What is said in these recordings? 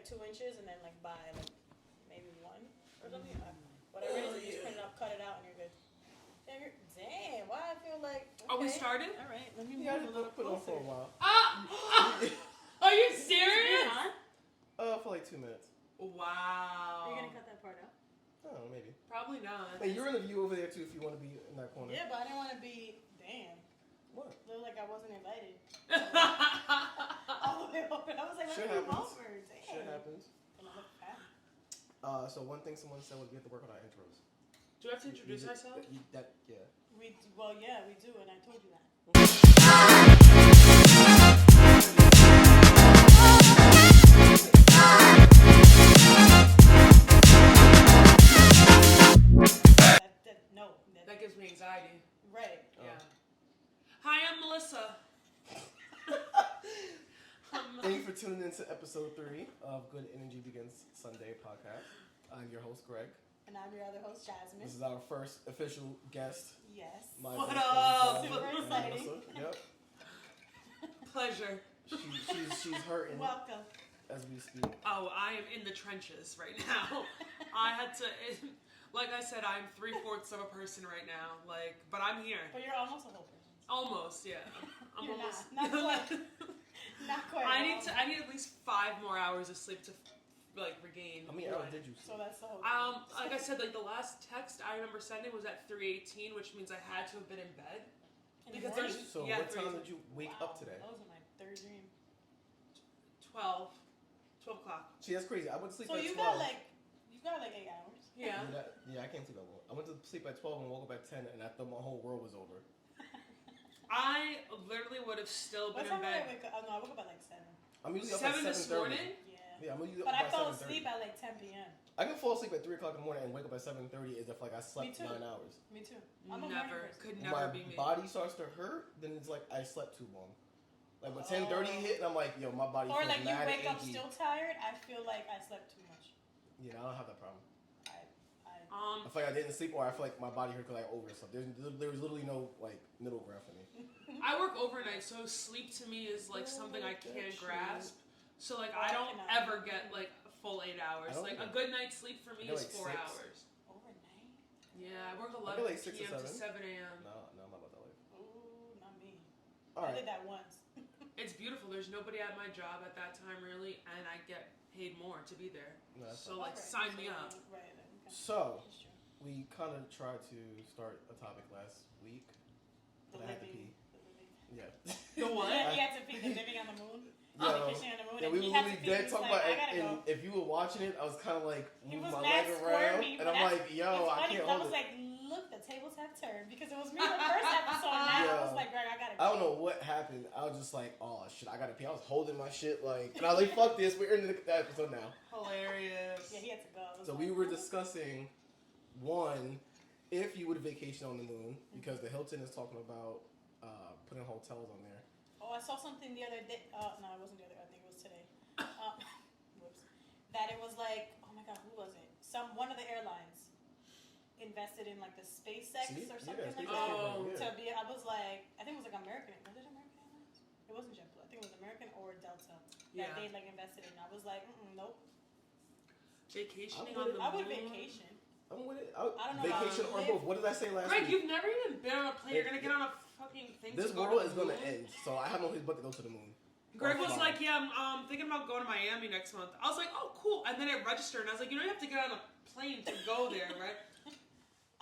2 inches and then like by like maybe 1 or something. Whatever it is, you just print it up, cut it out, and you're good. Damn, why I feel like. Okay. Are we started? All right, let me move Yeah, a little put it on closer. for a while. Are you serious? For like 2 minutes. Wow. Are you gonna cut that part out? Oh, maybe. Probably not. Hey, you're in the view over there too if you want to be in that corner. Yeah, but I didn't want to be. Damn. What? Looked like I wasn't invited. All the way over. I was like, let Shit me move happens. over. Damn. Shit happens. And I look fat. So one thing someone said was we have to work on our intros. Do we have to introduce ourselves? Yeah. Well, yeah, we do, and I told you that. No. That gives me anxiety. Right. Yeah. Hi, I'm Melissa. Thank you for tuning in to episode 3 of Good Energy Begins Sunday podcast. I'm your host, Greg. And I'm your other host, Jasmine. This is our first official guest. Yes. What up? Super exciting. Yep. Pleasure. She's hurting Welcome. as we speak. Oh, I am in the trenches right now. I had to, like I said, I'm 3/4 of a person right now. But I'm here. But you're almost a whole person. Almost, yeah. I'm You're almost. not quite. Not quite. I need at least 5 more hours of sleep to regain. How many hours did you So sleep? that's the whole. Like I said, the last text I remember sending was at 3:18, which means I had to have been in bed. Because there's So what time did you wake up today? That was my third dream. 12 o'clock. See, that's crazy. I went to sleep So at you 12. got like 8 hours. Yeah. Yeah, I can't sleep that long. I went to sleep at 12 and woke up at 10, and I thought my whole world was over. I literally would have still What been time in did I bed. wake up? Oh no, I woke up at like 7. I'm usually up 7 at 7:30. this morning? Yeah. Yeah, I'm usually But up I by fell 7:30. asleep at like 10 p.m. I can fall asleep at 3 o'clock in the morning and wake up at 7:30 as if I slept too. 9 hours. Me too. I'm a morning Never. person. Could When never my be me. body starts to hurt, then it's like I slept too long. Like when 10:30 hit, and I'm like, yo, my body Or feels like you mad wake up achy. still tired. I feel like I slept too much. Yeah, I don't have that problem. I feel like I didn't sleep, or I feel like my body hurt because I overslept. There's literally no middle ground for me. I work overnight, so sleep to me is something I can't grasp. So I don't ever get a full 8 hours. A good night's sleep for me is 4 6. hours. Overnight? Yeah, I work I 11 get 6 p.m. or to 7. 7 a.m. No, I'm not about that life. Ooh, not me. All I right. did that once. It's beautiful. There's nobody at my job at that time really, and I get paid more to be there. No, that's So Okay. sign me up. Right. Okay. So That's true. we kind of tried to start a topic last week, The but I had to living. pee. Yeah. The what? Yeah, he had to pee. The living on the moon. Yo, Fishing on the moon. yeah, and we he were had to really pee. dead He was talking like, about I it, gotta and go. if you were watching it, I was kind of like He moving was my mad leg around, squirmy, and but I'm like, yo, it's I funny, can't I hold was it. like, look, the tables have turned because it was me the first episode. Now I was like, Greg, I gotta go. I don't know what happened. I was just like, oh shit, I gotta pee. I was holding my shit and I was like, fuck this. We're in the episode now. Hilarious. Yeah, he had to go. I was So like, we were discussing if you would vacation on the moon, because the Hilton is talking about putting hotels on there. Oh, I saw something the other day. No, it wasn't the other. I think it was today. Whoops. That it was like, oh my god, who was it? One of the airlines invested in the SpaceX or something like that. Oh. To be, I was like, I think it was American. Was it American Airlines? It wasn't JetBlue. I think it was American or Delta that they invested in. I was like, nope. Vacationing I'm on the I would moon. vacation. I'm with it. I don't know Vacation about or live. both. What did I say last Greg, week? you've never even been on a plane. You're gonna get on a fucking thing. This to go world to is the gonna moon? end, so I have no place but to go to the moon. Greg was Fine. like, yeah, I'm thinking about going to Miami next month. I was like, oh, cool. And then I registered, and I was like, you don't have to get on a plane to go there, right?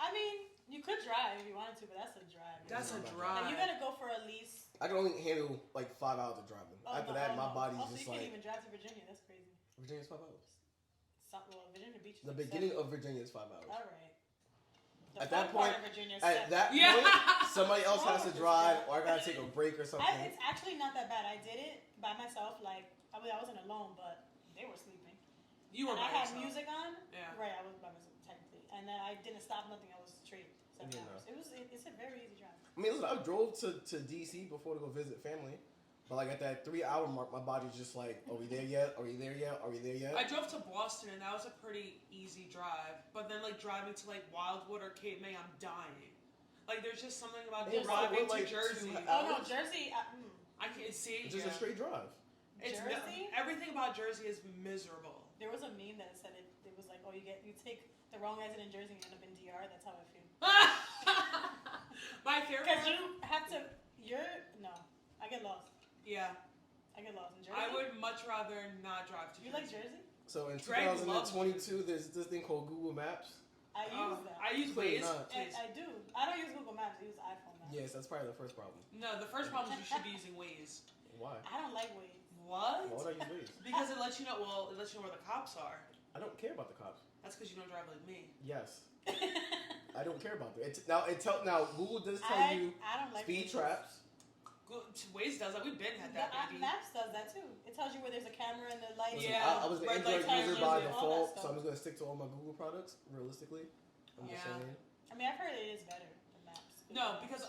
I mean, you could drive if you wanted to, but that's a drive. That's a Like, drive. you gotta go for at least. I can only handle 5 hours of driving. After that, my body's also, just you like. can't even drive to Virginia. That's crazy. Virginia's 5 hours. Virginia Beach. Is The like beginning 7. of Virginia is 5 hours. All right. The At that front part point- of Virginia is At 7. that Yeah. point, somebody else What's has wrong to with drive, this or I gotta take a break or something. It's actually not that bad. I did it by myself. I wasn't alone, but they were sleeping. You were And I by had yourself. music on. Yeah. Right, I was by myself technically, and then I didn't stop nothing. I was straight 7 Yeah. hours. It's a very easy drive. I mean, listen, I drove to DC before to go visit family, but at that 3-hour mark, my body's just like, are we there yet? Are we there yet? Are we there yet? I drove to Boston, and that was a pretty easy drive. But then, driving to, Wildwood or Cape May, I'm dying. There's just something about It was driving like to Jersey. 2 Oh no, hours? Jersey. I can't see. It's just a straight drive. It's Jersey? everything about Jersey is miserable. you take the wrong exit in Jersey and end up in DR. That's how I feel. My favorite. Because you have to. I get lost. Yeah. I get lost in Jersey. I would much rather not drive to Jersey. You like Jersey? So in Greg 2022, there's this thing called Google Maps. I use that. I use Clearly Waze. not. I do. I don't use Google Maps. I use iPhone Maps. Yes, that's probably the first problem. No, the first problem is you should be using Waze. Why? I don't like Waze. What? Why would I use Waze? Because it lets you know. Well, it lets you know where the cops are. I don't care about the cops. That's because you don't drive like me. Yes. I don't care about that. Now Google does tell you I don't like speed Waze. traps. Waze does that. We've been had that, baby. Maps does that too. It tells you where there's a camera and the lights. Listen, Yeah. I was an Red Android light user timers by and all that default, stuff. so I'm just gonna stick to all my Google products. Realistically, I'm just Yeah. saying. I mean, I've heard it is better than Maps. No, because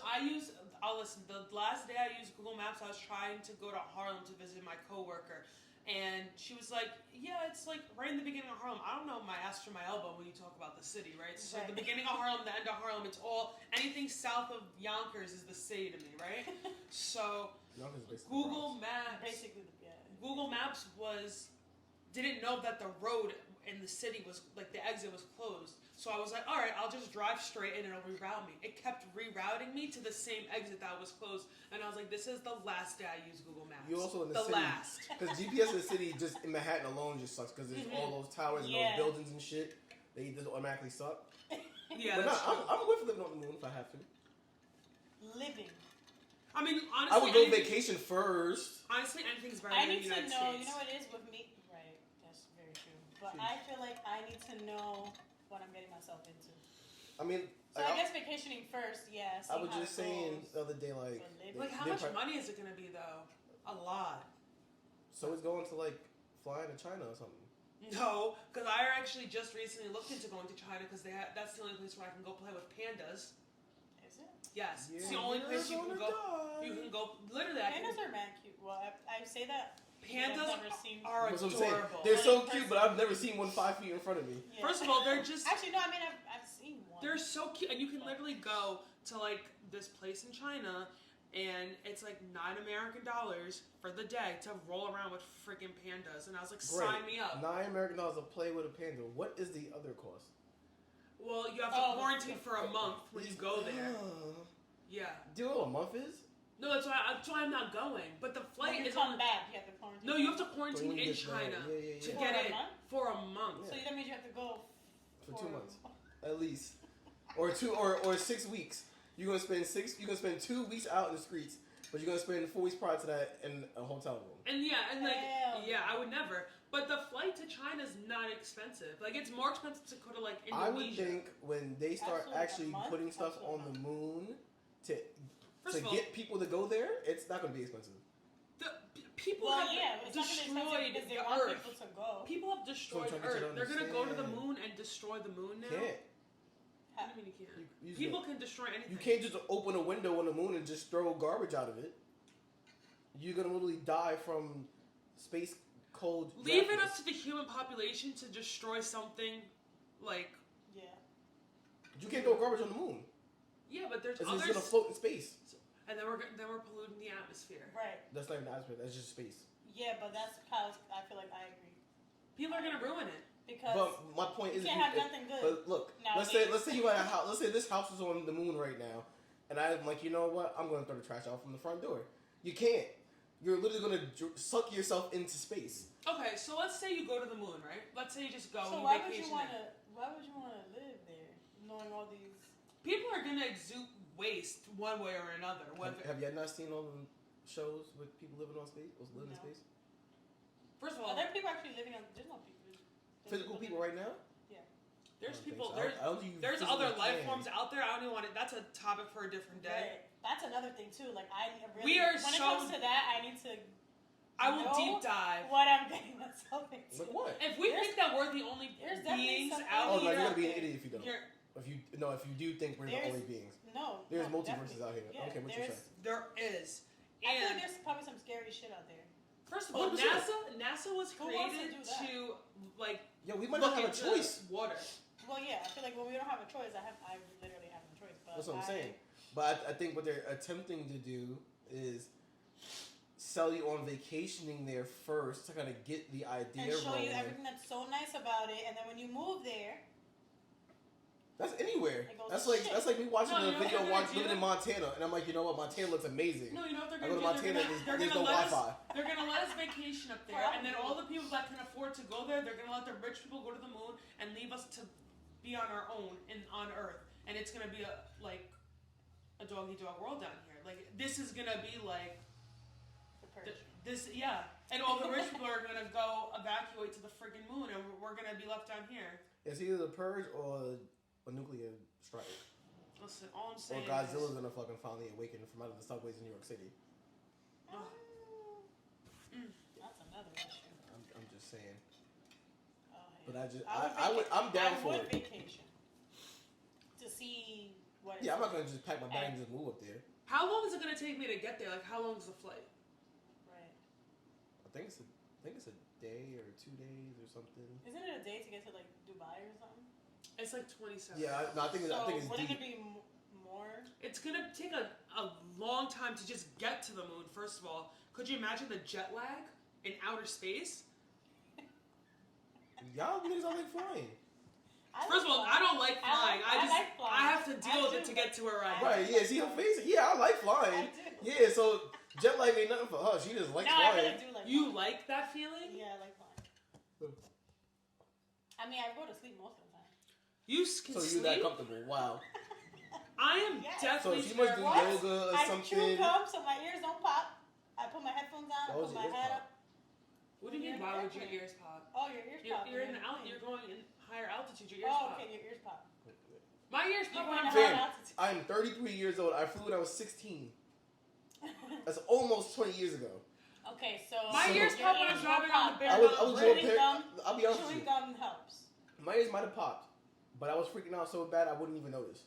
I'll listen. The last day I used Google Maps, I was trying to go to Harlem to visit my coworker, and she was like, "Yeah, it's like right in the beginning of Harlem." I don't know my ass from my elbow when you talk about the city, right? So Right. the beginning of Harlem, the end of Harlem, it's all anything south of Yonkers is the city to me, right? So Yonkers is basically Google Bronx. Maps, Basically, Google Maps didn't know that the road in the city was like the exit was closed. So I was like, all right, I'll just drive straight in and it'll reroute me. It kept rerouting me to the same exit that was closed, and I was like, this is the last day I use Google Maps. You also in the the city. last. Because GPS in the city, just in Manhattan alone, just sucks. Because there's all those towers and Yeah. those buildings and shit. They just automatically suck. Yeah, But that's no, true. I'm with living on the moon if I have to. living. I mean, honestly, I would go vacation first. Honestly, anything's better I than need the to United know. States. You know what it is with me? Right. That's very true. But I feel like I need to know what I'm getting myself into. I mean, So I guess vacationing first, yeah. I was just saying the other day, like, Like, how much money is it gonna be though? A lot. So it's going to like flying to China or something. No, because I actually just recently looked into going to China because that's the only place where I can go play with pandas. Is it? Yes, Yeah, it's the only place you can go. die. You can go. Literally, I can. Pandas are mad cute. Well, I say that. Pandas I've never seen. are That's what I'm saying. adorable. They're so In cute, person. but I've never seen one 5 feet in front of me. Yeah. First of all, they're just. Actually, no. I mean, I've seen one. They're so cute, and you can literally go to like this place in China, and it's like $9 American for the day to roll around with freaking pandas. And I was like, sign me up. $9 American to play with a panda. What is the other cost? Well, you have to quarantine for a month when you go there. Yeah. Do you know what a month is? No, that's why I'm not going. But the flight When you is come on. back, you have to quarantine. No, you have to But quarantine when you in get there, China yeah. to For get a it month? for a month. So that means you have to go For 2 months, at least, or 6 weeks. You're gonna spend 2 weeks out in the streets, but you're gonna spend 4 weeks prior to that in a hotel room. And like Hell I would never. But the flight to China is not expensive. Like it's more expensive to go to like Indonesia. I would think when they start Absolutely, actually a month? putting stuff on Absolutely the moon to First of all, get people to go there, it's not gonna be expensive. people Well, have yeah, it's not gonna be expensive destroyed because they the want Earth. people to go. People have destroyed So I'm trying to get you Earth. to They're gonna go to the understand. moon and destroy the moon now. Can't. What do you mean you can't? You People can destroy anything. You can't just open a window on the moon and just throw garbage out of it. You're gonna literally die from space cold. Leave it darkness. up to the human population to destroy something like. Yeah. You can't throw garbage on the moon. Yeah, but there's It's others. just gonna float in space. And then we're polluting the atmosphere. Right. That's not even the atmosphere. That's just space. Yeah, but that's how I feel like I agree People are gonna ruin it. because But my point you is, can't have nothing good. But look, let's say you had a house. Let's say this house is on the moon right now, and I'm like, you know what? I'm gonna throw the trash out from the front door. You can't. You're literally gonna suck yourself into space. Okay, so let's say you go to the moon, right? Let's say you just go So and why you would you vacation want there. to? Why would you want to live there, knowing all these? People are gonna exude waste one way or another. Whether Have you not seen all the shows with people living on space? Living in No. space? first of Are all, there people actually living on? There's no people. Physical people right now? there's I don't think people. so. There's I don't think you there's physically other life can. forms out there. I don't even want it. That's a topic for a different day. Right. That's another thing too. Like I really, We are when it so- comes to that, I need to I will know deep dive. what I'm getting myself into. Like what? If we think that we're the only there's definitely beings some out Oh no, here, you're gonna be an idiot if you don't. you're- If you do think we're the There's- only beings. No. There's no, multiverses definitely. out here. Yeah, Okay, what you there's- say? there is. I feel like And there's probably some scary shit out there. first of all, 100%. NASA was Who wants to created do that? to like Yo, we might look not have a into choice. water. Well, yeah, I feel like when we don't have a choice, I literally have no choice. But That's what I'm saying. But I think what they're attempting to do is sell you on vacationing there first to kind of get the idea And show you rolling. everything that's so nice about it, and then when you move there, That's anywhere. It goes That's to like shit. that's like me watching No, you a know what video they're gonna living do? in Montana, and I'm like, you know what, Montana looks amazing. No, you know what they're I gonna go to do? Montana, there's no Wi-Fi. They're gonna let us vacation up there, and then all the people that can afford to go there, they're gonna let the rich people go to the moon and leave us to be on our own on Earth, and it's gonna be a dog eat dog world down here. Like this is gonna be like the purge. and all the rich people are gonna go evacuate to the friggin' moon, and we're gonna be left down here. It's either the purge or a nuclear strike. Listen, all I'm Or saying Godzilla's is, gonna fucking finally awaken from out of the subways in New York City. That's another issue. I'm just saying. Oh, But yeah. I'm down I for would it. vacation to see what. Yeah, I'm not gonna just pack my bag and just move up there. how long is it gonna take me to get there? Like, how long is the flight? Right. I think it's a day or 2 days or something. Isn't it a day to get to like Dubai or something? It's like 27. Yeah, I think So it's wouldn't deep. it be more? It's gonna take a long time to just get to the moon, first of all. Could you imagine the jet lag in outer space? Y'all niggas are like flying. First of all, I don't like flying. I like flying. I have to deal with do, it to get to where I am. Right, yeah, see her face? Yeah, I like flying. I do. Yeah, so jet lag ain't nothing for her. She just likes No, I flying. really do like. You flying. like that feeling? Yeah, I like flying. I mean, I go to sleep most of the time. You can So sleep? you're that comfortable. Wow. I am Yes. So definitely she must do terrified. yoga or I something. chew gum so my ears don't pop. I put my headphones on. I Why would put your my ears hat pop? up. What do you mean? You're Why would your different. ears pop? Oh, your ears pop. You're in the out. you're going in higher altitude. Your ears Oh, pop. okay, your ears pop. My ears You're pop when going I'm to high driving. altitude. I'm 33 years old. I flew when I was 16. That's almost 20 years ago. Okay, so My So- ears pop when I'm Your ears driving don't on the pop. bare I was mountain doing road. Chewing gum. I'll be honest with Chewing you. gum helps. My ears might have popped, but I was freaking out so bad I wouldn't even notice.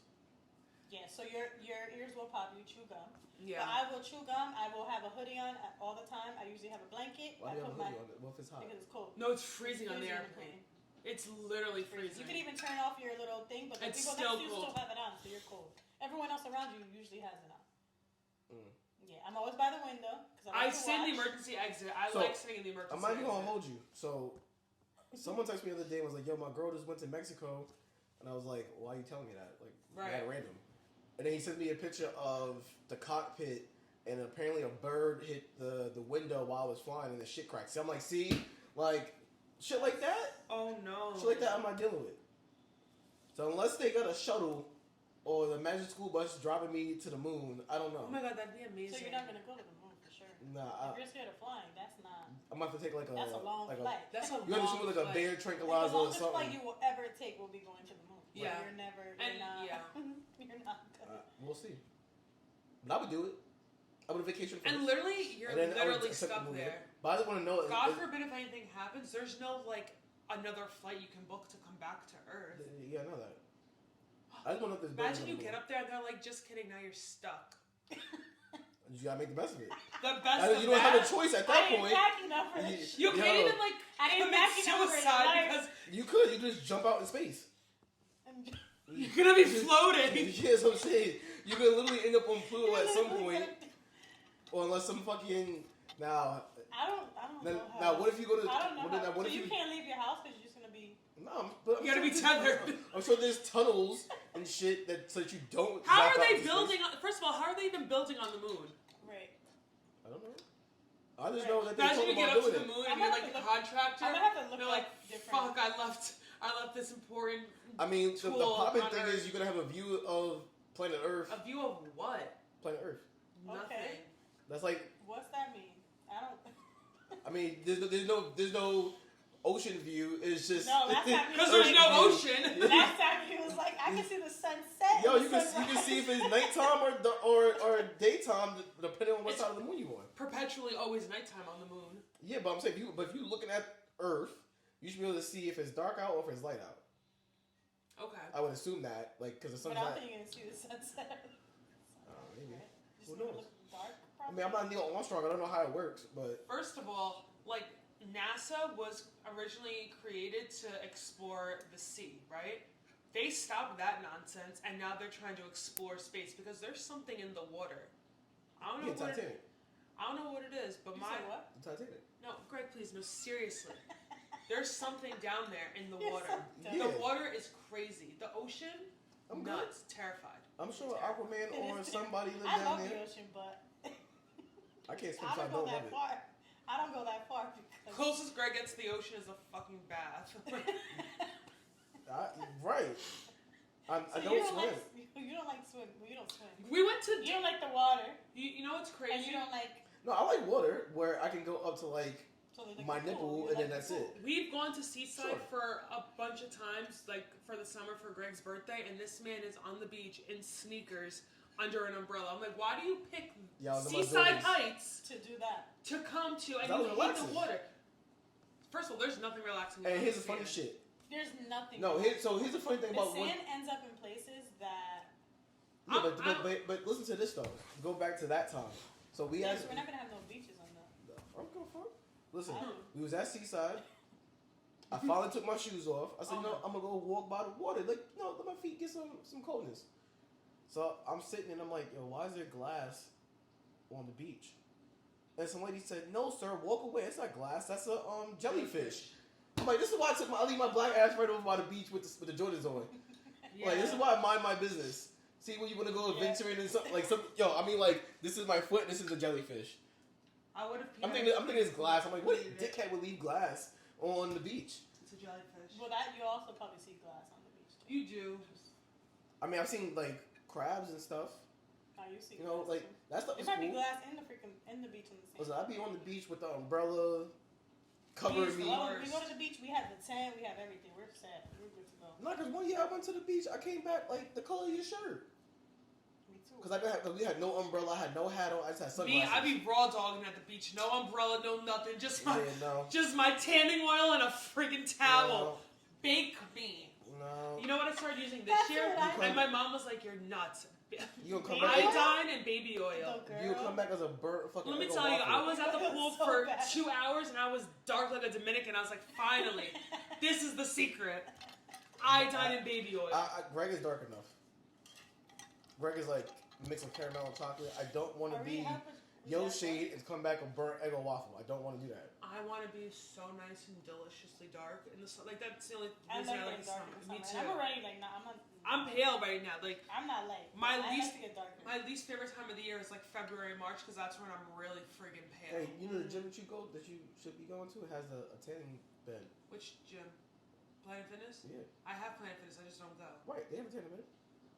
Yeah, so your ears will pop. You chew gum. Yeah. But I will chew gum. I will have a hoodie on all the time. I usually have a blanket. Why I do you have put a my hoodie on it? What if it's hot? because it's cold. No, it's freezing on the Freezing airplane. It's literally You freezing. can even turn off your little thing, but the It's people still next to you cold. still have it on, so you're cold. Everyone else around you usually has it on. Mm. Yeah, I'm always by the window because I like to sit in the watch. emergency exit. I So, like sitting in the emergency I'm not even gonna exit. hold you. So, someone texted me the other day and was like, "Yo, my girl just went to Mexico," and I was like, "Why are you telling me that? Like, Right. that random." And then he sent me a picture of the cockpit, and apparently a bird hit the window while I was flying, and the shit cracked. So I'm like, "See, like, shit like that, Oh no. shit like that, I'm not dealing with." So unless they got a shuttle or the magic school bus driving me to the moon, I don't know. Oh my god, that'd be amazing. So you're not gonna go to the moon for sure. Nah, If you're scared of flying, that's not. I'm about to take like a That's a long like flight. That's a you have to long shoot like a flight. bear Like, the tranquilizer or longest flight something. you will ever take will be going to the moon. But Yeah. You're never. You're And, not. yeah. You're not gonna. We'll see. But I would do it. I would vacation first. And literally, you're And then I would literally accept the stuck movie. there. But I just want to know. God forbid if anything happens, there's no like another flight you can book to come back to Earth. Yeah, I know that. I just want to know if this. Imagine you get up there and they're like, just kidding, now you're stuck. You gotta make the best of it. The best You of don't have a that, choice at I that ain't point. packing up for You- this shit. you can't Yo. even like I didn't commit back it up for suicide your life. because You could. You just jump out in space. you're gonna be floating. Yeah, that's what I'm saying. You could literally end up on Pluto at some point, or unless some fucking now. I don't know. Now, what if you go to? I don't know. What So if you can't leave your house because you're just gonna be. No, but I'm You gotta sure be there's- tethered. I'm sure there's tunnels and shit that so that you don't. How zap are out they into building? space. First of all, how are they even building on the moon? Right. I don't know. I just know that they Imagine told you get about up to doing the it. moon I'm and you're gonna like the have to look- contractor. I'm gonna have to look They're up like, different. fuck, I left this important. I mean, the tool popping on thing Earth. is you're gonna have a view of planet Earth. A view of what? Planet Earth. Nothing. That's like, What's that mean? I don't. I mean, there's no ocean view. It's just No, that's not Because Earth there's no view. ocean. Last time he was like, I can see the sunset. Yo, and you the can sunrise. see if it's nighttime or daytime, depending on what side of the moon you on. Perpetually always nighttime on the moon. Yeah, but I'm saying, if you're looking at Earth, you should be able to see if it's dark out or if it's light out. Okay. I would assume that, like, because the sun's But I not. don't think you're gonna see the sunset. Maybe. Just Who gonna knows? look dark. I mean, I'm not Neil Armstrong. I don't know how it works, but First of all, like NASA was originally created to explore the sea, right? They stopped that nonsense and now they're trying to explore space because there's something in the water. I don't know yeah, what. Titanic. I don't know what it is, but You my said what? The Titanic. no, Greg, please, no, seriously. There's something down there in the You're water. so dumb. Yeah. The water is crazy. The ocean, I'm good. nuts, terrified. I'm sure Aquaman It or is- somebody live I down love there. the ocean, but I can't swim, I so I don't go don't love that it. far. I don't go that far because Closest Greg gets to the ocean is a fucking bath. Right. I So don't swim. You don't like swim. Well, you don't swim. We went to. You don't like the water, You know what's and crazy? you don't like. No, I like water where I can go up to like So like my the pool. nipple You and like then the that's pool. it. We've gone to Seaside Sure. for a bunch of times, like for the summer for Greg's birthday, and this man is on the beach in sneakers under an umbrella. I'm like, why do you pick Yeah, I was in my Seaside Jordans. Heights To do that. to come to and That you was hate the relaxing. water? First of all, there's nothing relaxing. And about here's the sand. funny shit. There's nothing. No, here's the funny thing the about sand ends up in places that. Yeah, I'm- but listen to this though. Go back to that time. So we Yes, had. we're not gonna have no beaches on the. I'm going for it. Listen, I- we was at Seaside. I finally took my shoes off. I said, no, I'm gonna go walk by the water. Like, no, let my feet get some coldness. So I'm sitting and I'm like, yo, why is there glass on the beach? And some lady said, no, sir, walk away. It's not glass. That's a jellyfish. I'm like, this is why I leave my black ass right over by the beach with the Jordans on. Yeah. Like, this is why I mind my business. See, when you want to go adventuring and something like yo, I mean, like, this is my foot. This is a jellyfish. I would have. I'm thinking it's glass. I'm like, what dickhead would leave glass on the beach? It's a jellyfish. Well, that you also probably see glass on the beach too. You do. I mean, I've seen like crabs and stuff. Oh, you see. You know, glass like too. that stuff There is might be cool. glass in the beach in the sand. Listen, I'd be on the beach with the umbrella covering me. Well, we go to the beach. We have the tent. We have everything. We're set. We're good to go. Not because one year I went to the beach, I came back like the color of your shirt. Me too. Because we had no umbrella, I had no hat on, I just had Me, sunglasses. I be raw dogging at the beach. No umbrella, no nothing. Just my, Yeah, no. just my tanning oil and a friggin' towel. Bake me. No. You know what I started using this That's year? what I- And my mom was like, "You're nuts." You gonna come Baby back? oil? Iodine and baby oil. The You girl. come back as a burnt fucking. Let me Eggo tell you, waffle. I was at the pool So for bad. 2 hours and I was dark like a Dominican. I was like, finally, this is the secret. Iodine and baby oil. Greg is dark enough. Greg is like mix of caramel and chocolate. I don't want to Are we be half- we yo half- shade and come back a burnt Eggo waffle. I don't want to do that. I want to be so nice and deliciously dark in the sun. Like that's the only I reason like I like getting the dark summer. in the Me summer. too. And I'm already like, nah, I'm pale right now. Like I'm not light. My I least- like to get darker. my least favorite time of the year is like February, March, because that's when I'm really friggin' pale. Hey, you know the gym that you should be going to has a tanning bed. Which gym? Planet Fitness? Yeah, I have Planet Fitness. I just don't go. right. They have a tanning bed.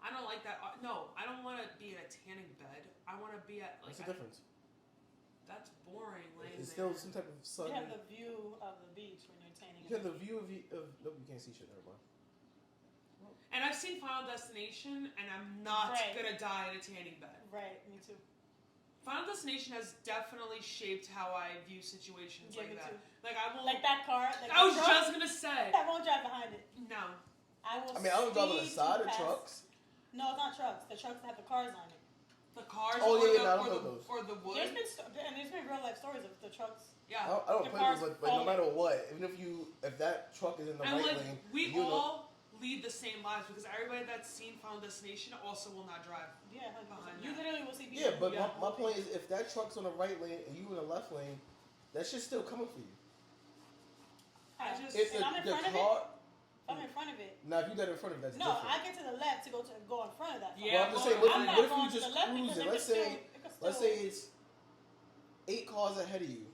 I don't like that. No, I don't want to be in a tanning bed. I want to be at like. What's the difference? That's boring. Laying It's there. still some type of sun. You have the view of the beach when you're tanning. You have the view of no, you can't see shit. Never mind. And I've seen Final Destination, and I'm not Right. gonna die in a tanning bed. Right, me too. Final Destination has definitely shaped how I view situations Yeah, like me that. too. Like I won't. Like that car. Like I was the truck, just gonna say I won't drive behind it. no. I will. I mean, I don't drive on the speed side too of fast. trucks. No, it's not trucks. The trucks that have the cars on it. The cars Oh, or, yeah, the, no, I don't or, know the, those. or the wood. There's been real life stories of the trucks. Yeah. I don't The play cars with, but no falling. matter what, even if that truck is in the And right like lane, we you know, all lead the same lives because everybody that's seen Final Destination also will not drive. Yeah, Behind you that. literally will see people. yeah. But Yeah. my point is, if that truck's on the right lane and you in the left lane, that shit's still coming for you. I just If And I'm in the front of car, If I'm in front of it. now if you dead in front of it, that's No, different. I get to the left to go in front of that. Yeah, Well, I'm just well, saying, what, I'm if, not what if going you to just the left because cruising? it Let's could say, still- it could let's still- say it's 8 cars ahead of you,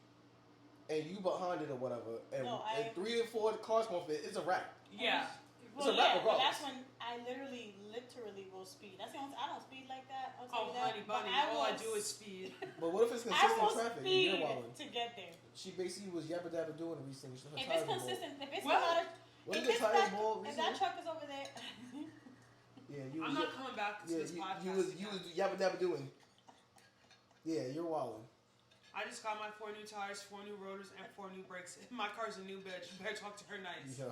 and you behind it or whatever, and, No, and 3 or 4 cars come off it. It's a wrap. yeah. Well, It's a wrap yeah, but that's regardless. when I literally will speed. That's the only. I don't speed like that. I'll tell Oh, you that. honey But bunny, I all I will do is speed. But what if it's I consistent will traffic and speed you're wilding? to get there. She basically was yabba dabba doing recently. Her If tires it's were consistent, if it's What? not a, What if did your it's tires that, ball if recently? that truck is over there, Yeah, you I'm was, not coming back to yeah, this podcast. you was again. yabba dabba doing. Yeah, you're wilding. I just got my 4 new tires, 4 new rotors, and 4 new brakes. My car's a new bitch. You better talk to her nice. Yo,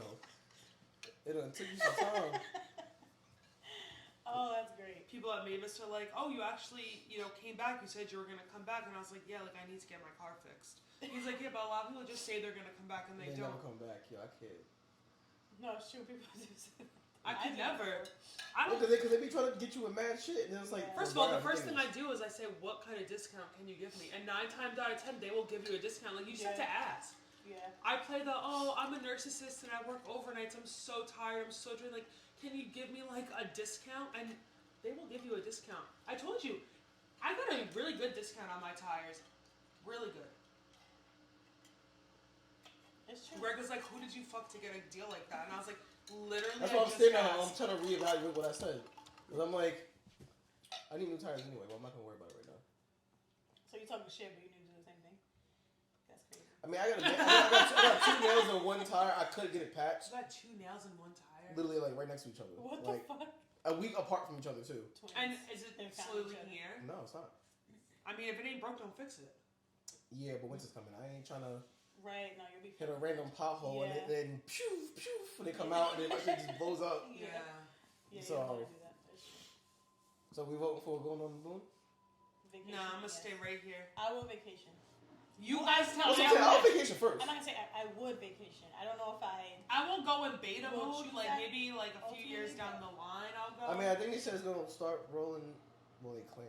it done took you some time. oh, that's great. People at Mavis are like, "Oh, you actually, came back. You said you were gonna come back," and I was like, "Yeah, like I need to get my car fixed." He's like, "Yeah, but a lot of people just say they're gonna come back and they They don't." never come back. Yo, I can't. No, it's true. People do say that. I could did never. before. I don't. Because they be trying to get you a mad shit, and then it's like. Yeah. First of all, the first thing I do is I say, "What kind of discount can you give me?" And 9 times out of 10, they will give you a discount. Like you just have to ask. Yeah. I play the I'm a nurse assistant. I work overnights. I'm so tired. I'm so drained. Like, can you give me like a discount? And they will give you a discount. I told you, I got a really good discount on my tires. Really good. It's true. Greg was like, "Who did you fuck to get a deal like that?" And I was like, "Literally." That's I why I'm just staring at him. I'm asked. trying to reevaluate what I said. Because I'm like, I need new tires anyway, but I'm not going to worry about it right now. So you're talking shit, but you need to do the same thing? That's crazy. I mean, I got 2 nails on one tire. I could get it patched. You got 2 nails in one tire. Literally, like, right next to each other. What like, the fuck? a week apart from each other, too. Twins. And is it They found slowly each other. leaking air? No, it's not. I mean, if it ain't broke, don't fix it. Yeah, but winter's coming. I ain't trying to Right, no, you'll be hit a random pothole Yeah. and then pew, pew, when they come out and then my shit just blows up. Yeah. Yeah, So- you don't want to do that. That's true. So we voting for going on the moon? Vacation, No, I'm gonna yes. stay right here. I will vacation. You guys tell What's me. I'm saying? I'll vacation first. I'm not gonna say I would vacation. I don't know if I. I won't go in beta Well, mode. choose Like that maybe like a few years ultimately, down the line, I'll go. I mean, I think they said it's going to start rolling, well, they claim,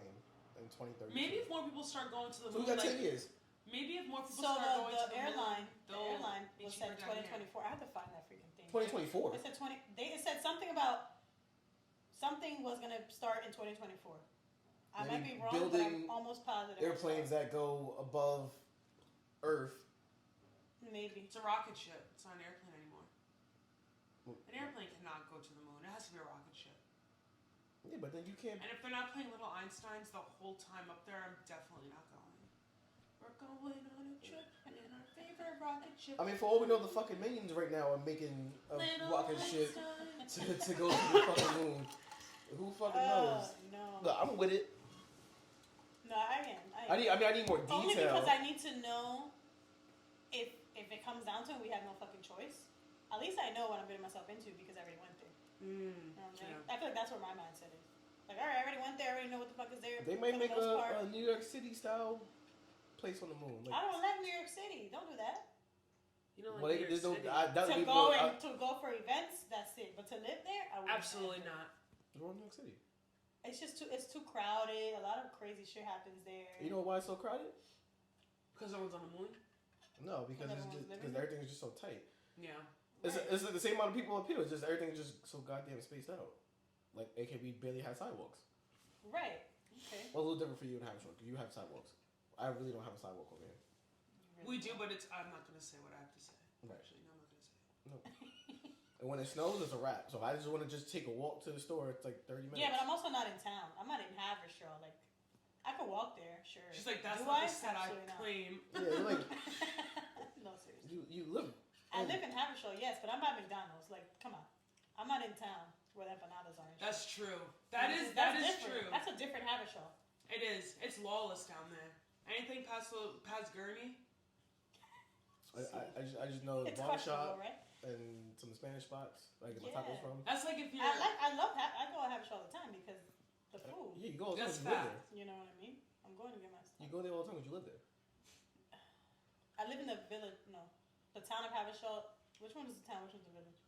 in 2030. maybe if more people start going to the So we moon, got 10 like years. maybe if more people So start going to the the airline, moon, the they'll airline be was cheaper said down here. 2024. I have to find that freaking thing. 2024. It said 20. It said something about something was gonna start in 2024. I might Maybe be wrong, but building I'm almost positive. Airplanes that go above Earth. Maybe. It's a rocket ship. It's not an airplane anymore. Well- An airplane cannot go to the moon. It has to be a rocket ship. Yeah, but then you can't. And if they're not playing Little Einsteins the whole time up there, I'm definitely not going. We're going on a trip in our favorite rocket ship. I mean, for all we know, the fucking minions right now are making a Little rocket ship Einstein. to go to the fucking moon. Who fucking knows? No. Look, I'm with it. No, I am. I need more Only detail. because I need to know if it comes down to it, we have no fucking choice. At least I know what I'm getting myself into because I already went there. You know what I'm saying? I feel like that's where my mindset is. Like, all right, I already went there. I already know what the fuck is there. They might for the make most part. a New York City style place on the moon. Like, I don't like New York City. Don't do that. You know, well, like there's no. City. That would To be go more. and to go for events, that's it. But to live there, I wouldn't. Absolutely not. We're in New York City. It's just too crowded. A lot of crazy shit happens there. You know why it's so crowded? Because everyone's on the moon? No, because Everyone's living because there? everything is just so tight. Yeah. It's like the same amount of people up here. It's just everything is just so goddamn spaced out. Like, aka we barely have sidewalks. Right. Okay. Well, a little different for you in Haversham because you have sidewalks. I really don't have a sidewalk over here. We do, but I'm not going to say what I have to say. Right. Actually, no, I'm not going to say it. And when it snows, it's a wrap. So if I just want to just take a walk to the store, it's like 30 minutes. Yeah, but I'm also not in town. I'm not in Haverstraw. Like, I could walk there, sure. She's like, that's Do not I? the set I Absolutely not. claim. Yeah, you're like No, seriously. you live. I live in Haverstraw, yes, but I'm by McDonald's. Like, come on. I'm not in town where the empanadas are. And shit. That's true. That is different. true. That's a different Haverstraw. It is. It's lawless down there. Anything past Gurney? I just know the It's barber questionable, shop right? and some Spanish spots I get my Yeah. tacos from. That's like if you're. I go to Haverstraw all the time because the food. Yeah, you go all the time. That's You live fact. there. You know what I mean? I'm going to get my stuff. You go there all the time because you live there. I live in the village. No, the town of Haverstraw. Which one is the town? Which one's the village?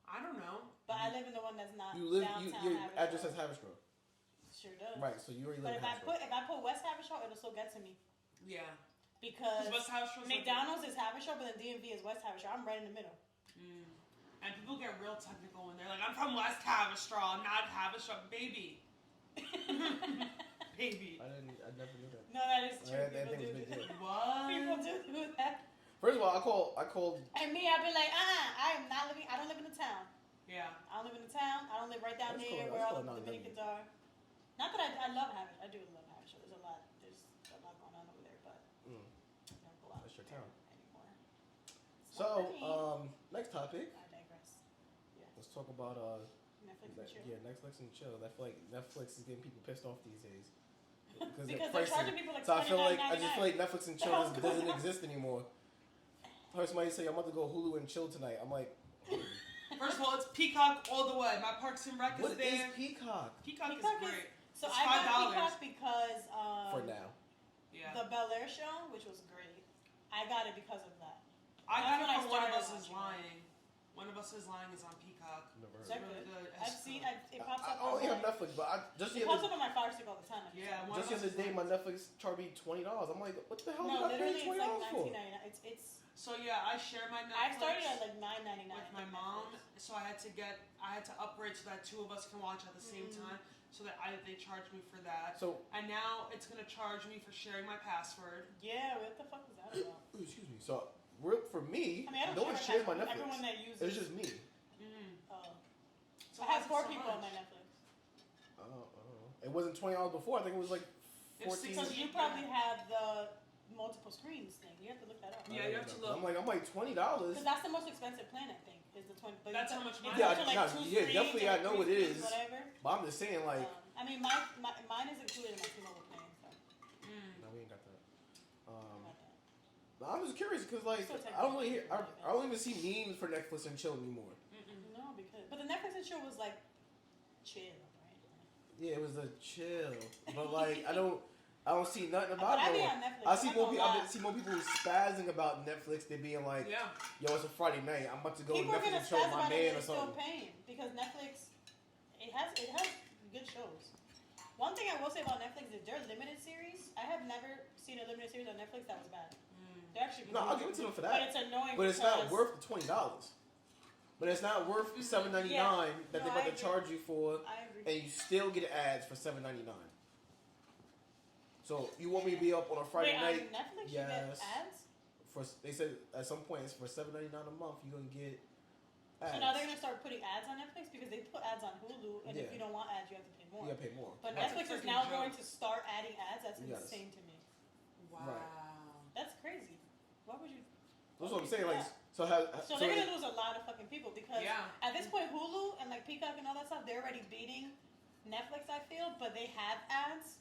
I don't know. But I live in the one that's not You live. downtown Your Haverstraw. address says Haverstraw. Sure does. Right. So you already But live in Haverstraw. if I put West Haverstraw, it'll still get to me Yeah. because West Haverstraw's like- McDonald's is Haverstraw, but then DMV is West Haverstraw. I'm right in the middle. And people get real technical when they're like, I'm from West Haverstraw, not Haverstraw. Baby. Baby. I never knew that. No, that is true. I People think it's a do big deal. What? People do that. First of all, I called. And me, I'd be like, I am not living. I don't live in the town. Yeah. I don't live in the town. I don't live right down That's there cool. where That's all cool. the No, Dominicans are. Not that I love Haverstraw. I do love Haverstraw. There's a lot going on over there, but Mm, I don't go out That's your there town. anymore. It's so, not for me. next topic. I digress. Let's talk about Netflix and chill. yeah, Netflix and chill. I feel like Netflix is getting people pissed off these days Because they're they're pricey. charging people like So I feel like I $29.99. just feel like Netflix and chill The hell's doesn't going on? exist anymore. I heard somebody say I'm about to go Hulu and chill tonight. I'm like, First of all, it's Peacock all the way. My Parks and Rec is what is there. Peacock Peacock is Peacock is- great. So It's I got $5. Peacock because for now? Yeah. the Bel Air show, which was great. I got it because of that. I That's got it when I from One of started Us Is watching it. Lying. One of Us Us Is Lying is on Peacock. Never It's heard. That really good? good. I've seen. It pops I up. only have on Netflix, but just It the pops other, up on my Fire Stick all the time. Yeah, one just of the Us other Is day, Lying. my Netflix charged me $20. I'm like, what the hell No, did I pay literally, it's like $20 for? $19.99. It's. So yeah, I share my Netflix. I started at like $9.99 with my mom, so I had to upgrade so that two of us can watch at the same time. So that they charged me for that, So, and now it's gonna charge me for sharing my password. Yeah, what the fuck is that about? excuse me. So, for me, I mean, I don't no one shares share my Netflix. Netflix. Everyone that uses. It's just me. Oh. So I have why 4 is it so people on much? my Netflix. It wasn't $20 before. I think it was like It was 14. Because you probably have the multiple screens thing. You have to look that up. Yeah, you have to look. I'm like $20. Because that's the most expensive plan, I think. Is the 20. But That's you how much it's mine up is. to like Yeah, 2 yeah, screens definitely, or I know 3 what it screens, is. Whatever. But I'm just saying, like, I mean, mine is included in my T-Mobile plan. So. no, we ain't got that. I got that. But I'm just curious because, like, Still I don't really hear, technically I don't even see memes for Netflix and chill anymore. No, but the Netflix and chill was like chill, right? Yeah, it was a chill, but like, I don't see nothing But about I it. be on Netflix. I see I'm more not people. gonna I see more people spazzing about Netflix. They being like, Yeah. "Yo, it's a Friday night. I'm about to go to People are Netflix gonna and chill spaz with my about it, man but or it's still something." paying because Netflix, it has good shows. One thing I will say about Netflix is their limited series. I have never seen a limited series on Netflix that was bad. They're actually No, I'll good. give it to them for But that. it's annoying. But it's not because- worth the $20. But it's not worth the $7.99 Yeah. that No, they're I about to agree. charge you for, I agree. and you still get ads for $7.99. So you want me to be up on a Friday Wait, night? on Netflix you Yes. get ads? They said at some point it's for $7.99 a month. You're gonna get ads. So now they're gonna start putting ads on Netflix because they put ads on Hulu, and Yeah. if you don't want ads, you have to pay more. You gotta pay more. But That's a Netflix is freaking now joke. going to start adding ads. That's Yes. insane to me. Wow. That's crazy. Why would you? That's what I'm saying. Like, Yeah. so So they're gonna lose a lot of fucking people because Yeah. at this point, Hulu and like Peacock and all that stuff, they're already beating Netflix. I feel, but they have ads.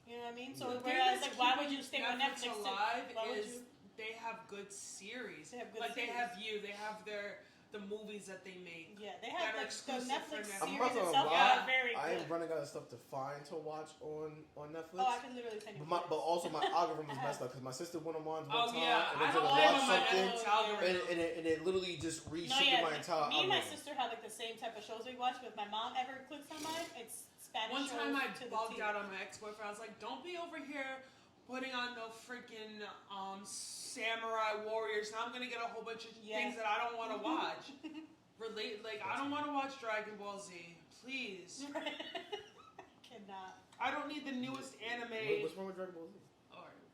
You know what I mean? So Yeah. whereas, like, why would you stick with Netflix Netflix? alive Why would is you? they have good series. They have good like series. they have they have the movies that they make. Yeah, they that have are like the exclusive Netflix for Netflix. I'm series not gonna itself lie, are very I good. am running out of stuff to find to watch on Netflix. Oh, I can literally send you. But also my algorithm is messed up because my sister went on mine one Oh time yeah, and I then don't to blame watch on my something Netflix Yeah. algorithm. and it literally just No, reshifted yeah, my entire me and my algorithm. sister have like the same type of shows we watch, but if my mom ever clicks on mine, it's Spanish One shows time I to the bugged T. out on my ex-boyfriend. I was like, "Don't be over here putting on no freaking samurai warriors. Now I'm gonna get a whole bunch of Yeah. things that I don't want to watch. I don't want to watch Dragon Ball Z. Please, Cannot. I don't need the newest anime. What's wrong with Dragon Ball Z? Alright.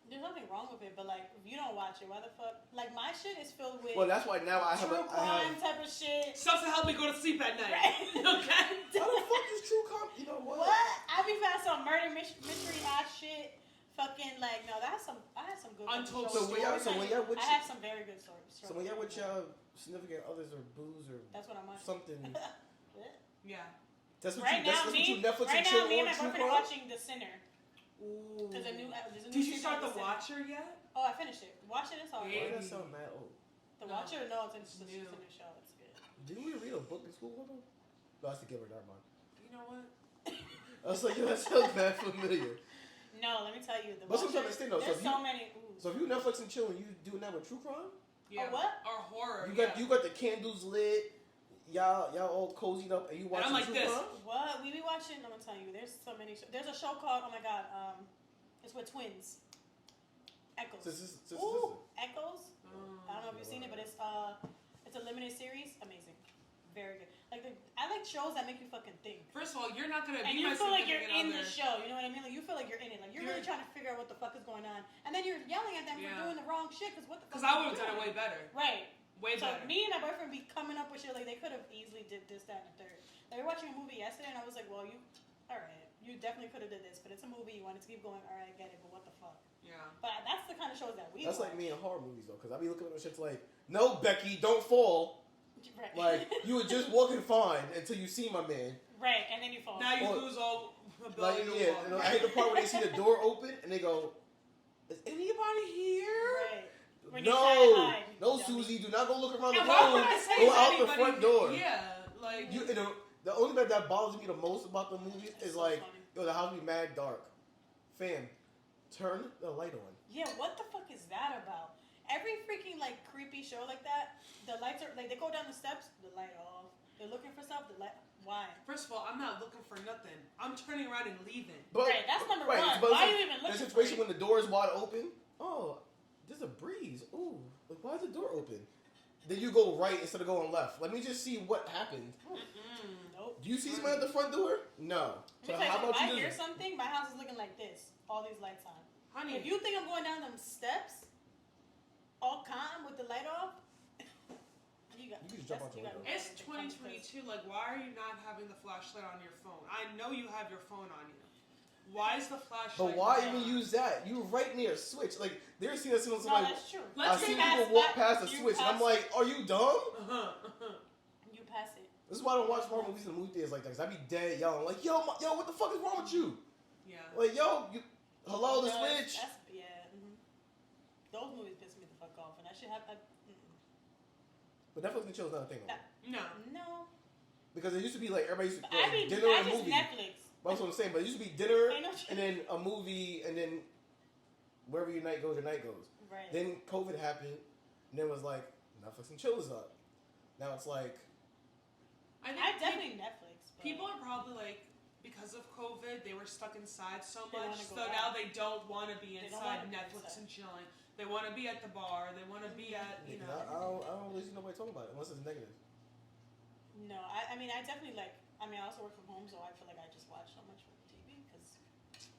There's nothing wrong with it, but like if you don't watch it, why the fuck? Like my shit is filled with Well, that's why now I have true I crime have. type of shit. Stuff to help me go to sleep at night. Right. Okay. How the fuck is true crime? You know what? What? I be finding some murder mystery ass shit. Fucking like no, I have some good. fucking Untold shows. So when y'all with I have some very good stories. so when y'all with y'all significant others or booze or That's what I'm watching. something, Yeah. that's what Right you now, that's what you me, Netflix right and chill now, me and on my true boyfriend are crime. watching The Sinner. Ooh. There's a new Did you season start of The Sinner. Watcher yet? Oh, I finished it. Watch it. It's all Yeah. Why right. does that sound mad old? The No. Watcher, no, it's a New. new show. It's good. Didn't we read a book in school with them? No, that's the giver. Never mind. You know what? I was like, yo, that sounds mad familiar. No, let me tell you. The But Watcher, sometimes understand though, so there's if so you- many. Ooh. So if you Netflix and chill and you doing that with true crime, Yeah. what? Or horror. you got the candles lit, y'all all cozied up, and you watching I'm like true this. crime. What? We be watching. I'm gonna tell you. There's so many. There's a show called. Oh my god. It's with twins. Echoes. Sister. Ooh, Echoes. Mm. I don't know if you've seen it, but it's a limited series. Amazing. Very good. I like shows that make you fucking think. First of all, you're not gonna And be you my feel like you're in significant the other. show. You know what I mean? Like you feel like you're in it. Like you're really trying to figure out what the fuck is going on, and then you're yelling at them Yeah. for doing the wrong shit. Because what the fuck? Because I are would you have done it doing? way better. Right. Way So better. me and my boyfriend be coming up with shit like they could have easily did this, that, and the third. Like we were watching a movie yesterday, and I was like, well, all right, you definitely could have did this, but it's a movie. You wanted to keep going. All right, I get it, but what the fuck? Yeah. But that's the kind of shows that we. That's watch. like me in horror movies though, because I be looking at those shits like, no, Becky, don't fall. Right. Like you were just walking fine until you see my man. right, and then you fall. Now you Or- lose all Like ability to yeah, walk. you know, I hate the part where they see the door open and they go, "Is anybody here?" Right. When you're trying to hide, No, dummy. Susie, do not go look around the And why would room. I say Go to out the anybody, front door. Yeah, like You know, the only thing that bothers me the most about the movies is So like, funny. yo, the house be mad dark. Fam, turn the light on. Yeah, what the fuck is that about? Every freaking like creepy show like that, the lights are like they go down the steps, the light off. They're looking for stuff, the light. Why? First of all, I'm not looking for nothing. I'm turning around and leaving. But, Right, that's number right, one. but Why it's are you even the looking situation for it? when the door is wide open. Oh, there's a breeze. Ooh, like, why is the door open? Then you go right instead of going left. Let me just see what happened. Nope. Do you see somebody at the front door? No. So Let me tell you how something, about if I you hear just... something, my house is looking like this. All these lights on. Honey, If you think I'm going down them steps, all calm with the light off, you got. You can just jump out your window. it's 2022. Like, why are you not having the flashlight on your phone? I know you have your phone on you. Why is the flashlight? But why not even on? use that? You were right near a switch. Like, there's seen No, somebody... that's true. I Let's see get people walk past a switch, and I'm like, are you dumb? You pass it. This is why I don't watch horror movies in the movie theaters like that, because I be dead young. Like, yo, what the fuck is wrong with you? Yeah. Like, yo, hello, the No, switch. That's, yeah. Those movies piss me the fuck off, and I should have. But Netflix and chill is not a thing no more. No. No. Because it used to be like, everybody used to I mean, dinner I and just movie. Netflix. That's what I'm saying, but it used to be dinner, Ain't no shit. and then a movie, and then wherever your night goes, your night goes. Right. Then COVID happened, and then it was like, Netflix and chill is up. Now it's like, I think I definitely Netflix. But people are probably like, because of COVID, they were stuck inside so They much, wanna so go now out. they don't want to be They don't inside wanna be Netflix inside. and chilling. They want to be at the bar. They want to be at, you know. I don't really see nobody talking about it, unless it's negative. No, I mean, I definitely like. I mean, I also work from home, so I feel like I just watch so much TV because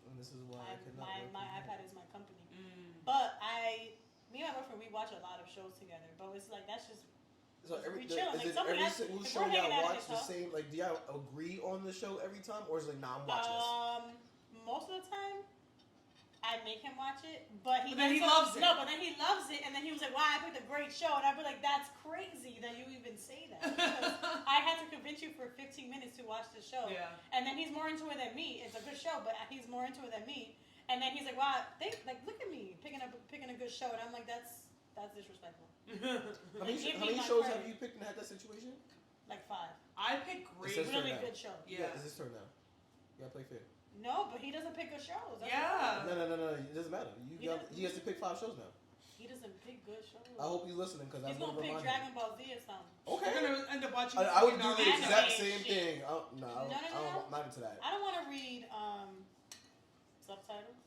And this is why I could not work my from home. iPad is my company. Mm. But me and my boyfriend, we watch a lot of shows together. But it's like that's just So we chilling, like, is it something every else- single if show we're hanging y'all out at watch his the house- same? Like, do y'all agree on the show every time, or is it like, nah, I'm watching this? most of the time. I make him watch it, but But then he loves it. No, but then he loves it, and then he was like, "Wow, I picked a great show," and I'd be like, "That's crazy that you even say that." Because I had to convince you for 15 minutes to watch the show, Yeah. and then he's more into it than me. It's a good show, but he's more into it than me. And then he's like, "Wow, look at me picking a good show," and I'm like, "That's disrespectful." How many, give how me many my shows credit. have you picked and had that situation? Like 5, I pick great. It says really now. good shows. Yeah. It's his turn now. You gotta play fair. No, but he doesn't pick good shows. That's Yeah. the problem. No. It doesn't matter. He has to pick 5 shows now. He doesn't pick good shows. I hope he's listening because He's I'm gonna gonna pick remind Dragon him. Ball Z or something. We're Okay. gonna end up watching. I would do freaking the Naruto. exact Anime same shit. thing. No. I'm not into that. I don't want to read subtitles.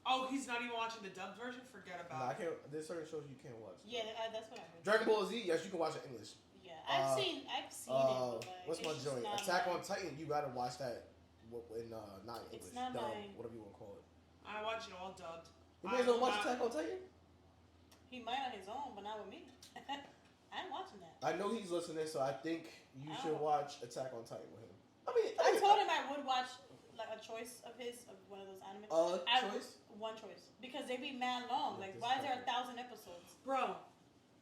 Oh, he's not even watching the dubbed version. Forget Nah, I about it. can't. There's certain shows you can't watch. Yeah, that's what I heard. Dragon Ball Z, yes, you can watch it in English. Yeah, I've seen it. But like, What's my it's just joint? not Attack my- on Titan. You gotta watch that in not It's English, not dub, my- whatever you want to call it. I watch it all dubbed. You guys don't watch not- Attack on Titan? He might on his own, but not with me. I ain't watching that. I know he's listening, so I think you I should don't- watch Attack on Titan with him. I mean, I told him I would watch like a choice of his of one of those anime. I- choice One choice because they be mad long. Like, why is there 1,000 episodes? Bro,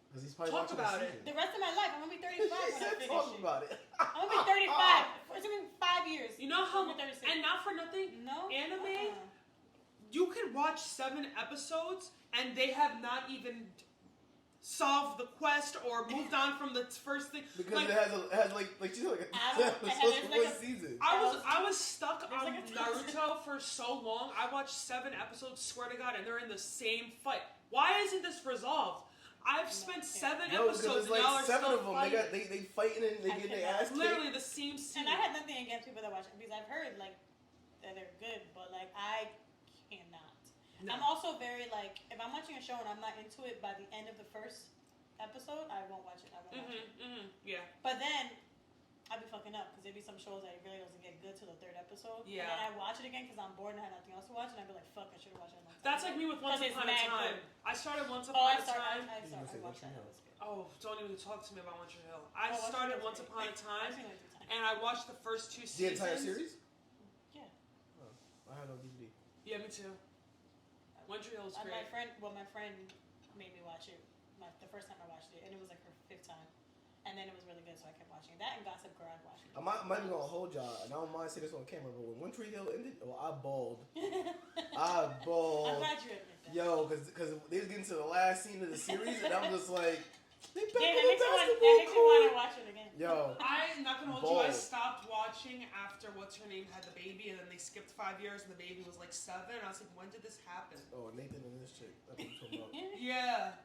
because he's probably Talk watching about the it. season. The rest of my life, I'm gonna be 35 He when I said finish talk it. about it. I'm gonna be 35. It's gonna be 5 years. you know how? I'm gonna be 36. And not for nothing, No anime? you could watch 7 episodes and they have not even solved the quest or moved on from the first thing. Because Like, it has like you said, like I a don't- episodes there's for like one a- season. I was stuck There's on like a thousand. Naruto for so long. I watched 7 episodes, swear to God, and they're in the same fight. Why isn't this resolved? I've spent 7 No, because episodes it's and like y'all are 7 still of them. fighting. They fighting and they I get their cannot. ass kicked. Literally the same scene. And I had nothing against people that watch it because I've heard like that they're good, but like I cannot. No. I'm also very like if I'm watching a show and I'm not into it by the end of the first episode, I won't watch it. I won't watch it. Yeah. But then I'll be fucking up because there be some shows that it really doesn't get good till the 3rd episode. Yeah. And then I watch it again because I'm bored and I have nothing else to watch, and I'd be like, fuck, I should have watched it. a long time That's ago. like me with Once 'Cause it's Upon a mad Time. good. I started Once Oh, Upon I a Time. say watched One that. Tree That was good. Oh, don't even talk to me about One Tree Hill. Oh, I One Tree started Hill Once was Upon a great. Time, I've seen it like 3 times. and I watched the first 2 The seasons. entire series? Yeah. I had no DVD. Yeah, me too. One Tree Hill is My great. friend made me watch it. The first time I watched it, and it was like her 5th time, and then it was really good, so I kept watching it. That and Gossip Girl, I'd watch it. I'm not even gonna hold y'all, and I don't mind saying this on camera, but when One Tree Hill ended, I bawled. I I'm bawled. glad you admit that. Yo, because they was getting to the last scene of the series, and I'm just like, they back Yeah, in that the makes basketball you want court. to watch it again. Yo, I'm not gonna hold you. I Bald. stopped watching after what's her name had the baby, and then they skipped 5 years, and the baby was like 7. And I was like, when did this happen? oh Nathan and this chick. That's what I'm talking about. Yeah.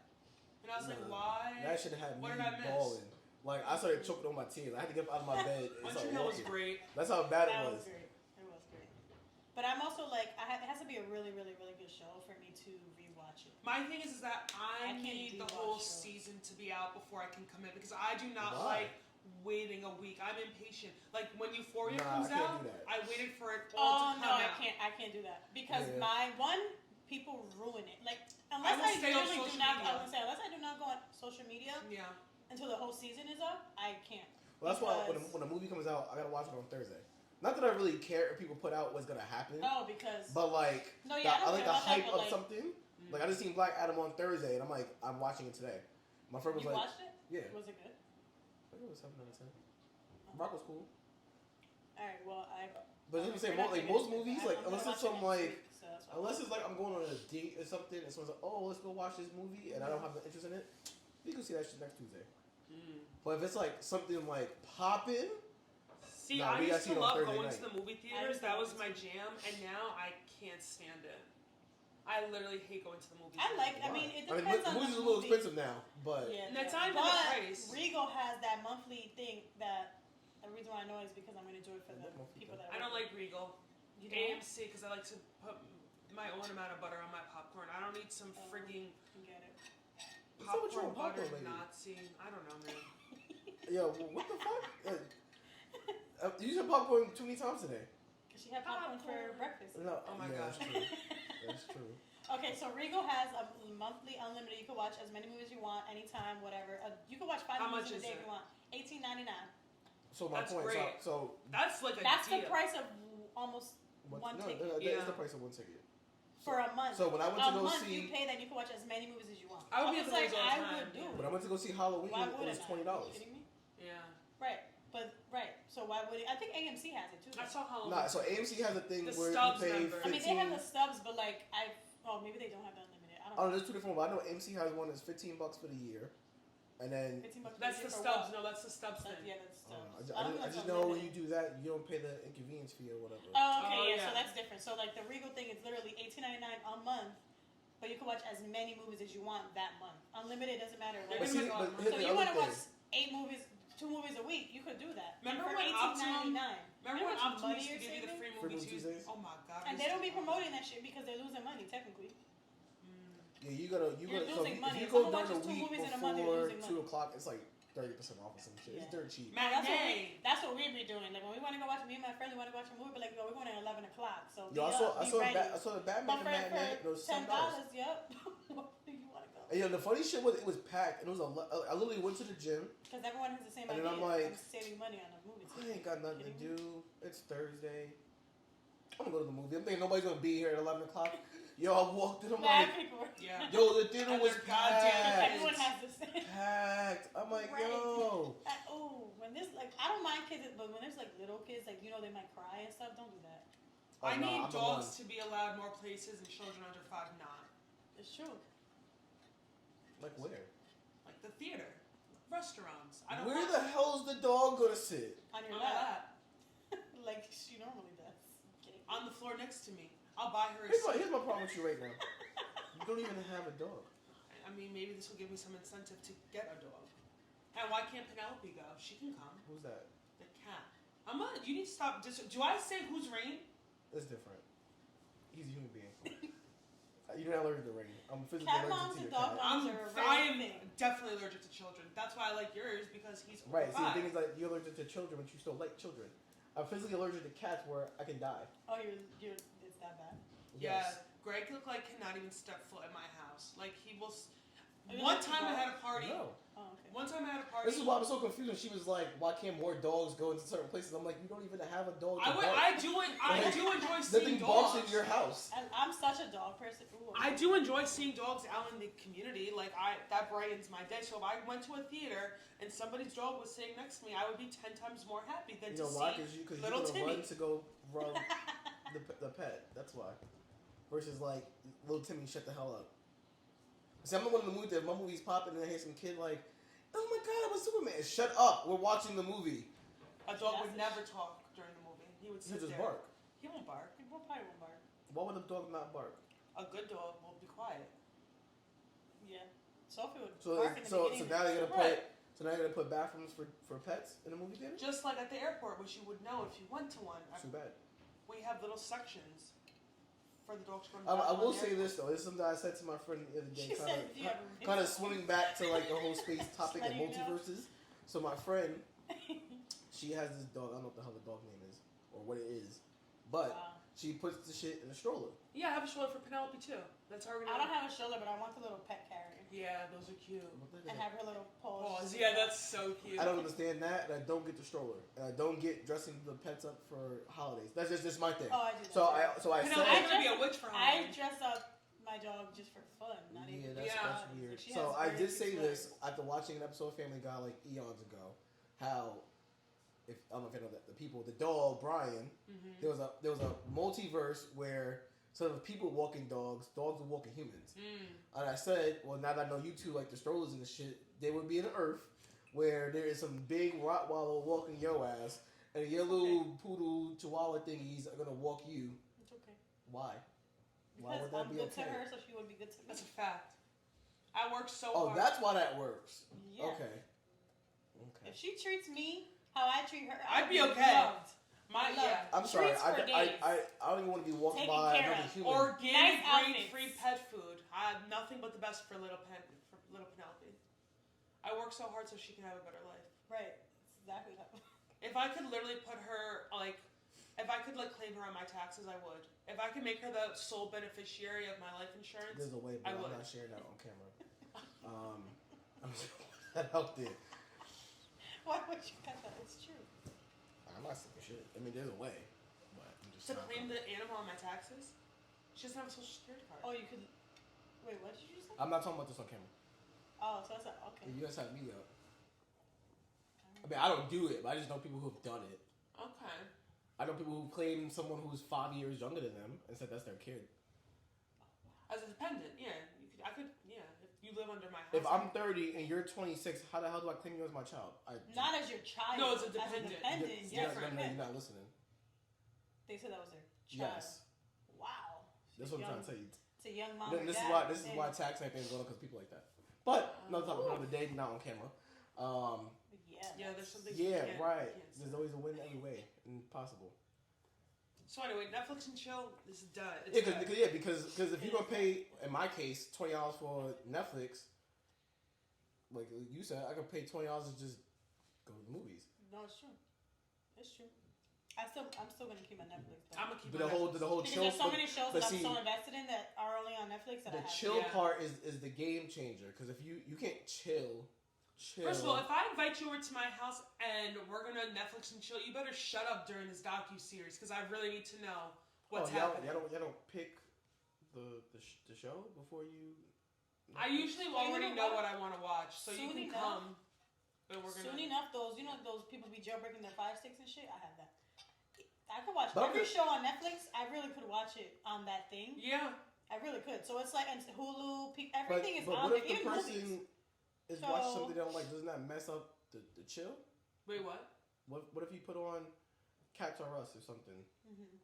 And I was like, Nah. why? That should have had me What did I miss? balling. Like I started choking on my tears. I had to get up out of my bed and One start Tree Hill was walking. great. That's how bad it That was. was great. It was great. But I'm also like, it has to be a really, really, really good show for me to rewatch it. My thing is that I I can't need the rewatch whole shows. season to be out before I can commit because I do not Why? like waiting a week. I'm impatient. Like when Euphoria Nah, comes I can't out, do that. I waited for it Oh all to no, come I out. can't. I can't do that because Yeah. people ruin it. Like I unless will I, stay on literally do social not. media. I was gonna say unless I do not go on social media Yeah. until the whole season is up, I can't. Well, that's why Because- when a movie comes out, I gotta watch it on Thursday. Not that I really care if people put out what's gonna happen, Oh, because but like no, yeah, I like the about that, hype but, of like, something. Mm. Like I just seen Black Adam on Thursday, and I'm like, I'm watching it today. My friend was You like, watched it? yeah, Was it good? I think it was 7 out of 10. Rock was cool, All right. Well, but let me say, we're not like gonna most get into movies, that. like I'm unless gonna it's watch it some next like. week, so that's why. Unless it's like I'm going on a date or something, and someone's like, "Oh, let's go watch this movie," and I don't have the interest in it, you can see that shit next Tuesday. Mm. But if it's like something like popping, See, Nah, I we gotta used see to it on love Thursday going night. to the movie I theaters. used to That love was it my too. jam, and now I can't stand it. I literally hate going to the movies. I like. I why? mean, it I mean, depends on movies the are a little movie. expensive now, but Yeah, And it's yeah. not even the But price. Regal has that monthly thing that the reason why I know is because I'm gonna do it for the What monthly people thing? that I don't like Regal. You don't AMC because I like to put my own amount of butter on my popcorn. I don't need some Oh. freaking get it. What's up with you popcorn and butter popcorn, lady? Nazi. I don't know, man. yo, what the fuck? You said popcorn too many times today. Cause she had popcorn for Popcorn. breakfast. No, Oh my yeah, God. that's true. That's true. Okay, so Regal has a monthly unlimited. You can watch as many movies you want, anytime, whatever. You can watch 5 How movies much in a day is if it? you want. $18.99. So my That's point. great. So That's like a That's deal. the price of almost what, one no, ticket that Yeah. is the price of one ticket. for a month. So when I went to A go month see, you pay that you can watch as many movies as you want. I would be was at the like, movies all the I time, would do yeah. when I it. went to go see Halloween, Why it wouldn't was I? $20. Are you kidding me? Yeah. Right, but right. So why would it? I think AMC has it too. I saw Halloween. Nah, so AMC has a thing The where you Stubbs pay member. 15. I mean, they have the stubs, but like maybe they don't have the unlimited. I Oh, don't know. there's two different ones. I know AMC has one that's $15 for the year, and then $15 That's a year the for Stubbs. what? No, that's the Stubbs That- thing. yeah, that's I stubs. just, I just know when you do that, you don't pay the inconvenience fee or whatever. Oh, okay, Oh, yeah, so yeah. that's different. So like the Regal thing is literally $18.99 a month, but you can watch as many movies as you want that month. Unlimited doesn't matter. They're But Like, see, gonna make a lot of but money. so here's you the want other to thing. watch 2 movies a week, you could do that. Remember for when $18.99. Remember when how much Optimum money used to you're give you the saving? free movie Free movie Tuesdays? Tuesdays? Oh my god. And they don't be promoting that shit because they're losing money technically. Yeah, you gotta. You're So losing if money. you If go someone during the watches 2 week movies in a month, you're before losing 2 money. o'clock, it's like 30% off or some shit. It's Yeah. dirt cheap. Matinee. That's what we be doing. Like when we want to go watch, me and my friends want to watch a movie, but like, yo, we're going at 11 o'clock. So Yo, I be saw up, I be saw ready. I saw the Batman But the for matinee. It was $7. $10, yep. Where do you want to go? And yo, the funny shit was it was packed. And it was I literally went to the gym. Because everyone has the same And idea. then I'm like, saving money on a movie. I ain't got nothing to Kidding me? do. It's Thursday. I'm gonna go to the movie. I'm thinking nobody's gonna be here at 11 o'clock. Yo, I walked in. I'm Bad like, people. Yeah. yo, the theater And was their goddamn packed. Everyone has the same. Packed. I'm like, Right. yo. Oh, when there's like, I don't mind kids, but when there's like little kids, like they might cry and stuff. Don't do that. Oh, I nah, need I'm the dogs to be allowed more places and children under 5 not. It's true. Like where? Like the theater, restaurants. I don't Where want the hell's the dog gonna sit? On your on my lap, lap, like she normally does. Kidding. on the floor next to me. I'll buy her a Here's seat. my problem with you right now. You don't even have a dog. I mean, maybe this will give me some incentive to get a dog. And why can't Penelope go? She can come. Who's that? The cat. You need to stop. Do I say who's Rain? It's different. He's a human being. You're not allergic to rain. I'm physically Cat allergic moms to and your dog cat. moms I are a am very thing. definitely allergic to children. That's why I like yours because he's Right. See, the 5. thing is, like, you're allergic to children, but you still like children. I'm physically allergic to cats where I can die. Oh, it's that bad. Yeah, Yes. Greg look like cannot even step foot in my house. Like he will. Are you One allergic to time I dogs? had a party. No. Oh, okay. One time I had a party. This is why I'm so confused. She was like, "Why can't more dogs go into certain places?" I'm like, "You don't even have a dog." To bark. I do enjoy Nothing seeing barks dogs. in your house. I'm such a dog person. Ooh, I do enjoy seeing dogs out in the community. Like that brightens my day. So if I went to a theater and somebody's dog was sitting next to me, I would be 10 times more happy than You know to why? see Because you're little gonna Timmy. run to go rub the pet. That's why. Versus like little Timmy, shut the hell up. See, I'm the one in the movie that my movie's popping and I hear some kid like, "Oh my god, it was Superman." Shut up. We're watching the movie. A dog That's would it. never talk during the movie. He would You sit just there. bark. He won't bark. People probably won't bark. Why would a dog not bark? A good dog will be quiet. Yeah. So Sophie would So bark in the so beginning. now they're gonna Right. put bathrooms for pets in the movie theater. Just like at the airport, which you would know if you went to one. Too bad. We have little sections for the dogs to run. I down will on say the this though. This is something I said to my friend the other day. She said, "Do you ever Kind of swimming back to like the whole space topic of Letting you know. multiverses. So my friend, she has this dog. I don't know what the hell the dog name is or what it is, but Wow. she puts the shit in a stroller. Yeah, I have a stroller for Penelope too. That's how we're I gonna. don't have a stroller, but I want the little pet carrier Yeah, those are cute. and have her little paws. Paws. Yeah, that's so cute. I don't understand that, and I don't get the stroller, and I don't get dressing the pets up for holidays. That's just my thing. Oh, I do that. So too. I Penelope, said, I'm gonna be a witch for I Halloween. dress up my dog just for fun, not even. yeah, Yeah. that's weird. She So has I very did cute say this sweaters. after watching an episode of Family Guy like eons ago. How, if I don't know if you know the people, the dog Brian, Mm-hmm. there was a multiverse where instead of people walking dogs were walking humans. Mm. And I said, well, now that I know you two like the strollers and the shit, there would be an Earth where there is some big Rottweiler walking your ass, and your little poodle Chihuahua thingies are gonna walk you. It's okay. Why? Why Because would that I'm be good okay? to her, so she would be good to me. That's a fact. I work so Oh, hard. that's why that works. Yeah. Okay. If she treats me how I treat her, I'd be loved. okay. Loved. Yeah. I'm sorry. Treats for days. I don't even want to be walked Taken by care another of. human. Organic, Nice grain-free outfits. pet food. I have nothing but the best for little Penelope. I work so hard so she can have a better life. Right. That's exactly that. If I could literally put her if I could claim her on my taxes, I would. If I could make her the sole beneficiary of my life insurance, There's a way, but I I'm would. not sharing that on camera. I'm just putting that out there. Why would you cut that? It's true. I'm not saying shit. I mean, there's a way, but I'm just to not claim gonna- the animal on my taxes, she doesn't have a social security card. Oh, you could. Wait, what did you say? I'm not talking about this on camera. Oh, so that's a, okay. You guys have me up. I mean, I don't do it, but I just know people who've done it. Okay. I know people who claim someone who's 5 years younger than them and said that's their kid. As a dependent, yeah. I could, yeah. If you live under my house. If I'm 30 and you're 26, how the hell do I claim you as my child? Not as your child. No, as a As dependent. a dependent, You're yes. not, no, you're not listening. They said that was their child. Yes. Wow. That's what I'm trying to tell you. It's a young mom. This or is why dad. this is why tax type is going on because people like that. But another topic for another day, not on camera. Yeah. there's something. Yeah, you can't- right. you can't There's say. always a win every way impossible. So anyway, Netflix and chill. This is done. It's Yeah, done. because if you're gonna pay, in my case, $20 for Netflix, like you said, I could pay $20 to just go to the movies. No, it's true. It's true. I'm still gonna keep my Netflix though. I'm gonna keep But the my whole because chill. there's so many shows but that see, I'm so invested in that are only on Netflix that the I have. chill Yeah. part is the game changer. Because if you can't chill. First of all, if I invite you over to my house and we're gonna Netflix and chill, you better shut up during this docu-series because I really need to know what's happening. y'all don't pick the show before you. I usually Well, you already know know what? what I want to watch, so you Soon can enough- come. And we're gonna. Soon enough, those people be jailbreaking their Fire Sticks and shit. I have that. I could watch But every okay. show on Netflix. I really could watch it on that thing. Yeah. I really could. So it's like and Hulu, But, everything is but on what there. if the Even person movies. is So- watching something they don't like? Doesn't that mess up the chill? Wait, what? What if you put on Cats Are Us or something, Mhm.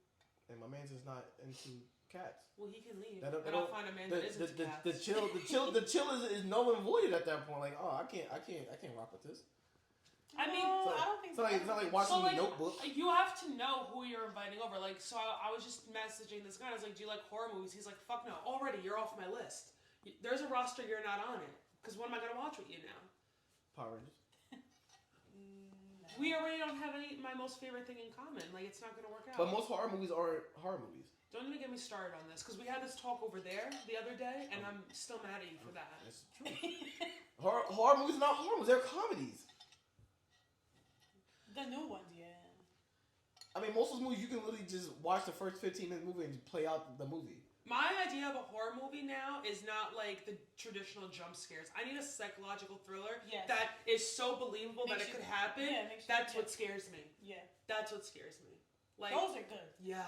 and my man's just not into cats? Well, he can leave. That don't- and that I'll don't- find a man The, that is the, into the, cats. the chill is null and voided at that point. Like, oh, I can't rock with this. I mean, No, So- I don't think It's not like, it's not like watching So, like, the Notebook. You have to know who you're inviting over. Like, so I was just messaging this guy. I was like, "Do you like horror movies?" He's like, "Fuck no! Already, you're off my list. There's a roster, you're not on it. Because what am I gonna watch with you now? Power Rangers. No. We already don't have my most favorite thing in common. Like, it's not gonna work out. But most horror movies aren't horror movies. Don't even get me started on this because we had this talk over there the other day, and I'm still mad at you for that. That's true. horror movies are not horror movies. They're comedies. The new ones, yeah. I mean, most of those movies you can literally just watch the first 15-minute movie and play out the movie. My idea of a horror movie now is not like the traditional jump scares. I need a psychological thriller Yes. that is so believable that Makes it you- could happen. yeah, makes you- That's yeah. what scares me. Yeah. That's what scares me. Like, Those are good. yeah,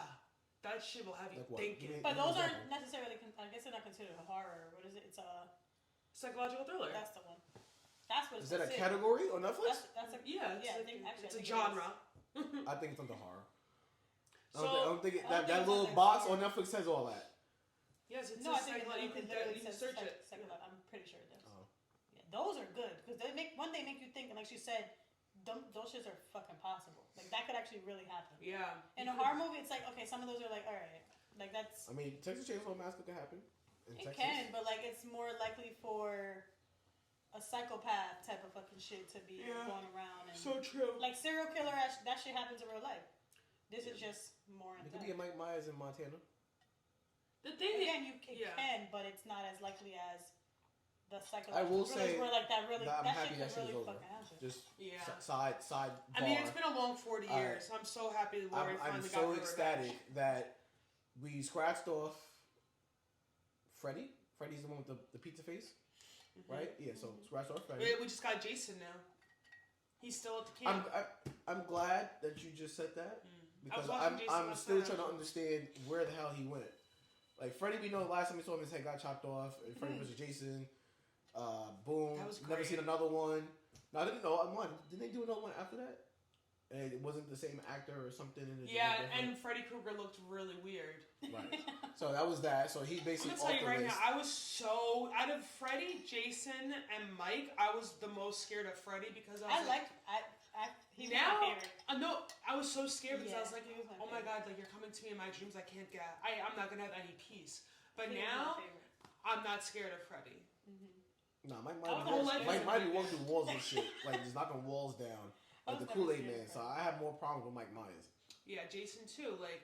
that shit will have you Like what? thinking. Give me- But give me those an aren't example. necessarily, I guess they're not considered a horror. What is it? It's a, Psychological thriller. that's the one. That's what Is it's that a considered. category on Netflix? That's a, Yeah, it's, yeah, I like, think actually it's I a think it genre. I think it's under horror. I So- don't think I don't that think it's little under box horror. on Netflix says all that. Yes, it's no, a I think psychological. You it can literally you can says search it. I'm pretty sure it does. Oh. those are good because they make you think, and like she said, those shits are fucking possible. Like that could actually really happen. Yeah. In a horror movie, it's like okay, some of those are like all right, like that's. I mean, Texas Chainsaw Massacre can happen. In It Texas. can, but like it's more likely for a psychopath type of fucking shit to be going around. And, So true. like serial killer, that shit happens in real life. This is just more It intense. could be a Mike Myers in Montana. The thing Again, you yeah. can, but it's not as likely as the psychological. I will say where like that really that I'm that happy shit that could shit is really over. fucking happen. Just Yeah. side I mean, bar. it's been a long 40 years. I'm so happy that Lori I'm finally so got her ecstatic revenge. that we scratched off Freddy. Freddy's the one with the pizza face, right? Yeah. So scratched off Freddy. We just got Jason now. He's still at the camp. I'm glad that you just said that because watching Jason I'm last still night. trying to understand where the hell he went. Like Freddy, we know last time we saw him, his head got chopped off. And Freddy versus Jason. Boom. That was Never great. seen another one. No, I didn't know one. Didn't they do another one after that? And it wasn't the same actor or something. And Yeah, and Freddy Krueger looked really weird. right. So that was that. So he I'm basically gonna tell off you the right list. now, I was so out of Freddy, Jason, and Mike. I was the most scared of Freddy because I was he's now. my favorite. No, I was so scared because I was Yeah, like, he was my oh my favorite. god, like you're coming to me in my dreams. I can't get. I'm not gonna have any peace. But He was my now favorite. I'm not scared of Freddy. Nah, Mike I was might never be scared. walking through walls and shit, like just knocking walls down, I like was the never Kool-Aid scared Man. of So I have more problems with Mike Myers. Yeah, Jason too. Like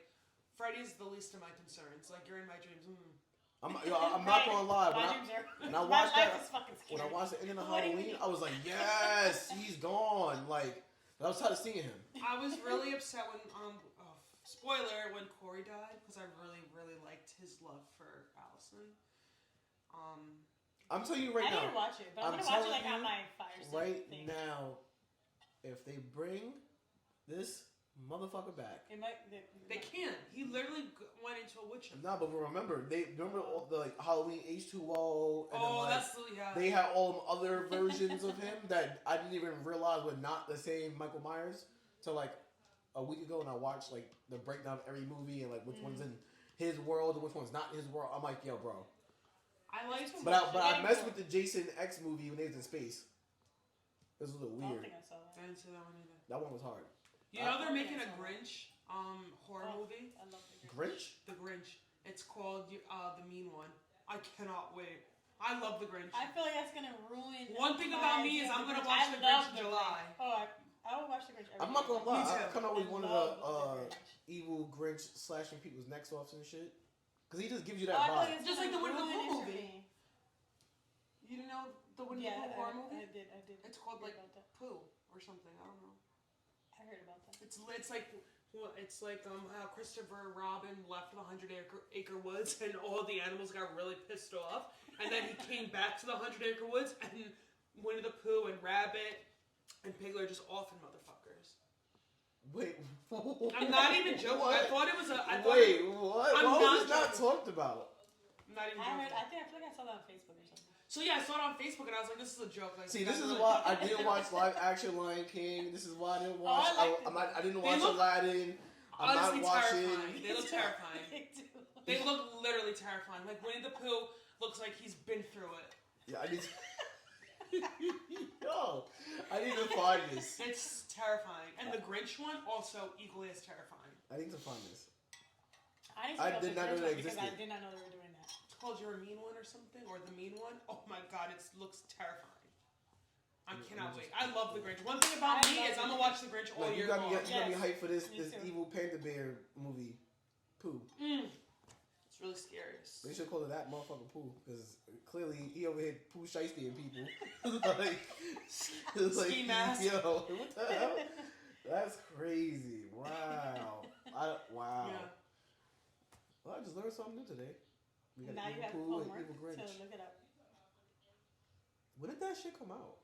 Freddy's the least of my concerns. Like you're in my dreams. I'm not gonna lie. My When dreams are. when I my watched life that- is fucking I scary. watched the ending of What do you Halloween, mean? I was like, yes, he's gone. Like I was tired of seeing him. I was really upset when spoiler when Corey died because I really liked his love for Allison. I'm telling you right I need to now, watch it, but I'm I'm gonna watch it telling like on you my fire stick right thing. now, if they bring this motherfucker back. It might. They can't. He literally went into a witch hunt. No, but remember all the like Halloween H2O and then, like, that's they had all them other versions of him that I didn't even realize were not the same Michael Myers. So like a week ago, when I watched like the breakdown of every movie and like which one's in his world and which one's not in his world, I'm like, yo, bro. I liked him. But I messed with the Jason X movie when they was in space. It was a little I don't weird. think I saw that. I didn't see that one either. That one was hard. You know they're I making a saw that. Grinch horror movie. I love the Grinch? The Grinch. It's called The Mean One. I cannot wait. I love The Grinch. I feel like that's gonna ruin. One thing my about me is idea I'm of gonna Grinch. watch I The love Grinch in the July. Grinch. Oh, I will watch the Grinch. I'm not gonna lie. Me too. I kind of always wanted love a the Grinch. evil Grinch slashing people's necks off and shit. Because he just gives you Oh, that I thought vibe. it was Just like the gonna Winnie the ruin Pooh it for movie. me. You didn't know the Winnie Yeah, the Pooh horror movie? I did. It's called hear like about that. Pooh or something. I don't know. I heard about that. It's like how Christopher Robin left the 100-acre woods and all the animals got really pissed off, and then he came back to the 100-acre woods, and Winnie the Pooh and Rabbit and Piglet are just awful motherfuckers. Wait, I'm not even joking. What? I thought it was a. Wait, what? I'm Why not was this not joking. talked about? I'm not even I joking. feel like I saw that on Facebook or something. So yeah, I saw it on Facebook and I was like, this is a joke. Like, See, that's this is really- why I didn't watch live action Lion King. This is why I didn't watch. I I didn't They watch look Aladdin. I'm honestly not watching. terrifying. They look terrifying. They do. They look literally terrifying. Like Winnie the Pooh looks like he's been through it. Yeah, I need. Yo, I need to find this. It's terrifying. And the Grinch one also equally as terrifying. I need to find this. I did not know that because I existed. did not know they were doing that. It's called You're a Mean One or something, or The Mean One. Oh my god, it looks terrifying. I cannot wait. I love the Grinch. One thing about I me love is the I'm gonna Grinch. watch the Grinch all Like, you year got me, long. you got me Yes. hyped for this Me this too. evil panda bear movie, Pooh. It's really scary. They should call it that motherfucker Pooh, because clearly he over here Pooh shiesty and people. like, it's like, Ski mask. yo, what the hell? That's crazy. Wow. Wow. Yeah. Well, I just learned something new today. We got Now you Evil have Pooh and homework Evil to Grinch. look it up. When did that shit come out?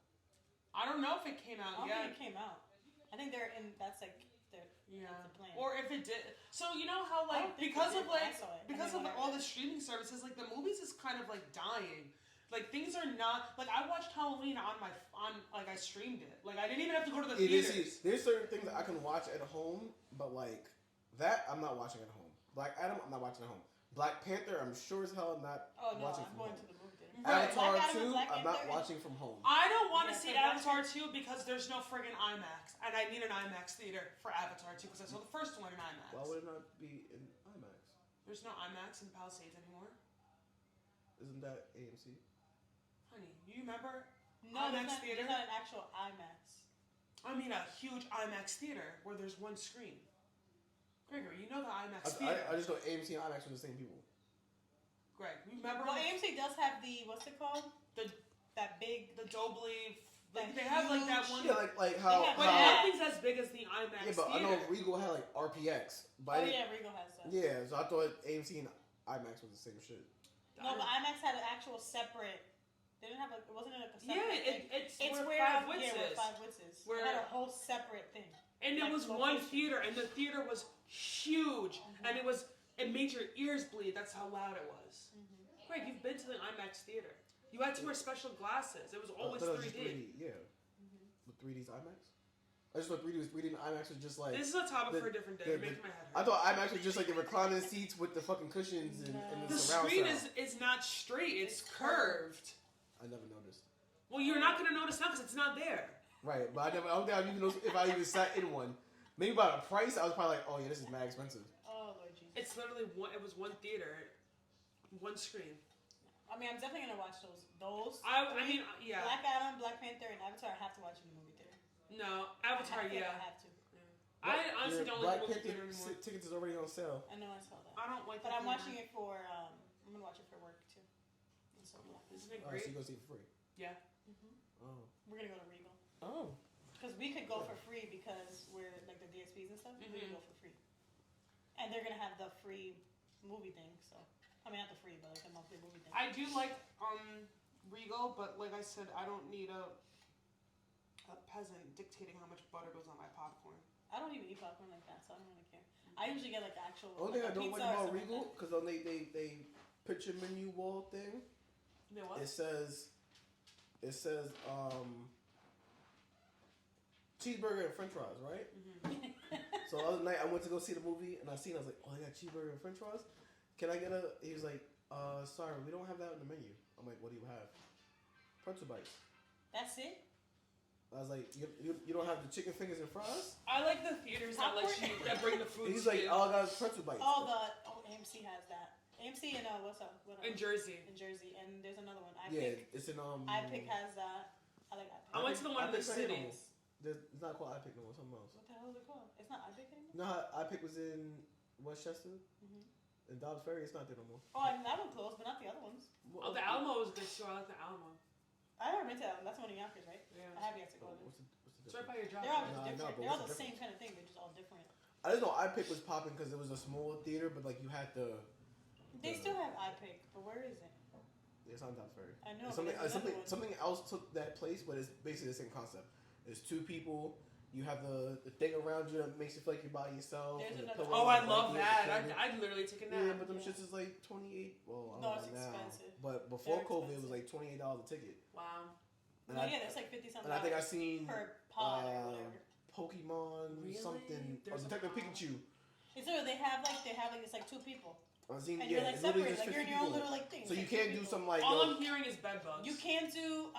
I don't know if it came I out don't yet. think it came out. I think they're in. That's like their. Yeah. That's the plan. Or if it did. So you know how I like don't think because it of did. like I saw it. because I mean, of all the streaming services, like the movies is kind of like dying. Like things are not like I watched Halloween on like I streamed it. Like I didn't even have to go to the It is. theaters. There's certain things that I can watch at home, but like that, I'm not watching at home. Black Adam, I'm not watching at home. Black Panther, I'm sure as hell not Oh no, watching I'm from going home. to the movie theater. Right. Avatar Black Adam 2, and Black I'm not Panther. watching from home. I don't want to Yeah, see so that's- Avatar 2 because there's no friggin' IMAX. And I need an IMAX theater for Avatar 2 because I saw the first one in IMAX. Why would it not be in IMAX? There's no IMAX in Palisades anymore. Isn't that AMC? Honey, you remember? No, IMAX there's theater? not an actual IMAX. I mean a huge IMAX theater where there's one screen. Gregory, you know the IMAX I theater. just know AMC and IMAX are the same people. Greg, you remember Well, AMC does have the what's it called? The- that big. the Dobley? Like, That they have like that one. huge- Yeah, like how. They have But Yeah. nothing's as big as the IMAX Yeah, but I theater. know Regal had like RPX. But I Oh didn't- yeah, Regal has that. Yeah, so I thought AMC and IMAX was the same shit. No, but IMAX had an actual separate. They didn't have like it wasn't like a separate. Yeah, thing. it's It's where where Five Wits yeah, where is. Five Wits is. Where- It had a whole separate thing. And it like, was one location. theater, and the theater was huge, and it made your ears bleed. That's how loud it was. Greg, you've been to the IMAX theater. You had to wear special glasses. It was always I thought it was 3D. just 3D. Yeah. With 3D's IMAX? I just thought 3D was 3D and IMAX was just like. This is a topic the- for a different day. the- You're making my head I hurt. thought IMAX was just like the reclining seats with the fucking cushions and The the surround screen sound. is not straight. It's It's curved. I never noticed. Well, you're not gonna notice now because it's not there. Right, but I don't think I even know if I even sat in one. Maybe by the price, I was probably like, oh yeah, this is mad expensive. Oh Lord Jesus. It's literally one. It was one theater, one screen. I mean, I'm definitely gonna watch those. I mean, yeah. Black Adam, Black Panther, and Avatar. I have to watch in the movie theater. No, I Avatar. have to, Yeah. I have to. I honestly don't Black like the movie Panther theater anymore. tickets is already on sale. I know I saw that. I don't like. But that I'm watching theater. it for. I'm gonna watch it for work too. And so Isn't it Oh, so great? you go see it for free. Yeah. Oh. we're gonna go to Regal Oh. because we could go for free because we're like the DSPs and stuff. We Mhm. could go for free, and they're gonna have the free movie thing. So I mean, not the free, but like the monthly movie thing. I do like Regal, but like I said, I don't need a peasant dictating how much butter goes on my popcorn. I don't even eat popcorn like that, so I don't really care. I usually get like the actual. Only like, thing I a don't like pizza or about something Regal, like because on they picture menu wall thing, You know what? it says cheeseburger and French fries, right? So the other night I went to go see the movie and I was like, oh, they got cheeseburger and French fries. Can I get a? He was like, sorry, we don't have that in the menu. I'm like, what do you have? Pretzel bites. That's it. I was like, you don't have the chicken fingers and fries? I like the theaters that let you that bring the food. He's to like, you. all I got is pretzel bites. AMC has that. AMC and what's up? In Jersey. In Jersey, and there's another one. Yeah, iPick. it's in iPick has that. I like iPick. I went to the one in the iPick's not here city. no more. It's not called iPick no more, something else. What the hell is it called? It's not iPick anymore. No, iPick was in Westchester. Mhm. In Dobbs Ferry, it's not there no more. Oh, I mean, that one closed, but not the other ones. Oh, the Alamo was good too. I like the Alamo. I haven't been to that one. That's the one in Yonkers, right? Yeah. I have yet to go there. What's the It's right difference? by your job. They're all No, just I know, different. but They're all what's the the same kind of thing. They're just all different. I just know iPick was popping because it was a small theater, but like you had the. They still have iPick, but where is it? It's on Dobbs Ferry. I know. It's something, but there's another one. something else took that place, but it's basically the same concept. There's two people. You have the thing around you that makes you feel like you're by yourself. There's and the another- pillow Oh, I and the love blanket, that. the I'd literally take a yeah, nap. but them Yeah. shits is like 28. Well, I don't No, know it's now. expensive. But before They're COVID, it was expensive. like $28 a ticket. Wow. And No, I, yeah, that's like 50 something. and I think I seen per pod or uh, whatever. Pokemon Really? something or There's a Detective pod? Pikachu. It's literally they have like it's like two people, I seen and yeah, you're like it's literally separated, just like you're in 50 your own people. little like thing. So It's you like two can't do people. some like All I'm hearing is bed bugs. You can do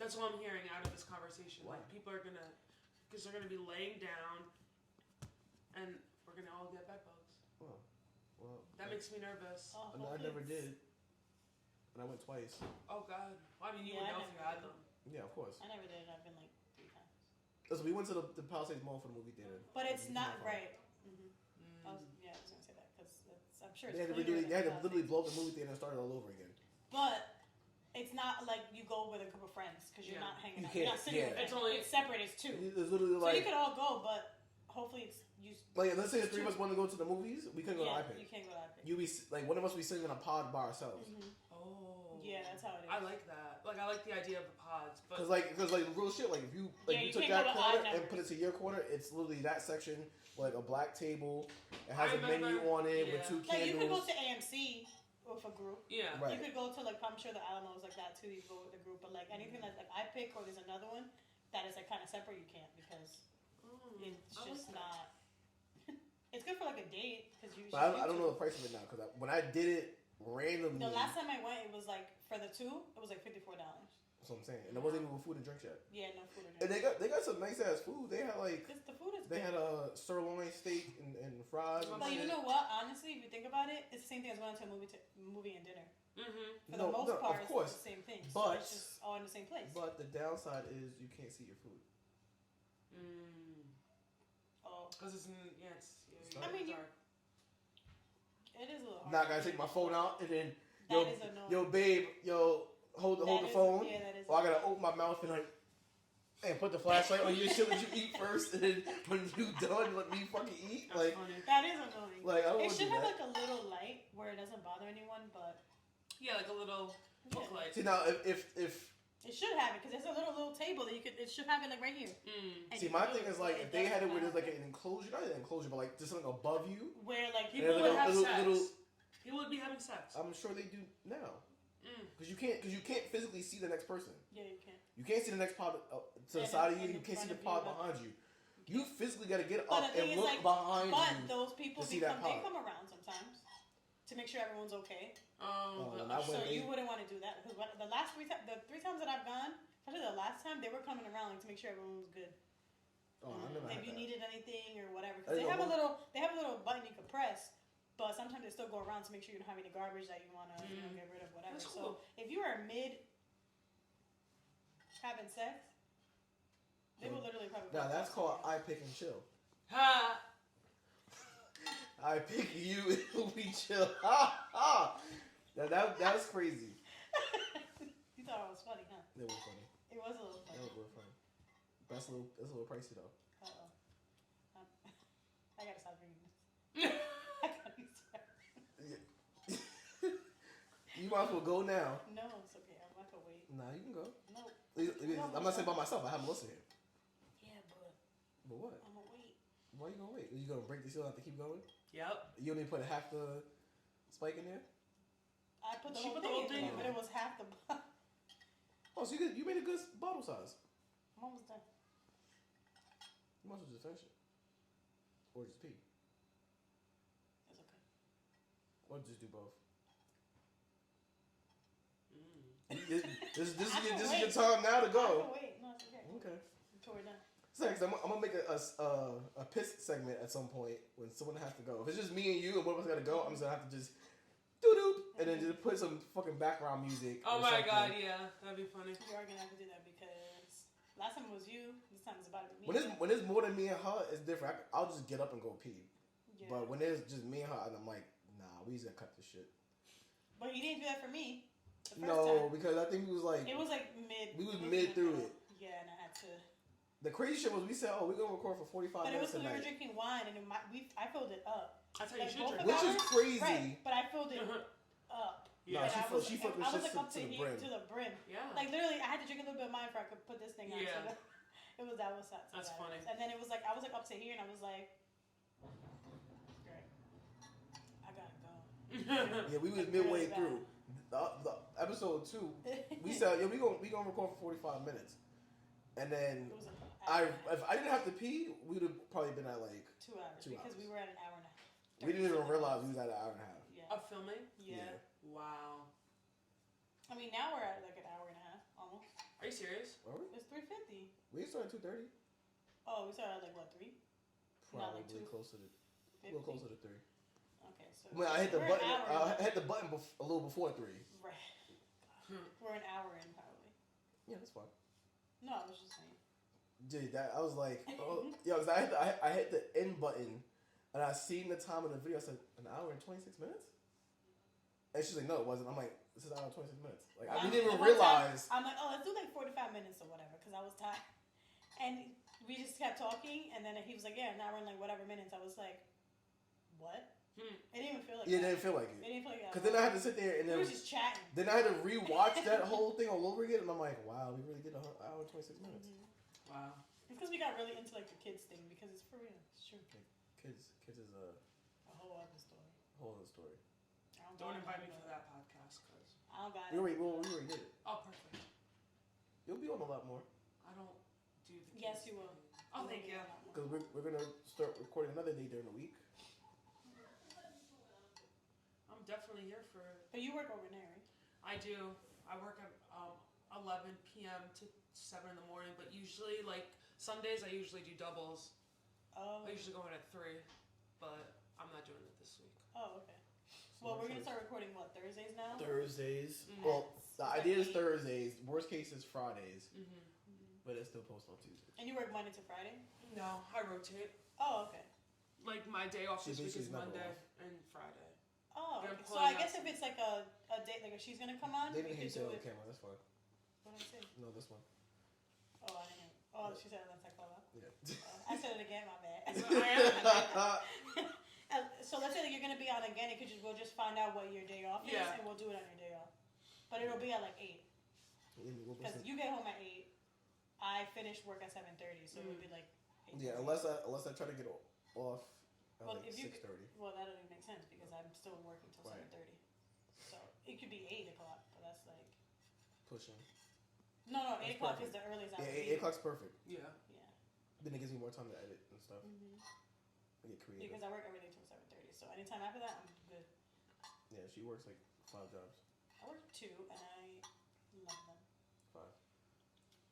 That's what I'm hearing out of this conversation. Why? Like people are because they're gonna be laying down, and we're gonna all get bed bugs. well, That makes me nervous. Oh, I hopefully never it's- did, and I went twice. Oh God. Well, I mean, you Yeah, would I know if you never had did. them. Yeah, of course. I never did. I've been like 3 times, Listen, we went to the Palisades Mall for the movie theater. but it's not fun. right. I was gonna say that because I'm sure it's They had to cleaner literally, than they had to Palisades. literally blow up the movie theater and start it all over again. But it's not like you go with a group of friends because you're Yeah. not hanging You out. You're not can't, sitting yeah. with friends. It's only- it's separate. It's two. There's literally So like, you could all go, but hopefully it's you. like let's say the three of us want to go to the movies, we couldn't go Yeah, to you iPick. can't go to iPick. You be like one of us be sitting in a pod by ourselves. Oh. Yeah, that's how it is. I like that. Like I like the idea of the pods, but Cause like real shit, like if you Yeah, you you took can't that go to corner odd and numbers. put it to your corner, it's literally that section with like a black table. It has I a menu remember- on it with yeah. 2 Like candles. you could go to AMC with a group. yeah. Right. You could go to like I'm sure the Alamo is like that too. You go with a group, but like anything that's like iPick or there's another one that is like kind of separate, you can't because it's I just like that. not. It's good for like a date because you. But I don't know the price of it now because when I did it randomly. The last time I went, it was like for the two, it was like $54. That's what I'm saying, and it wasn't even with food and drinks yet. Yeah, no food or And drink. they got some nice ass food. They had like Because the food is they good. had a sirloin steak and fries. And But you shit. know what? Honestly, if you think about it, it's the same thing as going to a movie and dinner. Mm-hmm. For the most part, of course. it's the same thing. But- so it's just all in the same place. But the downside is you can't see your food. Oh, Because it's It's I mean, dark. it is a little hard. Now I gotta take my phone out and then That is annoying. yo babe, hold That the is- phone. Yeah, that is. Or I gotta open my mouth and like and put the flashlight on your shit that you eat first, and then when you done, let me fucking eat. That's Like, funny. That is annoying. I don't It want to should do have that. like a little light where it doesn't bother anyone, but Yeah, like a little book yeah. light. See now, if It should have it because there's a little table that you could. It should have it like right here. And see you my can thing do is it, like but if it they had it doesn't where there's like have an enclosure, not an enclosure, but like just something above you. where like People Yeah, would like a have little- sex. People would be having sex. I'm sure they do now. Because you can't physically see the next person. Yeah, you can. You can't see the next pod to the And side of in you. You the can't see front the of pod you, behind you. You physically got to get But up the thing and is, look like, behind but you. those people to see that they pod. come around sometimes to make sure everyone's okay. Oh, But- and I So went you eight. wouldn't want to do that because the three times that I've gone, especially the last time, they were coming around like, to make sure everyone was good. Oh, I never If had you that. needed anything or whatever, I because they didn't have know they have a little button you can press, but sometimes they still go around to make sure you don't have any garbage that you want to get rid of, whatever. That's So cool. if you are mid having sex, they will literally probably. Now that's called I pick and chill. Ha! I pick you and we chill. Ha ha. Now that was crazy. You thought it was funny, huh? That was funny. It was a little That funny. was real funny. That's a little pricey though. Uh-oh. I gotta stop drinking this. I gotta stop. You might as well go now. No, it's okay. I'm not gonna wait. Nah, you can go. No. I'm not saying by myself. I have Melissa here. Yeah, But what? I'm gonna wait. Why you gonna wait? Are you gonna break the seal and have to keep going? Yep. You only put half the spike in there? I put the She whole put the thing whole in thing there, in but there. it was half the bottle. Oh, so you made a good bottle size. I'm almost done. You might as well just finish it. Or just pee. It's okay. Or just do both. Mm. This I can is your wait. time now to I go. can wait. No, it's okay. Okay. Until we're done. So next, I'm gonna make a piss segment at some point when someone has to go. If it's just me and you and one of us gotta go, I'm just gonna have to just doo doo and then just put some fucking background music. Oh or my something. god, yeah. That'd be funny. We are gonna have to do that because last time it was you. This time it's about to be me. When it's more than me and her, it's different. I'll just get up and go pee. Yeah. But when it's just me and her, and I'm like, nah, we just gotta cut this shit. But you didn't do that for me. The first No, time. because I think we was like It was like mid. We was it mid through it. Yeah, and I had to. the crazy shit was we said, oh, we're gonna record for 45 But it was minutes because we were tonight, drinking wine and I filled it up. That's how you Like, should both drink. of which is ours? crazy. Right, but I filled it up. No, Yeah. she And I filled- was- she filled the I was shit like up to the here, brim. to the brim. Yeah. Like literally, I had to drink a little bit of mine before I could put this thing on. Yeah. So it was that was sad. That's funny. And then it was like I was like up to here, and I was like, great, I gotta go. Yeah, we was Like, midway really bad. through. The episode 2, we said, yeah, we gonna record for 45 minutes, and then It was an if I didn't have to pee, we would have probably been at like 2 hours 2 because hours. we were at an hour and a half. we didn't even realize we was at an hour and a half. Yeah. Of filming? Yeah. Wow. I mean, now we're at like an hour and a half almost. Are you serious? Were we? It's 3:50. We started at 2:30. Oh, we started at like what 3? Not like Probably 2:50. closer to a little closer to 3. Okay, so Well, I hit the we're button. an hour I in. hit the button a little before 3. Right. Hmm. We're an hour in probably. Yeah, that's fine. No, I was just saying. Dude, I was like, oh, yo, 'cause I hit the end button, and I seen the time of the video. I said, an hour and 26 minutes? And she's like, no, it wasn't. I'm like, this is an hour and 26 minutes. Like, I didn't even The one time, realize. I'm like, oh, let's do like 45 minutes or whatever, because I was tired. And we just kept talking, and then he was like, yeah, an hour and like whatever minutes. I was like, what? It didn't even feel like Yeah, it that. didn't feel like It it. didn't feel like that. Because then I had to sit there, and we then, were just chatting. then I had to rewatch that whole thing all over again, and I'm like, wow, we really did an hour and 26 minutes. Wow. It's because we got really into like the kids thing, because it's for real. It's true. Kids is a A whole other story. whole other story. I Don't got invite it, me for but that podcast, because. I don't got We it. already did it. Oh, perfect. You'll be on a lot more. I don't do the Yes, kids you will. thing. Oh, thank you. Because we're going to start recording another day during the week. I'm I'm definitely here for it. But you work overnight, right? I do. I work at 11 p.m. to 7 in the morning, but usually, like, Sundays, I usually do doubles. Oh. I usually go in at 3, but I'm not doing it this week. Oh, okay. Well, we're gonna start recording what, Thursdays now? Thursdays. Mhm. Well, the Like idea is 8. Thursdays. Worst case is Fridays, Mm-hmm. but it's still posted on Tuesdays. And you work Monday to Friday? No, I rotate. Oh, okay. Like, my day off this week She's is never Monday off. and Friday. Oh, They're okay. So pulling I guess out if it's like a date, like if she's gonna come on, They we didn't could hate do the it. camera. That's fine. What did I say? No, this one. Oh, I didn't. Oh, she said that's like call out. Yeah. I said it again. My bad. So I am. So let's say that you're gonna be on again. We'll just find out what your day off is, Yeah. and we'll do it on your day off. But it'll be at like 8, because you get home at 8. I finish work at 7:30, so it'll be like 8. Yeah, unless I try to get off at Well, like if you- 6:30. Well, that doesn't make sense because I'm still working till Right. 7:30. So it could be 8 o'clock, but that's like Pushing. no, 8 That's o'clock perfect. is the earliest I Yeah, would 8 be. o'clock's perfect. Yeah. Yeah. Then it gives me more time to edit and stuff. Mm-hmm. I get creative. Because I work every day till 7:30. So anytime after that, I'm good. Yeah, she works like 5 jobs. I work 2, and I love them. 5.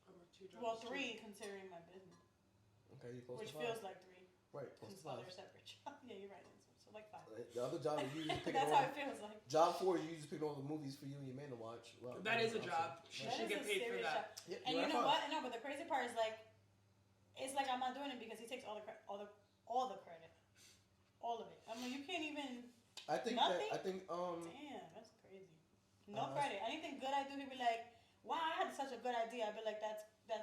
I work 2 jobs. Well, too. 3 considering my business, Okay, you close which to 5. feels like 3 Right, close since to 5. they're separate jobs. Yeah, you're right. So like 5. The other job is you just picking That's how all. it feels like. Job 4 is you just picking all the movies for you and your man to watch. Well, That is a I'm job. saying. She Right. should That get is a paid for serious that. job. Yep, And you're you know right. what? No, but the crazy part is like, it's like I'm not doing it because he takes all the credit, all the credit, all of it. I mean, you can't even. I think Nothing? that I think Damn, that's crazy. No that's- credit. Anything good I do, he'd be like, "Wow, I had such a good idea." I'd be like, "That's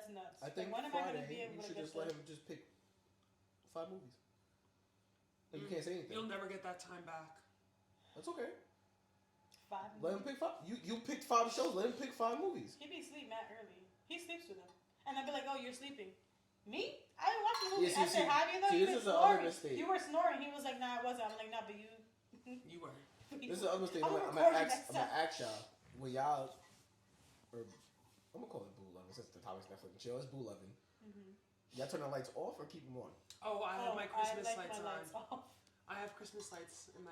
nuts." I think like, when am I Friday gonna be able you to should get just let the- him just pick 5 movies. Like, you can't say anything. You'll never get that time back. That's okay. 5 Let him movies? pick 5. You picked 5 shows. Let him pick 5 movies. He be asleep mad early. He sleeps with them, and I'd be like, "Oh, you're sleeping." Me? I didn't watch the movie. Yeah, I said, "How do you know see, you this been is the other snoring?" mistake. You were snoring. He was like, "Nah, I wasn't." I'm like, "Nah, but you." You were. This is the other mistake. I'm I'm gonna gonna record you ask. next I'm gonna time. ask y'all. When y'all, or I'm gonna call it Boo Lovin' since the topic's Netflix and chill. It's Boo Lovin'. Mhm. Y'all turn the lights off or keep them on? Oh, I have my Christmas I like lights my on. lights off. I have Christmas lights in my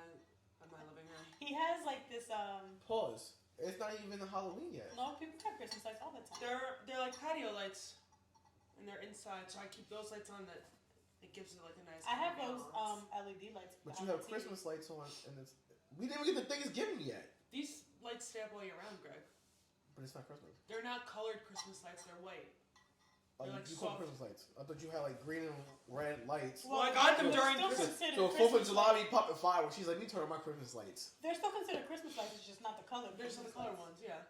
living room. He has like this Pause. It's not even Halloween yet. No, people have Christmas lights all the time. They're like patio lights, and they're inside. So I keep those lights on. That it gives it like a nice. I have those ambiance. LED lights. But on you have the TV. Christmas lights on, and it's we didn't even get the Thanksgiving yet. These lights stay up all year round, Greg. But it's not Christmas. They're not colored Christmas lights. They're white. Oh, They're you, like you call them soft. Christmas lights. I thought you had like green and red lights. Well, I got them they're during still Christmas. considered So 4th of Christmas July, lights. we popping fireworks. She's like, me turn on my Christmas lights. They're still considered Christmas lights. It's just not the color. There's some Christmas color lights. ones, yeah.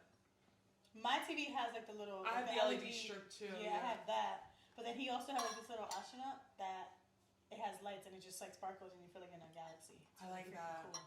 My TV has like the little. I have like the LED strip too. Yeah, I have that. But then he also has like this little astronaut that it has lights and it just like sparkles and you feel like in a galaxy. It's I like really that. Cool.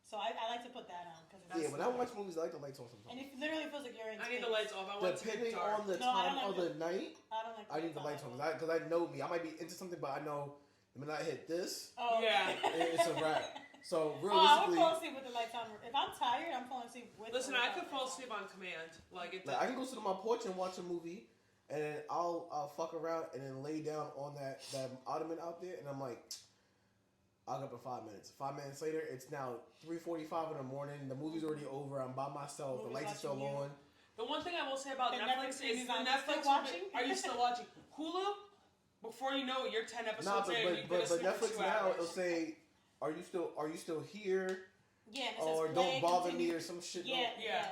So I like to put that on because Yeah, when I watch movies, I like the lights on and sometimes. it literally feels like you're in. I need space. the lights off. I want it to be Depending dark. on the No, I time don't of like the night, I don't like. I need the lights on because I know me. I might be into something, but I know the minute I hit this, Oh Yeah. it's a wrap. So Oh, I would realistically, fall asleep with the lights on. If I'm tired, I'm falling asleep with. Listen, or I without could the fall lights asleep on command. Like it. like, I can go sit on my porch and watch a movie, and then I'll fuck around and then lay down on that ottoman out there, and I'm like, I'll get up in 5 minutes. 5 minutes later, it's now 3:45 in the morning. The movie's already over. I'm by myself. The Movie's lights are still watching you. on. The one thing I will say about The Netflix Netflix is is the on. Netflix. Still watching? Are you still watching Hulu? Before you know it, you're 10 episodes Nah, but in. You've been but asleep for Netflix 2 now hours. it'll say, are you still here? Yeah, and it says Or play, don't bother continue. me or some shit. Yeah, No. yeah.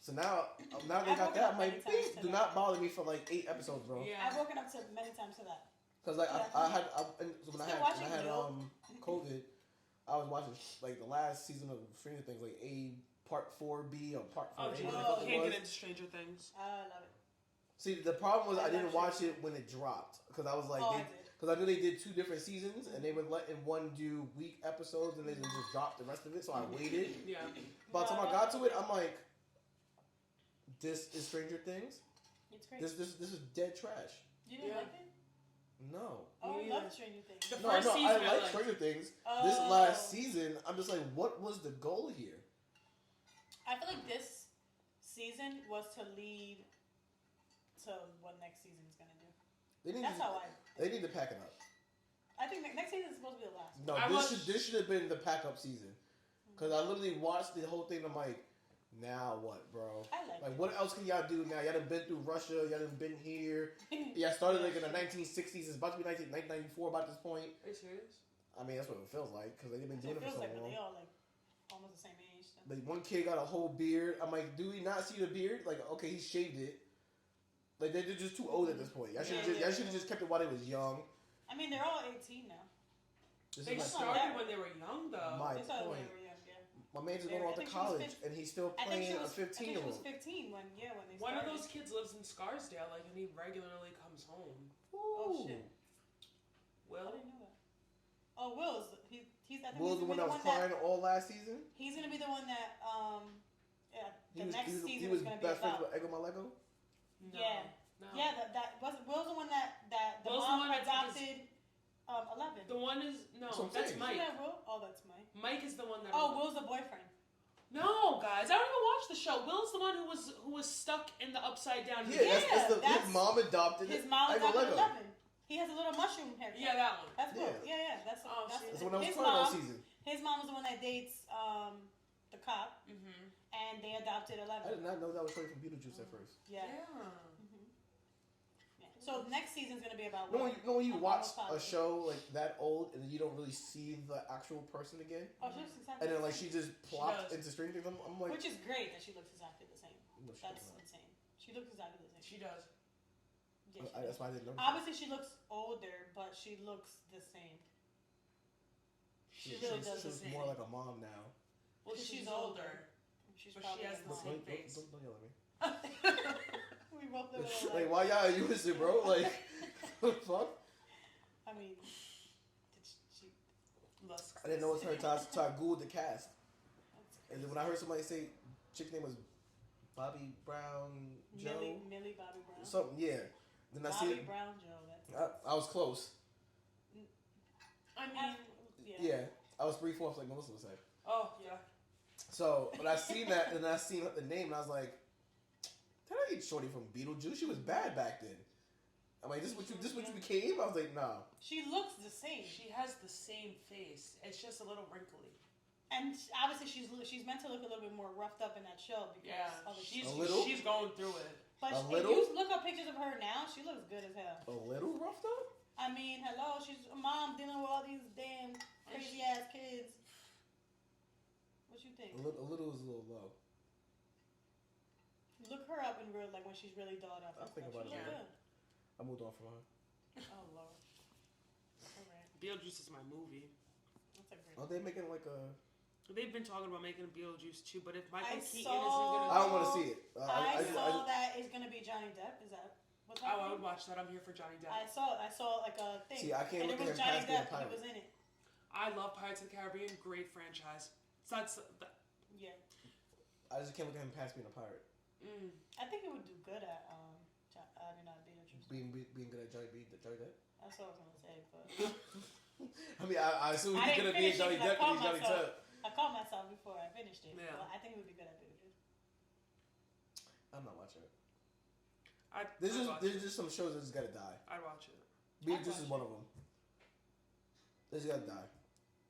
So now they I've got woken that. up I'm many like, times please to do that. not bother me for like 8 episodes, bro. Yeah. I've woken up to many times to that. Cause like Yeah. I had and so when I Still had watching when I had you. COVID, I was watching like the last season of Stranger Things, like part 4B or part 4A. Oh, geez. whatever the fuck You it can't was. get into Stranger Things. I love it. See, the problem was I I didn't love watch Stranger it when it dropped because I was like, Oh, I did. because I knew they did 2 different seasons and they would let in one do week episodes and they would just drop the rest of it. So I waited. Yeah. By the time I got to it, I'm like, this is Stranger Things. It's great. This is dead trash. You didn't Yeah. like it? No. Oh, Me I love either. Stranger Things. The No, first no, season I I like liked. Stranger Things. Oh. This last season, I'm just like, what was the goal here? I feel like this season was to lead to what next season's gonna do. They need That's to, how I. they need to pack it up. I think next season is supposed to be the last. No, I this watched- should have been the pack up season. Because I literally watched the whole thing. I'm like, now what, bro? I like Like, what else can y'all do now? Y'all done been through Russia. Y'all done been here. Y'all started like in the 1960s. It's about to be 1994 about this point. Are you serious? I mean, that's what it feels like because they've been doing it for feels so like long. they all like almost the same age. So. Like, one kid got a whole beard. I'm like, do we not see the beard? Like, okay, he shaved it. Like, they're just too old at this point. Y'all should have just kept it while they was young. I mean, they're all 18 now. This They is my started point. when they were young, though. My They started when point. they were young, yeah. My man's just They going were- off I to think she was college, and he's still I think playing she a was. I think she 15-year-old. was 15 when they started. One of those kids lives in Scarsdale, like, and he regularly comes home. Oh shit! I Will? didn't know that. Oh, Will's. He's. I think Will's he's the one gonna that be was crying all last season. He's gonna be the one that yeah. The next he season was is gonna be best friends about. with Ego Malego. No. Yeah. No. Yeah, that wasn't Will's the one that the Will's the mom one that adopted 11. The one is That's what I'm that's saying. Mike. Isn't that Will? Oh, that's Mike. Mike is the one that. Oh, Will's the boyfriend. No, guys, I don't even watch the show. Will's the one who was stuck in the upside down. Yeah, Yeah, his mom adopted His mom Ego adopted Malego. 11. He has a little mushroom haircut. Yeah, that one. That's Will. Yeah. Yeah, that's Oh, that's shit. That's the one that was his crying all mom. season. His mom was the one that dates the cop, Mm-hmm. and they adopted I 11. did not know that was Troy from Beetlejuice at first. Yeah. Yeah. Yeah. So next season's gonna be about. No, when you I'm watch almost a positive. show like that old and then you don't really see the actual person again, Oh, she looks exactly. and then the like same. she just does. plopped into Stranger Things, I'm like, Which is great that she looks exactly the same. no, she That's does not. insane. She looks exactly the same. She does. Yeah, she That's does. why I didn't know. Obviously, she looks older, but she looks the same. She really does She's the same. more like a mom now. Well, She's she's older. older. She's But probably she has like the mom. same face. Don't yell at me. We both look Like, alike. why y'all use it, bro? Like, what the fuck? I mean, did she? Lusk. I didn't know it was her until I googled the cast. That's And then when I heard somebody say chick's name was Bobby Brown Joe, Millie Bobby Brown. something, yeah. Then I Bobby see, Brown Joe. That's. I was close. I mean, Yeah, I was 3/4 like Melissa would say. oh yeah. So, but I seen that, and I seen the name, and I was like, "That ain't Shorty from Beetlejuice. She was bad back then." I'm like, "This what you became?" I was like, "No." She looks the same, She has the same face. It's just a little wrinkly. and obviously she's meant to look a little bit more roughed up in that show because Yeah. of the She's A little? she's going through it. But A if little? you look up pictures of her now, she looks good as hell. A little roughed up. I mean, hello, she's a mom dealing with all these damn crazy ass kids. What you think? A little is a little low. Look her up in real, like when she's really dolled up. I'll think She about it look later. good. I moved on from her. Oh lord. Alright, Beetlejuice is my movie. that's a great. Are they making like a? They've been talking about making a Beetlejuice too, but if Michael I Keaton saw- isn't gonna, I don't want to see it. I saw that it's gonna be Johnny Depp. Is that what's I happening? would watch that. I'm here for Johnny I Depp. saw like a thing. See, I can't and look it at was him Johnny past being a Depp. He pirate. was in it. I love Pirates of the Caribbean. Great franchise. So that's Yeah. I just can't look at him past being a pirate. I think it would do good at Beetlejuice. Being good at Johnny Depp. That's what I was gonna say, but I mean, I assume I he's didn't gonna be finish Johnny it 'cause I Depp and he's called Johnny myself. Depp. I caught myself before I finished it. Yeah. But I think it would be good at Beetlejuice. I'm not watching it. I'd There's watch just it. some shows that just gotta die. I'd watch it. Beetlejuice is watch one of them. They just gotta die.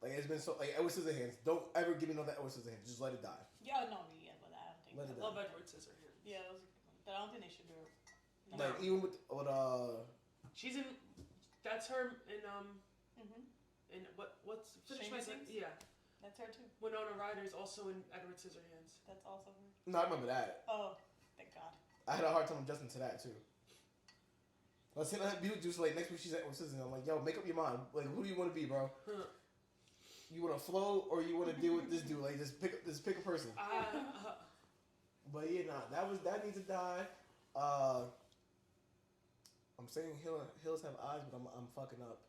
Like it's been so like Edward Scissorhands. Don't ever give me no that Edward Scissorhands. Just let it die. Yeah, no, yeah, but I don't think. Let so. it Love die. Edward Scissorhands. Yeah, it was a good one. But I don't think they should do it. No. Like even with She's in. That's her in Mhm. in what's finish Stranger my Things? yeah. That's her too. Winona Ryder is also in Edward Scissorhands. That's also her. no, I remember that. Oh, thank God. I had a hard time adjusting to that too. I was saying that Beetlejuice like next week she's at Edward Scissorhands. I'm like, yo, make up your mind. Like, who do you want to be, bro? Huh. You want to float or you want to deal with this dude? Like, just pick a person. But yeah, nah, that needs to die. I'm saying hills have eyes, but I'm fucking up.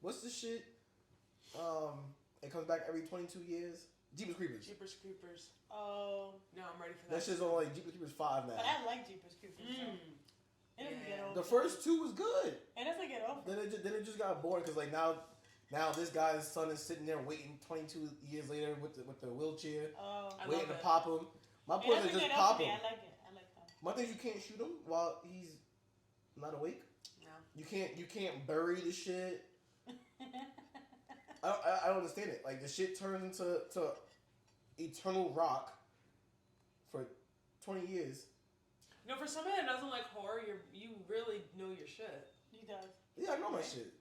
What's the shit? It comes back every 22 years. Jeepers Creepers. Jeepers Creepers. Oh, No, I'm ready for That that. shit's on like Jeepers Creepers 5 now. but I like Jeepers Creepers. So Mm. it doesn't get Yeah. old. The first two was good. It doesn't get old. Then it just got boring because like now this guy's son is sitting there waiting 22 years later with the wheelchair, Oh, I waiting love to it. pop him. My it point is doesn't just get pop old for me. him. I like it. I like that. My thing is you can't shoot him while he's not awake. No. You can't bury the shit. I don't understand it. Like the shit turns into Eternal Rock for 20 years. You know, for somebody that doesn't like horror, you really know your shit. He does. Yeah, I know my shit.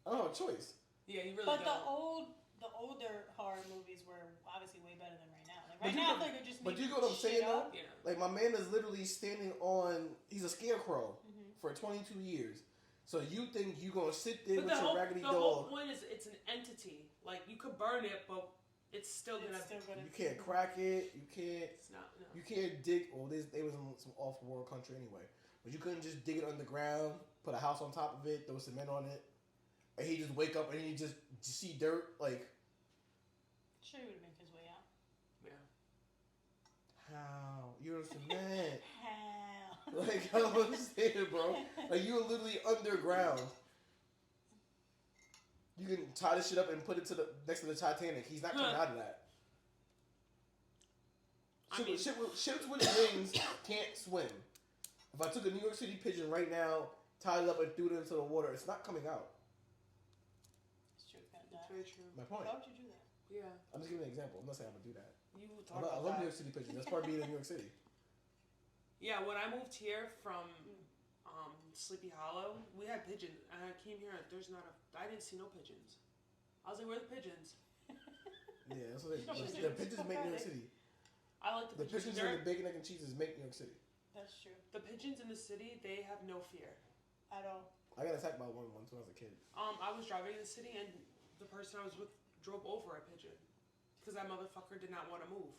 I don't have a choice. Yeah, you really But don't. the older horror movies were obviously way better than right now. Like But right you now, I know- feel like they're just But making you get what I'm shit saying though? up. Yeah. Like my man is literally standing on. He's a scarecrow Mhm. for 22 years. So you think you gonna sit there But with the your whole, raggedy the whole dog? point is it's an entity. Like, you could burn it, but it's still gonna... It's still gonna. You can't crack it. You can't. It's not, no. You can't dig. Well, they was in some off-world country anyway. But you couldn't just dig it underground, put a house on top of it, throw cement on it, and he just wake up and he just see dirt. Like Sure, he would make his way out. Yeah. how you're cement? Hell. Like I don't understand, bro. Like you were literally underground. You can tie this shit up and put it to the next to the Titanic. He's not coming out of that. I mean- Ships with wings can't swim. If I took a New York City pigeon right now, tied it up and threw it into the water, it's not coming out. It's true. It's gonna It's die. very true. My point. Why would you do that? Yeah. I'm just giving an example. I'm not saying I'm gonna do that. You I talk love about New that. York City pigeons. That's part of being in New York City. Yeah, when I moved here from Sleepy Hollow, we had pigeons. And I came here, I didn't see no pigeons. I was like, where are the pigeons? Yeah, that's what they, No the pigeons. pigeons make New York City. I like The the pigeons. pigeons and the bacon, egg, and cheeses make New York City. That's true. The pigeons in the city, they have no fear. At all. I got attacked by one once when I was a kid. I was driving in the city and the person I was with drove over a pigeon. Because that motherfucker did not want to move.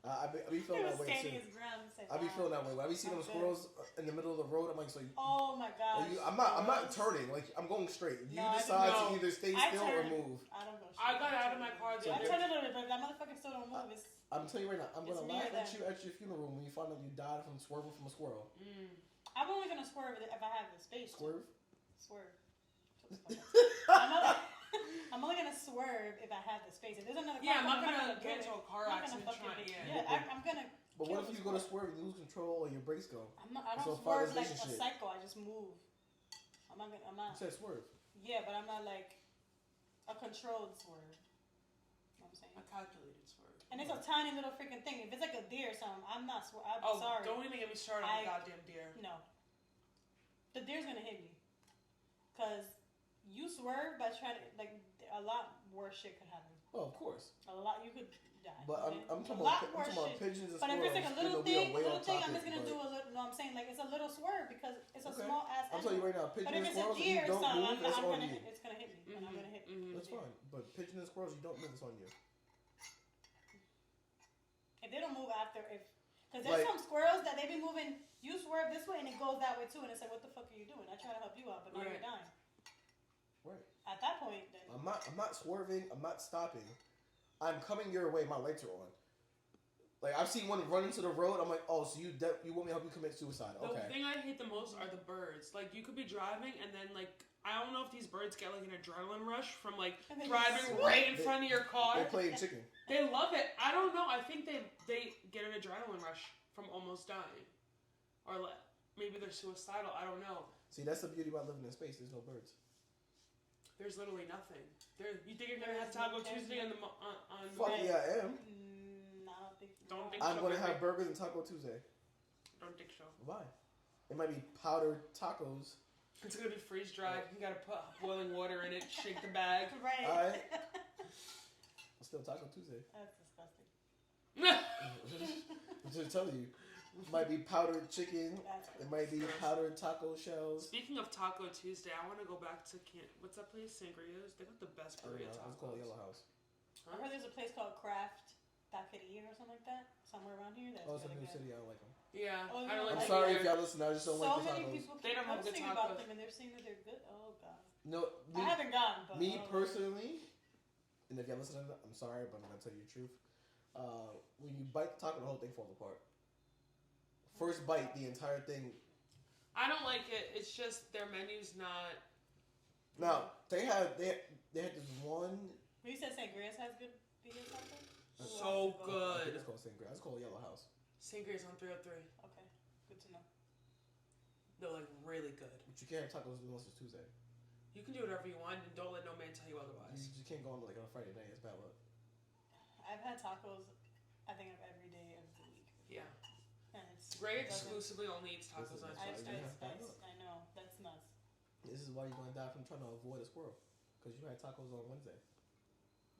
I be He feeling was that way standing too. his ground and said, I be "Wow." feeling that way. When I be seeing them Okay. squirrels in the middle of the road, I'm like, so you, Oh my gosh. I'm not Squirrels. turning. Like I'm going straight. You No, I decide no. to either stay I still or turn. move. I don't go. I straight. got out of my car the I other turn a little bit, but that motherfucker still don't move. It's, I'm telling you right now, I'm gonna It's me or laugh at them. you at your funeral when you find out you died from swerving from a squirrel. I'm only gonna swerve if I have the space. to. Swerve? Swerve. I'm only gonna swerve if I have the space. If there's another car, Yeah, I'm not coming, gonna do get it. into a car I'm not gonna accident fucking trying. do- Yeah. I'm gonna. But kill what if the you go to swerve and you lose control or your brakes go? I So don't far, swerve this like a shit. psycho. I just move. I'm not. I'm You not. said swerve. Yeah, but I'm not like a controlled swerve. You know what I'm saying? A calculated swerve. And it's a tiny little freaking thing. If it's like a deer or something, I'm not. I'm Oh, sorry. don't even get me started on the goddamn deer. No. The deer's gonna hit me. Cause you swerve by trying to like a lot worse shit could happen. Oh, of course. A lot you could die. But okay? I'm talking a lot about, worse shit. pigeons and But if squirrels. it's like a then little they'll be thing, way little off thing, I'm topic, just gonna but- do a little. No, I'm saying like it's a little swerve because it's a Okay. small ass. I'm telling you right now, But pigeons if and it's a squirrels, if deer you or don't something, move, that's on you. it's gonna hit me. And I'm gonna hit. That's fine. But pigeons and squirrels, you don't move, it's on you. If they don't move after, because there's Like- some squirrels that they be moving. You swerve this way and it goes that way too, and it's like, what the fuck are you doing? I try to help you out, but now you're Right. dying. Right. At that point, then I'm not swerving, I'm not stopping. I'm coming your way, my lights are on. Like I've seen one run into the road, I'm like, oh, so you want me to help you commit suicide. The Okay. thing I hate the most are the birds. Like, you could be driving and then, like, I don't know if these birds get, like, an adrenaline rush from, like, And they driving just right in They- front of your car. They're playing chicken. They love it. I don't know. I think they get an adrenaline rush from almost dying. Or maybe they're suicidal. I don't know. See, that's the beauty about living in space, there's no birds. There's literally nothing. You think you're going to have Taco Tuesday on the on Fuck May? yeah, I am. I don't think. Don't think I'm so, gonna baby. have burgers and Taco Tuesday. Don't think so. Why? It might be powdered tacos. It's going to be freeze dried. You got to put boiling water in it, shake the bag. Right. Alright. Still Taco Tuesday. That's disgusting. I'm just telling you. It might be powdered chicken. That's It might be powdered taco shells. Speaking of Taco Tuesday, I want to go back to what's that place? Sangria's. They got the best I don't burrito know. It's called tacos. Yellow House. I heard there's a place called Craft Taqueria or something like that, somewhere around here. That's Oh, it's a really new good. city. I don't like them. Yeah, Oh, I don't you like I'm Like sorry it if y'all listen. I just don't So like the many tacos. people They keep don't have good posting about tacos. them, and they're saying that they're good. Oh god, No, I haven't gone. But me oh, personally, and if y'all listening, I'm sorry, but I'm gonna tell you the truth. When you bite the taco, the whole thing falls apart. First bite, the entire thing. I don't like it. It's just their menu's not. Now they had this one. When you said Sangria's has good video tacos. So I good. think it's called Sangria. It's called Yellow House. Sangria's on 303. Okay, good to know. They're like really good. But you can't have tacos unless it's Tuesday. You can do whatever you want and don't let no man tell you You otherwise. just can't go on like on a Friday night. It's bad luck. I've had tacos, I think, of every day of the week. Yeah. And it's Gray it doesn't- exclusively only eats tacos on I, Tuesdays. I know, that's nuts. This is why you're gonna die from trying to avoid a squirrel, because you had tacos on Wednesday.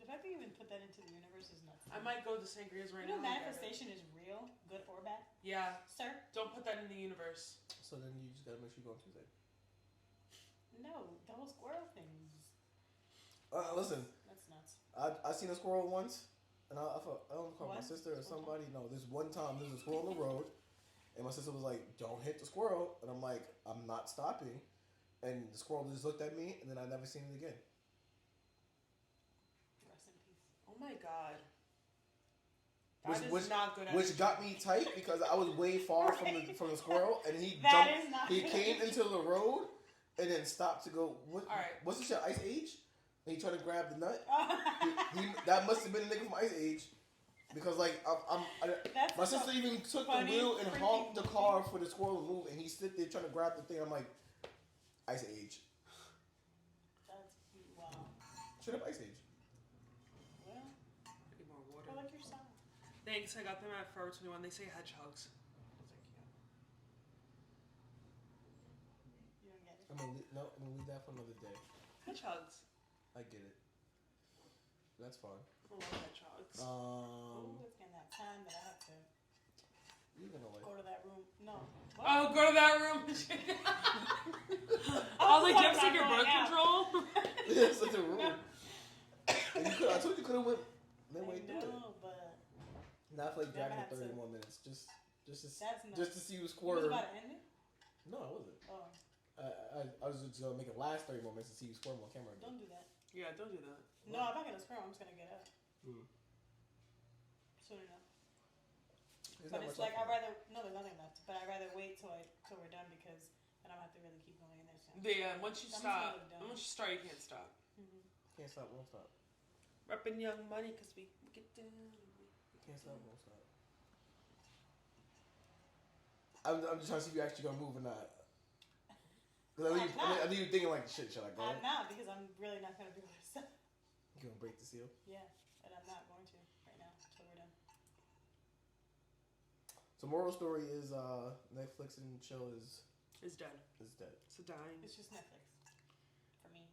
The fact that you even put that into the universe is nuts. I might go to Sangria's right You know, now. and get it. manifestation is real, good or bad, Yeah. sir. Don't put that in the universe. So then you just gotta make sure you go on Tuesday. No, the whole squirrel thing. Listen, That's nuts. I seen a squirrel once, and I thought I don't know, call my What? sister or somebody. No, this one time there was a squirrel on the road, and my sister was like, "Don't hit the squirrel," and I'm like, "I'm not stopping," and the squirrel just looked at me, and then I never seen it again. Rest in peace. Oh my god. Which- That is which- not good. Which got me tight because I was way far from the squirrel, and he That jumped. is not He good. came into the road, and then stopped to go. What? All right. What's this shit? Ice Age? And he tried to grab the nut. Oh. He that must have been a nigga from Ice Age, because like That's my so sister even took the funny wheel and freaking honked the movie. car for the squirrel to move, and he stood there trying to grab the thing. I'm like, Ice Age. That's wow. Straight up Ice Age. Well, I need more water. I like your song. Thanks, I got them at Forever 21. They say hedgehogs. You don't get it. I'm gonna leave that for another day. Hedgehogs. I get it. That's fine. I love hedgehogs. Oh, it's getting that time that I have to You're gonna like. go to that room. No. What? Oh, go to that room. I All was the like, jumps I'm take your going birth out. control. It's such a room. And I told you could have went midway I through it. know, but Not like Never dragging had it 30 to. more minutes. Just that's nuts. to see you You was squirm. about to end it? No, I wasn't. Oh, I was just gonna make it last 30 more minutes to see you squirm on camera. don't do that. Yeah, don't do that. No, I'm not gonna squirm. I'm just gonna get up Mm. soon enough. There's But not it's much like left. I'd rather no, there's nothing left. But I'd rather wait till we're done because then I don't have to really keep going in there. So. Yeah, once you I'm just stop, gonna done. once you start, you can't stop. Mm-hmm. Can't stop, won't stop. Repping Young Money because we get down. Can't stop, won't stop. I'm just trying to see if you're actually gonna move or not. Cause I know you're thinking like, shit, should I go? I'm not because I'm really not gonna be able to stop. You gonna break the seal? Yeah, and I'm not going to right now until we're done. So moral story is Netflix and chill is It's dead. dead. It's dying. It's just Netflix for me.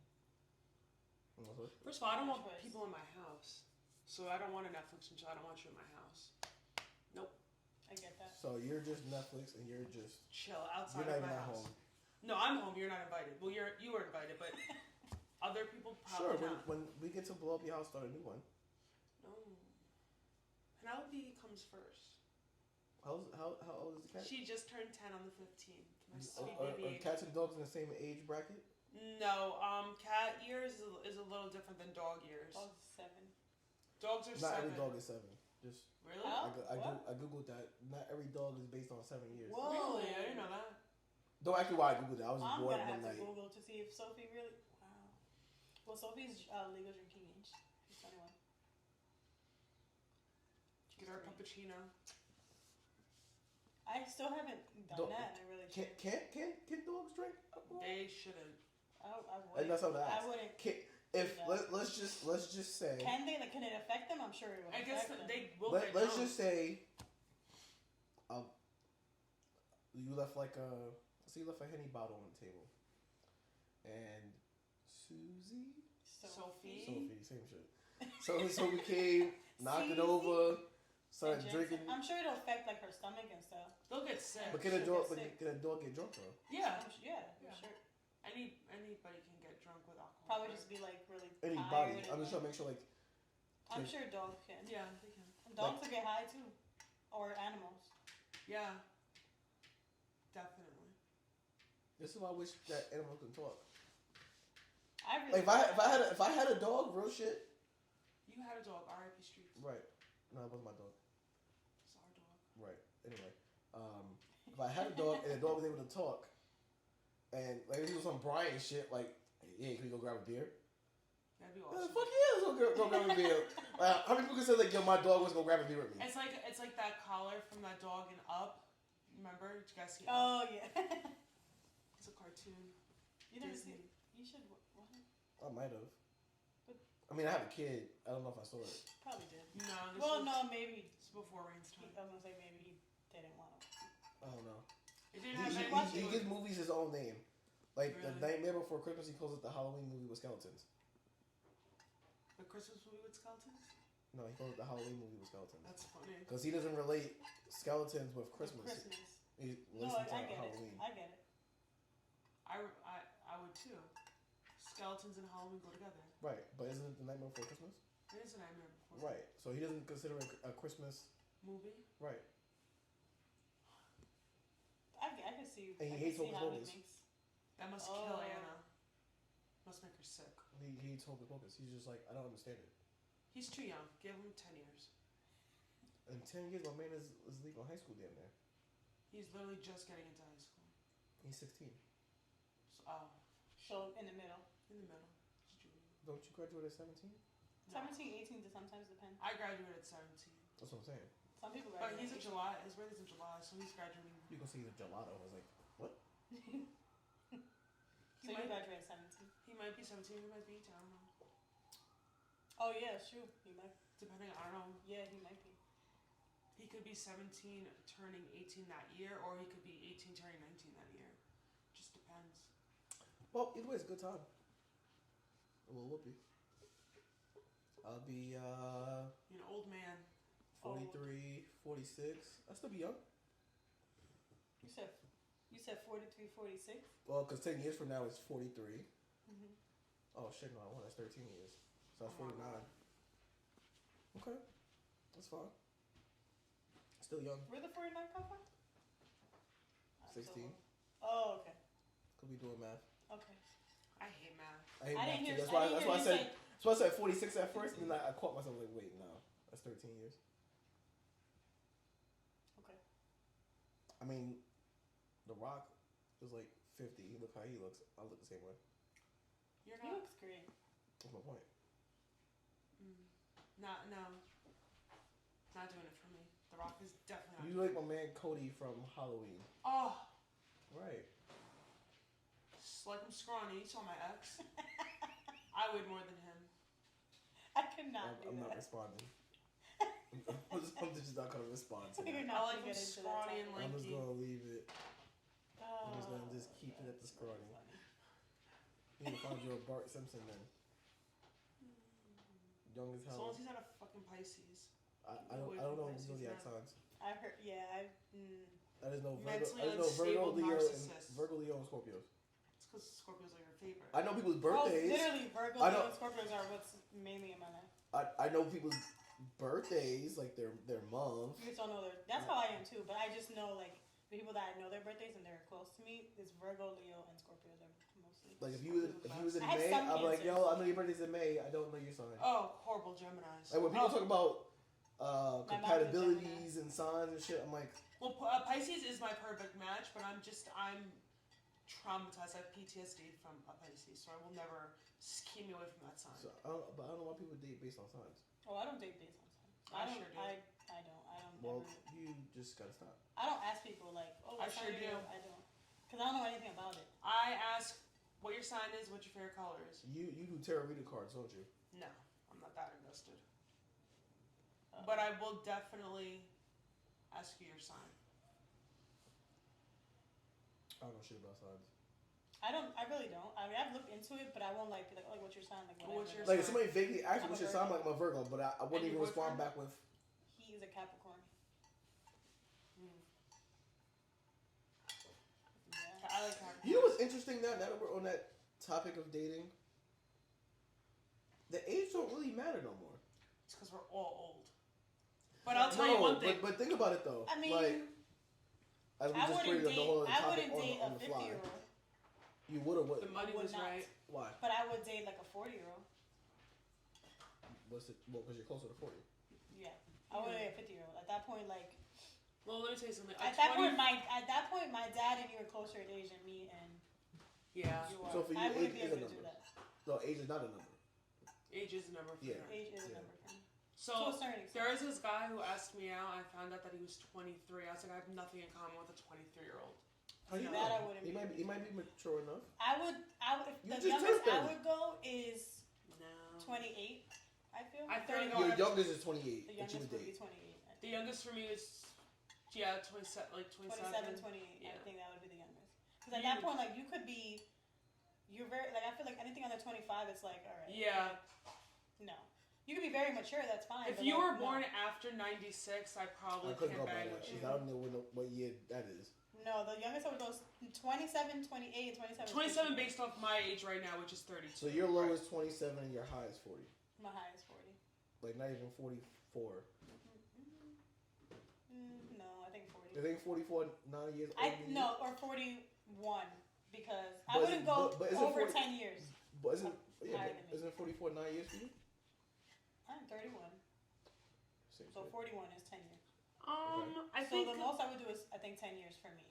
First of all, I don't want Choice. people in my house. So I don't want a Netflix and chill. I don't want you in my house. I get that. So you're just Netflix and you're just Chill outside you're not of even my at house. home. No, I'm home. You're not invited. Well, you were invited, but other people Sure, probably not. when we get to blow up your house, start a new one. No. Penelope comes first. How old is the cat? She just turned 10 on the 15th. My sweet Are baby. cats and dogs in the same age bracket? No, cat years is a little different than dog years. Oh, 7. Dogs are Not 7. every dog is 7. Just Really? Oh. I googled that. Not every dog is based on 7 years. Whoa. Really? I didn't know that. Don't ask me why I googled that. I was just I'm bored gonna one have to night. Google to see if Sophie really. Wow. Well, Sophie's legal drinking age. She's 21. Get her a cappuccino. I still haven't done Don't- that, and I really Can should. dogs drink alcohol? They shouldn't. I And wouldn't. that's what I I asked. wouldn't. Can, if Yeah. let's just say Can they? Like, can it affect them? I'm sure it would. I guess affect them. they will. let's just say you left like a Henny bottle on the table, and Susie, Sophie. same shit. So we came, knocked it over, started And drinking. I'm sure it'll affect like her stomach and stuff. They'll get sick. But can a She'll dog? get But sick. can a dog get drunk though? Yeah. Yeah, Yeah. I'm sure. Anybody can get drunk with alcohol. Probably right? just be like really Anybody? tired. I'm and, just trying to make sure like I'm sure dogs can. Yeah, they can. Dogs will get high too, or animals. Yeah. Definitely. this is why I wish that animals can talk. I really. Like if I had a dog, real shit. You had a dog, R.I.P. Streets. Right. No, it wasn't my dog. It's our dog. Right. Anyway, if I had a dog and the dog was able to talk, and like he was on Brian shit, like, hey, can we go grab a beer? That'd be Fuck awesome. yeah, let's go grab a beer. How many people can say like, yo, my dog was gonna grab a beer with me? It's like that collar from that dog in Up. Remember? Did you guys see Up? Oh yeah. It's a cartoon. You never Disney. see. You should. What? I might have. I mean, I have a kid. I don't know if I saw it. Probably did. No, this Well, was, no, maybe. This was before Rain's I time. was gonna say maybe he didn't want to. I don't know. It didn't have He anything to do gives with movies his own name. Like Really? the Nightmare Before Christmas, he calls it the Halloween movie with skeletons. the Christmas movie with skeletons. No, he calls it the Halloween movie with skeletons. That's funny. Because he doesn't relate skeletons with Christmas. Christmas. He No, listens to I get Halloween. it. I get it. I would too. Skeletons and Halloween go together. Right, but isn't it the Nightmare Before Christmas? It is a Nightmare Before Right, so he doesn't consider it a Christmas. movie. Right, I can see. And he I hates can see Hocus how he Pocus. thinks. That must kill Oh. Anna. Must make her sick. he hates Hocus Pocus. He's just like, I don't understand it. He's too young. Give him 10 years. In 10 years, my man is leaving high school damn near. He's literally just getting into high school. He's 16. So, oh, So in the middle. in the middle. He's junior. Don't you graduate at 17? No. 17, 18 to sometimes depend. I graduated at 17. That's what I'm saying. Some people But graduate. he's in at July. His birthday's in July, so he's graduating. You can see the gelato. I was like, 18. So you might- graduate at 17. He might be 17, he might be 18, I don't know. Oh yeah, it's true. He might. Depending, I don't know. Yeah, he might be. He could be 17 turning 18 that year, or he could be 18 turning 19 that year. Just depends. well, either way, it's a good time. A little whoopee. I'll be You're an old man. 43, 46. I'll still be young. You said 43, 46. Well, because 10 years from now is 43. Mm-hmm. Oh, shit, no, I want that's 13 years. So that's 49. Okay. That's fine. Still young. Where the 49 come from? 16. Oh, okay. Could be doing math. Okay. I hate math. I hate I math didn't too. hear. That's why I I didn't said. hear you That's why I said 46 at first, and then I caught myself like, wait, no, that's 13 years. Okay. I mean, The Rock is like 50. Look how he looks. I look the same way. You're He not. looks great. That's my point. Not doing it for me. The Rock is definitely not. You like my man Cody from Halloween, Oh, right? just like I'm scrawny. You saw my ex. I would more than him. I cannot do I'm not that. responding. I'm just not gonna respond to You're that. not I like gonna him get into that scrawny and topic. I'm just lanky. gonna leave it. I'm just Oh, gonna just keep it at the scrawny. that's funny. You need to find you a Bart Simpson then. Young as As long hell. as he's not a fucking Pisces. I don't know Pisces zodiac now. signs. I heard. Yeah, I. That is no Virgo. Mentally I know Virgo, unstable Leo, narcissist. and Virgo, Leo, and Scorpios. It's because Scorpios are your favorite. I know people's Oh, birthdays. literally, Virgo, I Leo, know- and Scorpios are what's mainly in my life. I know people's birthdays, like their month. You just don't know their. That's how I am too. But I just know like the people that I know their birthdays and they're close to me is Virgo, Leo, and Scorpio. They're mostly. Like if you was in I have May, some I'm like, cancers. yo, I know your birthday's in May. I don't know your sign. Oh, horrible Geminis. Like when people Oh. talk about My mom is compatibilities and signs and shit, I'm like, Well, Pisces is my perfect match, but I'm traumatized. I have PTSD from a Pisces, so I will never keep me away from that sign. so but I don't know why people date based on signs. Oh, I don't date based on signs. I don't. sure do. I don't. I don't. Well, Never, you just gotta stop. I don't ask people like, oh, I what sure sign are you? do. I don't. Because I don't know anything about it. I ask what your sign is, what your favorite color is. You do tarot reader cards, don't you? No, I'm not that invested. But I will definitely ask you your sign. I don't know shit about signs. I really don't. I mean, I've looked into it, but I won't like be like, oh, like what's your sign? Like, whatever. What's your Like if sign? somebody vaguely asked me I'm a what shit sound Virgo. like, I'm a Virgo, but I wouldn't And even your respond boyfriend? back with. He is a Capricorn. Mm. Yeah. I like Capricorn. You know what's interesting now that we're on that topic of dating? The age don't really matter no more. It's because we're all old. But I'll tell you one thing. But think about it though. I mean, like, as we I just wouldn't created the date. whole I topic wouldn't date on a the fly. 50-year-old, You would or The wouldn't? money would was not. right. Why? but I would date like a 40-year-old. What's it? Well, because you're closer to 40. Yeah, I would date a 50-year-old. At that point, like Well, let me tell you something. at that point, my dad and you are closer in age than me and Yeah. you are. So for you, I wouldn't age be is a able to do number. that. No, age is not a number. Age is a number for Yeah. you. Age is a Yeah. number for me. So To a certain extent. there is this guy who asked me out. I found out that he was 23. I was like, I have nothing in common with a 23-year-old. How you See, know? that I wouldn't He be might able be. He to might be mature enough. I would. You The just youngest turned I 30. would go is No. 28. I feel. I feel like 31. Your youngest is 28. The that you youngest would would be date. 28. I The think. youngest for me is 27, like 27. 27, 28. Yeah. I think that would be the youngest. Because at that point, like, you could be. You're very like I feel like anything under 25, it's like all right. Yeah. No, you could be very mature. That's fine. If but, you like, were no. born after 96, I probably I couldn't can't go by bang that. with 'Cause you. I don't know what year that is. No, the youngest I would go is 27, 28, and 27. 27 based off my age right now, which is 32. So your low is 27 and your high is 40. My high is 40. Like not even 44. No, I think 40. You think 44 9 years older than you? No, or 41 because I But is wouldn't it- go but is it over 40 10 years. But isn't Higher than me. isn't 44 9 years for you? I'm 31, Same so shit. 41 is 10 years. I So think the most I would do is I think 10 years for me.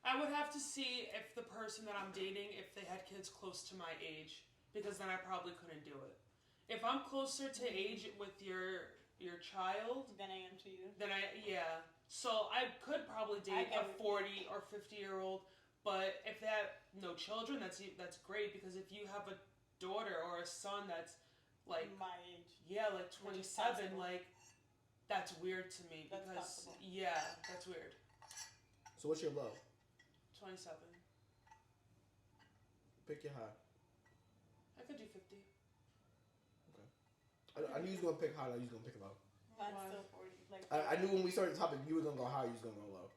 I would have to see if the person that I'm dating, if they had kids close to my age, because then I probably couldn't do it. If I'm closer to age with your child, Then I am to you. then yeah. So I could probably date get a what you 40 or 50-year-old, but if they have no children, that's great, because if you have a daughter or a son that's like My age. yeah, like Which is 27, possible. like that's weird to me That's because possible. yeah, that's weird. So what's your low? 27. Pick your high. I could do 50. I knew you was gonna pick high. I knew you was gonna pick low. Mine's Why? still 40. Like I knew when we started the topic, you were gonna go high. You was gonna go low.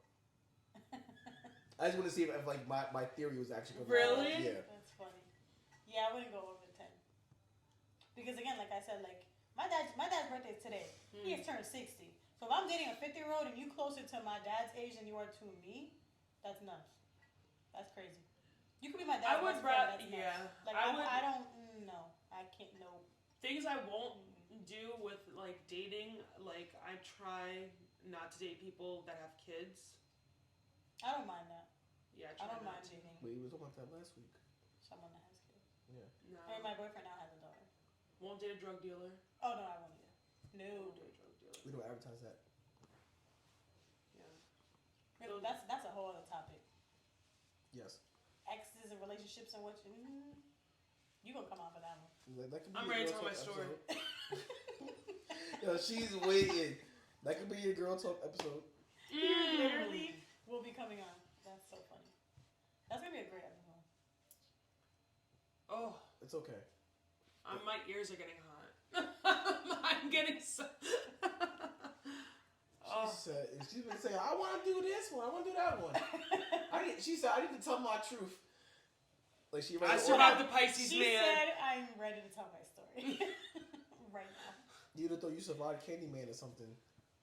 I just want to see if like my theory was actually gonna Really? Yeah. That's funny. Yeah, I wouldn't go over 10. Because again, like I said, like my dad's birthday is today. He has turned 60. So if I'm dating a 50-year-old and you closer to my dad's age than you are to me, that's nuts. That's crazy. You could be my dad's I would best friend. rather That's nuts. yeah. Like I would I don't no. I can't no. things I won't do with like dating, like I try not to date people that have kids. I don't mind that. Yeah, I try don't not mind to. dating We were talking about that last week. someone that has kids. No. I mean, my boyfriend now has a daughter. Won't date a drug dealer. Oh no, I won't either. No. Won't date a drug dealer. We don't advertise that. Yeah. Really, that's a whole other topic. Yes. Exes and relationships and what you gonna come out for that one. That could be I'm your ready to girl tell my talk story. episode. Yo, she's waiting. That could be your girl talk episode. He literally will be coming on. That's so funny. That's gonna be a great episode. Oh, It's okay. my ears are getting hot. I'm getting so. Oh. She's been saying, I want to do this one. I want to do that one. She said, I need to tell my truth. Like she I ready to survived the Pisces She man. said, "I'm ready to tell my story right now." You'd have thought you survived Candyman or something.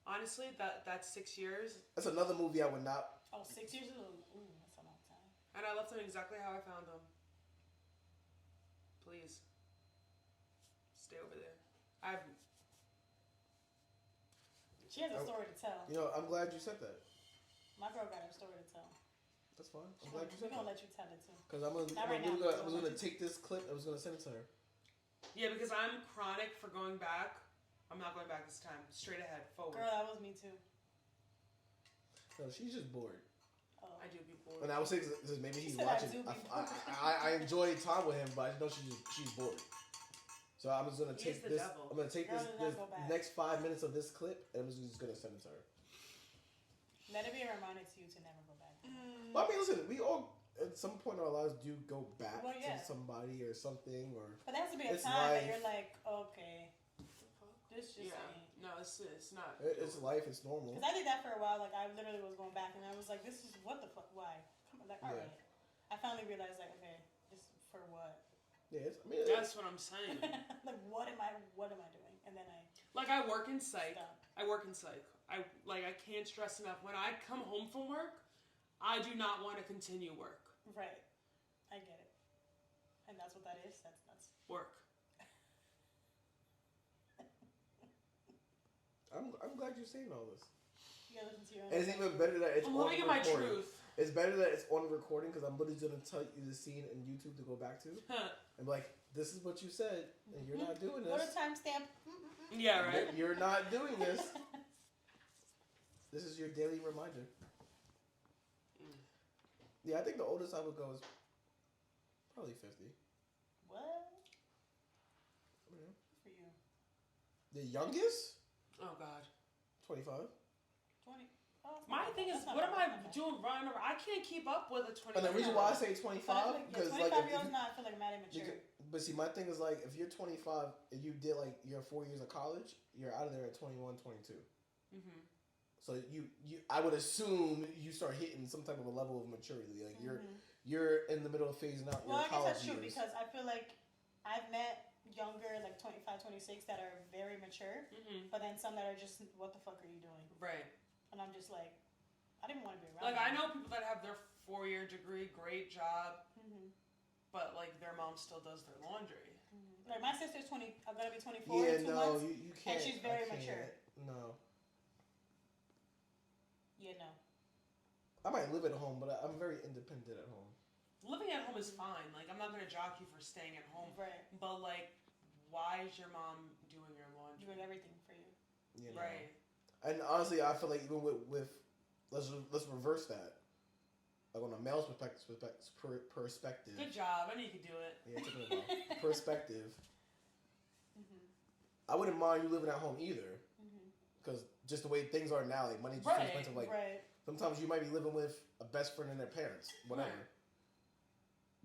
Honestly, that's 6 years, That's another movie I would not. Oh, 6 years old. Ooh, that's a long time. and I left them exactly how I found them. Please, stay over there. She has a story to tell. You know, I'm glad you said that. My girl got a story to tell. That's fine. I'm glad you We're said gonna that. let you tell it too. Because I'm Not right now. I was gonna take this clip. I was gonna send it to her. Yeah, because I'm chronic for going back. I'm not going back this time. Straight ahead, forward. Girl, that was me too. No, she's just bored. Oh. I do be bored. And I was saying, this is maybe She he's said I watching. do be I enjoy time with him, but I know she's bored. So I'm just gonna He is take the this. devil. I'm gonna take Girl, this do not go back. next 5 minutes of this clip, and I'm just gonna send it to her. Let it be a reminder to you to never go back. Well, I mean, listen, we all at some point in our lives do go back Well, yeah. to somebody or something, or But there has to be a It's time that life. you're like, okay, this just Yeah. ain't. No, it's not. it's life. It's normal. Because I did that for a while. Like I literally was going back, and I was like, "This is what the fuck? Why? Come on, like, all Yeah. right." I finally realized, like, okay, this for what? Yeah, I mean, That's what I'm saying. Like, what am I doing? And then I Like I work in psych. stopped. I work in psych. I can't stress enough. When I come home from work, I do not want to continue work. Right, I get it, and that's what that is. That's nuts. Work. I'm glad you're saying all this. You gotta listen to your own. And it's even better that it's I'm on living in my recording. truth. It's better that it's on recording because I'm literally gonna tell you the scene in YouTube to go back to and be like, "This is what you said, and you're not doing What a this. timestamp. Yeah, right. You're not doing this. This is your daily reminder." Yeah, I think the oldest I would go is probably 50. What? I mean, The youngest? Oh God. 25. 20. Oh, that's My not thing bad. is, That's not what bad. am I That's not bad. doing running over? I can't keep up with a 20. And the reason why I say But 25 I feel like, because 25 like year olds not, I feel like mad immature. but see, my thing is like if you're 25 and you did like your 4 years of college, you're out of there at 21, 22. Mm-hmm. So you I would assume you start hitting some type of a level of maturity. Like Mhm. you're in the middle of phasing out Well, your I guess college that's true years. because I feel like I've met younger, like 25, 26, that are very mature, Mm-hmm. but then some that are just, what the fuck are you doing? Right. And I'm just like, I didn't want to be around. Like, I know people that have their 4-year degree, great job, Mm-hmm. but like their mom still does their laundry. Mm-hmm. Like my sister's 20. I'm gonna be 24 Yeah, in 2 no, months. you can't. she's I very can't. mature. No, Yeah, no. I might live at home, but I'm very independent at home. Living at home is fine. Like, I'm not gonna jock you for staying at home, Right. but like, why is your mom doing your laundry? Doing everything for you. You know? Right. And honestly, I feel like even with let's reverse that. Like on a male's perspective. Good job. I know you could do it. Yeah, it took me a while. Perspective. Mm-hmm. I wouldn't mind you living at home either, Mm-hmm. because just the way things are now, like money's just Right, too expensive. Like Right. sometimes you might be living with a best friend and their parents, whatever. Right.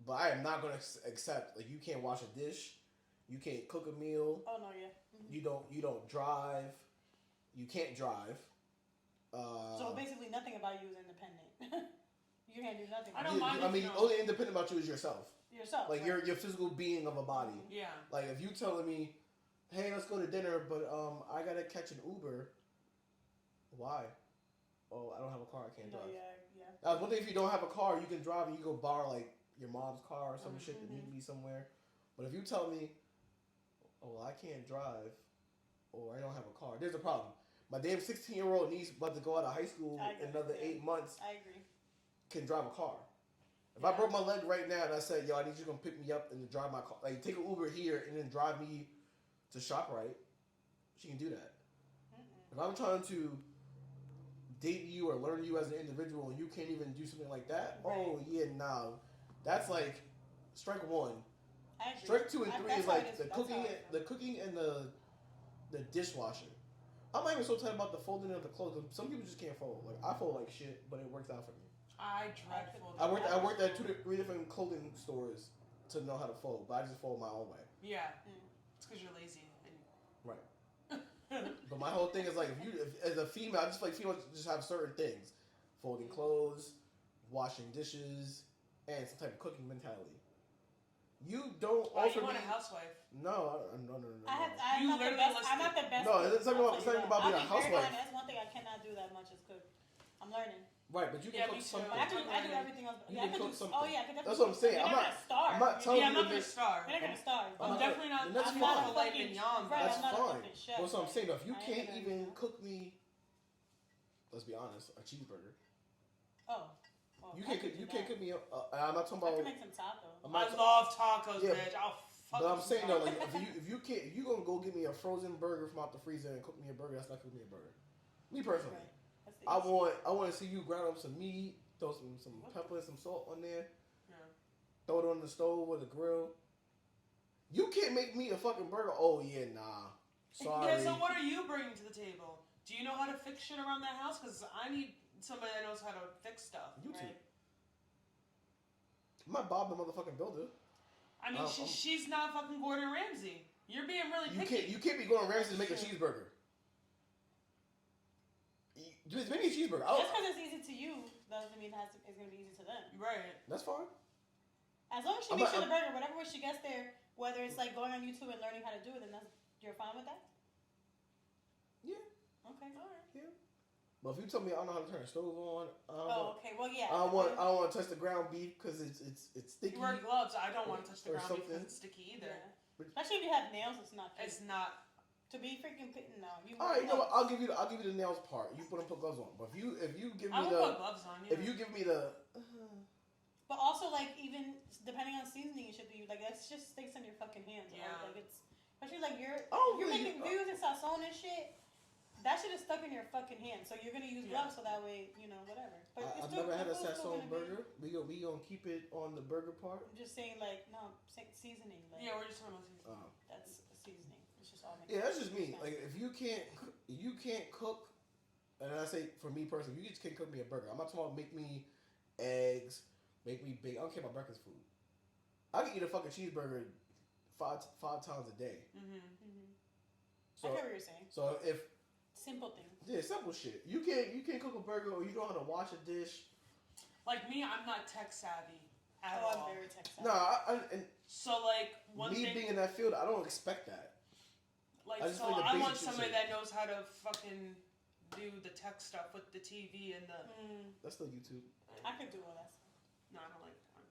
But I am not gonna accept like you can't wash a dish, you can't cook a meal, Oh no, yeah. Mm-hmm. you don't drive, you can't drive. So basically, nothing about you is independent. You can't do nothing. I don't mind I if mean, you don't- only independent about you is yourself. Yourself. Like right. your physical being of a body. Yeah. Like if you telling me, hey, let's go to dinner, but I gotta catch an Uber. Why? Oh, I don't have a car. I can't No, drive. yeah. One thing, if you don't have a car, you can drive and you go borrow like your mom's car or some Mhm. shit to meet me somewhere. But if you tell me, oh, well, I can't drive, or I don't have a car, there's a problem. My damn 16-year-old niece about to go out of high school I in agree, another yeah. 8 months I agree. can drive a car. If Yeah. I broke my leg right now and I said, yo, I need you to come pick me up and to drive my car, like take an Uber here and then drive me to ShopRite, she can do that. Mm-mm. If I'm trying to date you or learn you as an individual and you can't even do something like that, Right. oh yeah, nah. That's like strike one. I agree. Strike 2 and 3 that's is how like it is. the That's cooking, how I feel. the cooking and the dishwashing. I'm not even so tight about the folding of the clothes. Some people just can't fold. Like I fold like shit, but it works out for me. I dread folding. I worked at 3 different clothing stores to know how to fold, but I just fold my own way. Yeah. Mm. It's because you're lazy. And Right. But my whole thing is like, as a female, I just feel like females just have certain things: folding clothes, washing dishes, and some type of cooking mentality. You don't Why offer you want me. a housewife? No. I'm You not the literally best. listed- I'm not the best. No, cook, it's something I'll about- tell you something that. about being I'll a be very housewife. honest, that's one thing I cannot do that much is cook. I'm learning. Right, but you can Yeah, cook me too. something. But I do everything else. You Yeah, I can can cook do. something. Oh yeah, I can definitely. That's what I'm saying. You're I'm not not- gonna starve. I'm not telling Yeah, I'm you not to gonna make- starve. You're not gonna starve. I'm I'm not- definitely not. and that's I'm fine. not a filet fucking- mignon. right, That's I'm not a fine. fucking chef. But that's what I'm saying. Though, if you I ain't can't gonna- even cook me, let's be honest, a cheeseburger. Oh. You I can't could cook. do You that. can't cook me. I'm not talking I can about. make some tacos. I'm I not love tacos, Yeah, bitch. I'll fuck But I'm with saying some though, tacos. like if you can't, you gonna go get me a frozen burger from out the freezer and cook me a burger. That's not cooking me a burger. Me personally, Right. That's the I easy. want to see you grind up some meat, throw some pepper, some salt on there, Yeah. throw it on the stove or the grill. You can't make me a fucking burger. Oh yeah, nah. Sorry. Yeah, so what are you bringing to the table? Do you know how to fix shit around that house? Because I need somebody that knows how to fix stuff. YouTube. Right. I'm not Bob the motherfucking builder. I mean, she's not fucking Gordon Ramsay. You're being really picky. You can't be going Ramsay to make a Sure. cheeseburger. Just make me a cheeseburger. Just because it's easy to you doesn't mean it's going to be easy to them. Right. That's fine. As long as she I'm makes not- you the burger, whatever way she gets there, whether it's like going on YouTube and learning how to do it, then you're fine with that? Yeah. Okay, alright. But if you tell me I don't know how to turn a stove on, Oh, okay. Well, yeah. I don't want to touch the ground beef because it's sticky. You wear gloves. I don't want to touch the Or ground beef something. because it's sticky either. Yeah. Especially if you have nails, it's not cute. It's not. To be freaking no. You All right, you know what? I'll give you the nails part. You put gloves on. But if you give I me will the put gloves on. Yeah. if you give me the But also, like, even depending on seasoning and shit that you like, that's just sticks in your fucking hands. Yeah. Right? Like it's especially like you're really- making views and sazon and shit. That shit is stuck in your fucking hands, so you're gonna use Yeah. gloves so that way, whatever. But it's I've still, never had a the food's still sazon gonna be- burger. We gonna keep it on the burger part. I'm just saying, like, no seasoning. Like, Yeah, we're just talking about seasoning. Oh. that's seasoning. It's just all mixed Yeah, that's just me. Like if you can't cook, and I say for me personally, you just can't cook me a burger. I'm not talking about make me eggs, make me bacon. I don't care about breakfast food. I can eat a fucking cheeseburger five times a day. I get what you're saying. So if Simple things. yeah, simple shit. You can't cook a burger or you don't know how to wash a dish. Like me, I'm not tech savvy at Oh, all. I'm very tech savvy. Nah, and So like one me thing, being in that field, I don't expect that. like I just so feel like the I basic want shit somebody shit. that knows how to fucking do the tech stuff with the TV and the. That's still YouTube. I could do all that stuff. No, I don't like that.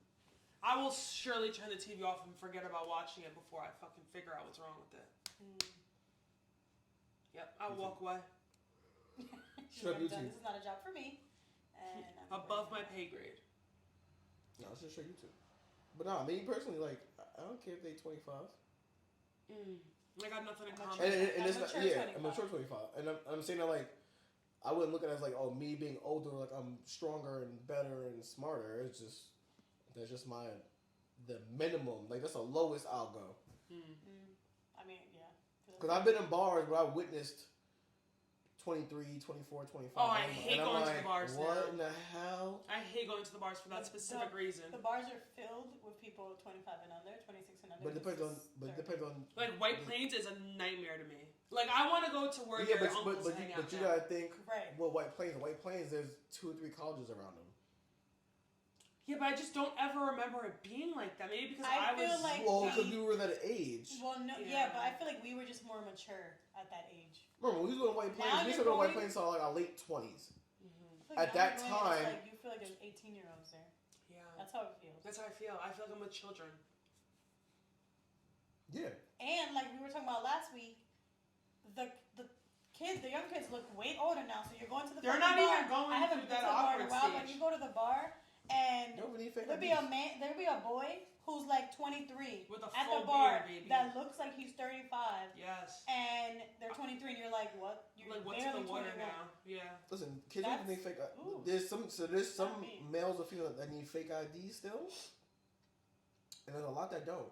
I will surely turn the TV off and forget about watching it before I fucking figure out what's wrong with it. Yep, I'll Me too. walk away. Shut up, I'm done. YouTube. This is not a job for me. And I'm Above my going to- pay grade. No, it's just show YouTube. But nah, me personally, like I don't care if they 25. I got nothing in I'm a common. And it's I'm not, mature yeah, 25. I'm mature 25, and I'm saying that like I wouldn't look at it as like, oh, me being older, like I'm stronger and better and smarter. It's just that's just the minimum. Like that's the lowest I'll go. I mean, yeah. Because I've been in bars where I witnessed 23, 24, 25. Oh, I and hate I'm going to like, the bars What now. in the hell? I hate going to the bars for that specific reason. The bars are filled with people 25 and under, 26 and under. But it depends on. But it depends on. Like White Plains is a nightmare to me. Like I want to go to where Yeah, your but uncles but hang you, out. but you now. gotta think. Right. Well, White Plains, there's 2 or 3 colleges around them. Yeah, but I just don't ever remember it being like that. Maybe because I I feel was. like- Well, because you were that age. Well, no, Yeah. yeah, but I feel like we were just more mature at that age. Remember, when we was going to White Plains, Now we used you're to go to White going- Plains until like our late 20s. I feel like At now that you're going, time- it's like you feel like there's 18-year-olds there. Yeah, That's how it feels. that's how I feel. I feel like I'm with children. Yeah. And like we were talking about last week, the kids, the young kids look way older now. So you're going to the They're fucking not bar. even going I haven't through been that to the bar in a awkward while, but stage. you go to the bar and Nobody fake there'll be a man, there'll be a boy who's like 23 With a at full the bar beard, baby. that looks like he's 35, Yes. and they're 23, and you're like, what? You're Like what's in barely the water 21. now? Yeah. Listen, kids That's- even need fake. ooh. There's some Not me. males or females that need fake IDs still, and there's a lot that don't.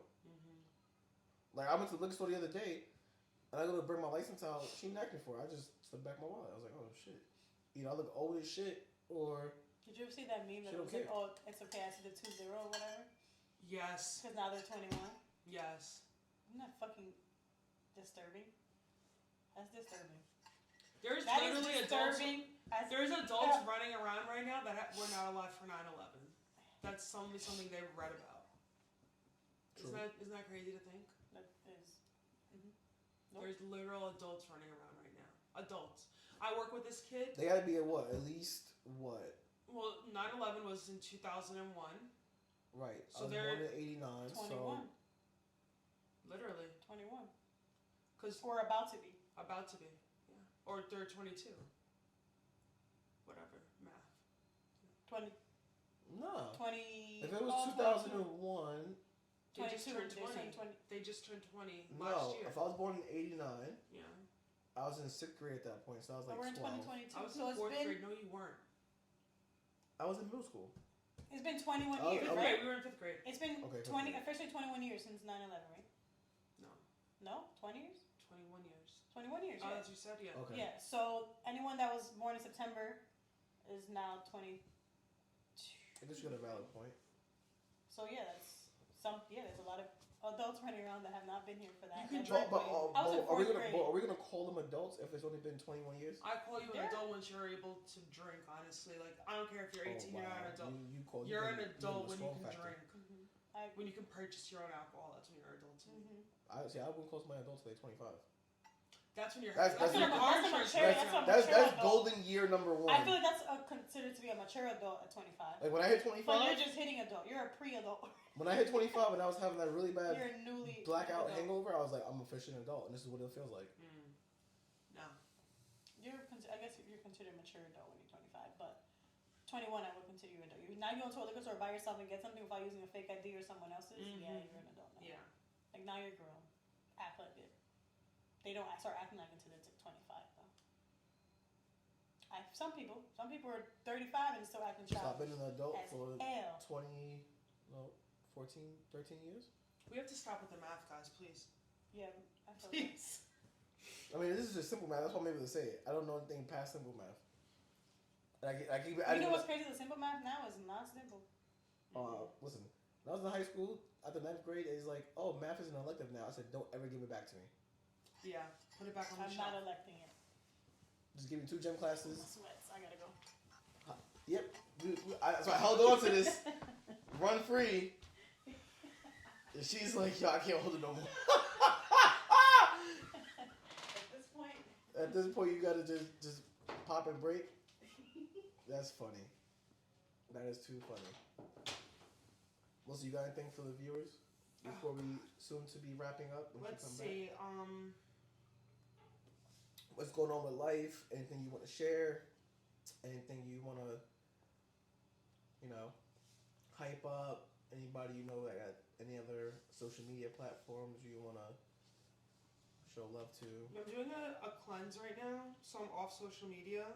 Like I went to the liquor store the other day, and I go to bring my license out. She nagged me for it. I just slipped back my wallet. I was like, oh shit, either I look old as shit or Did you ever see that meme that She was don't like, care. oh, it's okay, I see the 20 or whatever? Yes. Because now they're 21. Yes. Isn't that fucking disturbing? That's disturbing. There's That is literally adults. disturbing. As There's adults running around right now that were not alive for 9/11. That's something they read about. True. Isn't that crazy to think? that is. Nope. There's literal adults running around right now. Adults. I work with this kid. they gotta be at what? At least what? Well, 9/11 was in 2001. Right. So I was they're- born in '89. 21. Literally. 21. Because Or about to be. about to be. Yeah. Or they're 22. Whatever. Math. 20. No. 20. If it was oh, 2001, They just 22. turned They 20. turned 20. They just turned 20 no. last year. If I was born in '89, Yeah. I was in 6th grade at that point, so I was But like we're in 12. 2022. I was So in it's 4th been grade. No, you weren't. I was in middle school. it's been 21 Oh, years, okay. right? We were in 5th grade. It's been Okay, 20 okay. officially 21 years since 9/11, right? No. No, 20 years. 21 years. 21 years. Oh, Yeah. as you said, yeah. Okay. Yeah. So anyone that was born in September is now 20. I guess you got a valid point. So yeah, that's some. Yeah, there's a lot of adults running around that have not been here for that. You can That's drink, like- But I was in are we 4th gonna grade. are we gonna call them adults if it's only been 21 years? I call you an Yeah. adult once you're able to drink, honestly. Like, I don't care if you're 18, Oh, you're wow. not an adult. You call You're you an can- adult the when you strong can factor. drink. I When you can purchase your own alcohol, that's when you're an adult to me. I see. I wouldn't close my adults till they're 25. That's when you're That's when your a- car that's a insurance mature- goes that's a down. mature- That's adult. golden year number one. I feel like that's considered to be a mature adult at 25. Like when I hit But 25, you're just hitting adult. You're a pre-adult. when I hit 25 and I was having that really bad You're a newly blackout adult. hangover, I was like, I'm officially an adult, and this is what it feels like. No. I guess you're considered a mature adult when you're 25, but 21 I would consider you an adult. Now you go to a liquor store by yourself and get something without using a fake ID or someone else's. Yeah, Mhm. you're an adult now. Yeah. Like now you're grown. Act like it. They don't start acting like until they're 25 though. Some people are 35 and still acting So I've childish. been an adult As for hell. 20, no, 14, 13 years. We have to stop with the math, guys, please. Yeah, I feel that. Please. I mean, this is just simple math. That's why I'm able to say it. I don't know anything past simple math. And I keep. You know what's crazy? The simple math now is not simple. Listen, when I was in high school, after 9th grade, it's like, oh, math is an elective now. I said, don't ever give it back to me. Yeah, put it back on the I'm shelf. not electing it. Just give me 2 gym classes. Sweats. I gotta go. Yep. So I held on to this. Run free. And she's like, yo, I can't hold it no more. At this point, you gotta just pop and break. That's funny. That is too funny. Melissa, you got anything for the viewers before we soon to be wrapping up? Let's see. What's going on with life? Anything you want to share? Anything you want to, hype up? Anybody you know that got any other social media platforms you want to show love to? I'm doing a cleanse right now, so I'm off social media.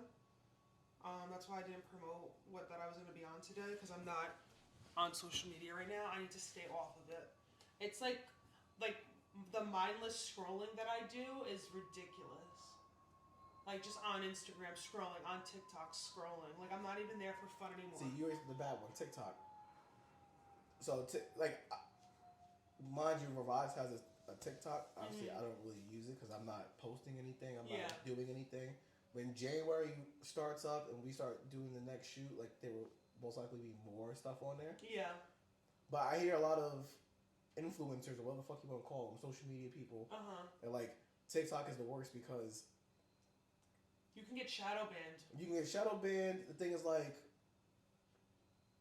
That's why I didn't promote that I was going to be on today, because I'm not on social media right now. I need to stay off of it. It's like the mindless scrolling that I do is ridiculous. Like just on Instagram scrolling, on TikTok scrolling. Like I'm not even there for fun anymore. See, you're the bad one, TikTok. So, mind you, Ravaz has a TikTok. Obviously, I don't really use it because I'm not posting anything. I'm not doing anything. When January starts up and we start doing the next shoot, like there will most likely be more stuff on there. Yeah. But I hear a lot of influencers or whatever the fuck you want to call them, social media people. They're like, TikTok is the worst because you can get shadow banned. You can get shadow banned. The thing is like,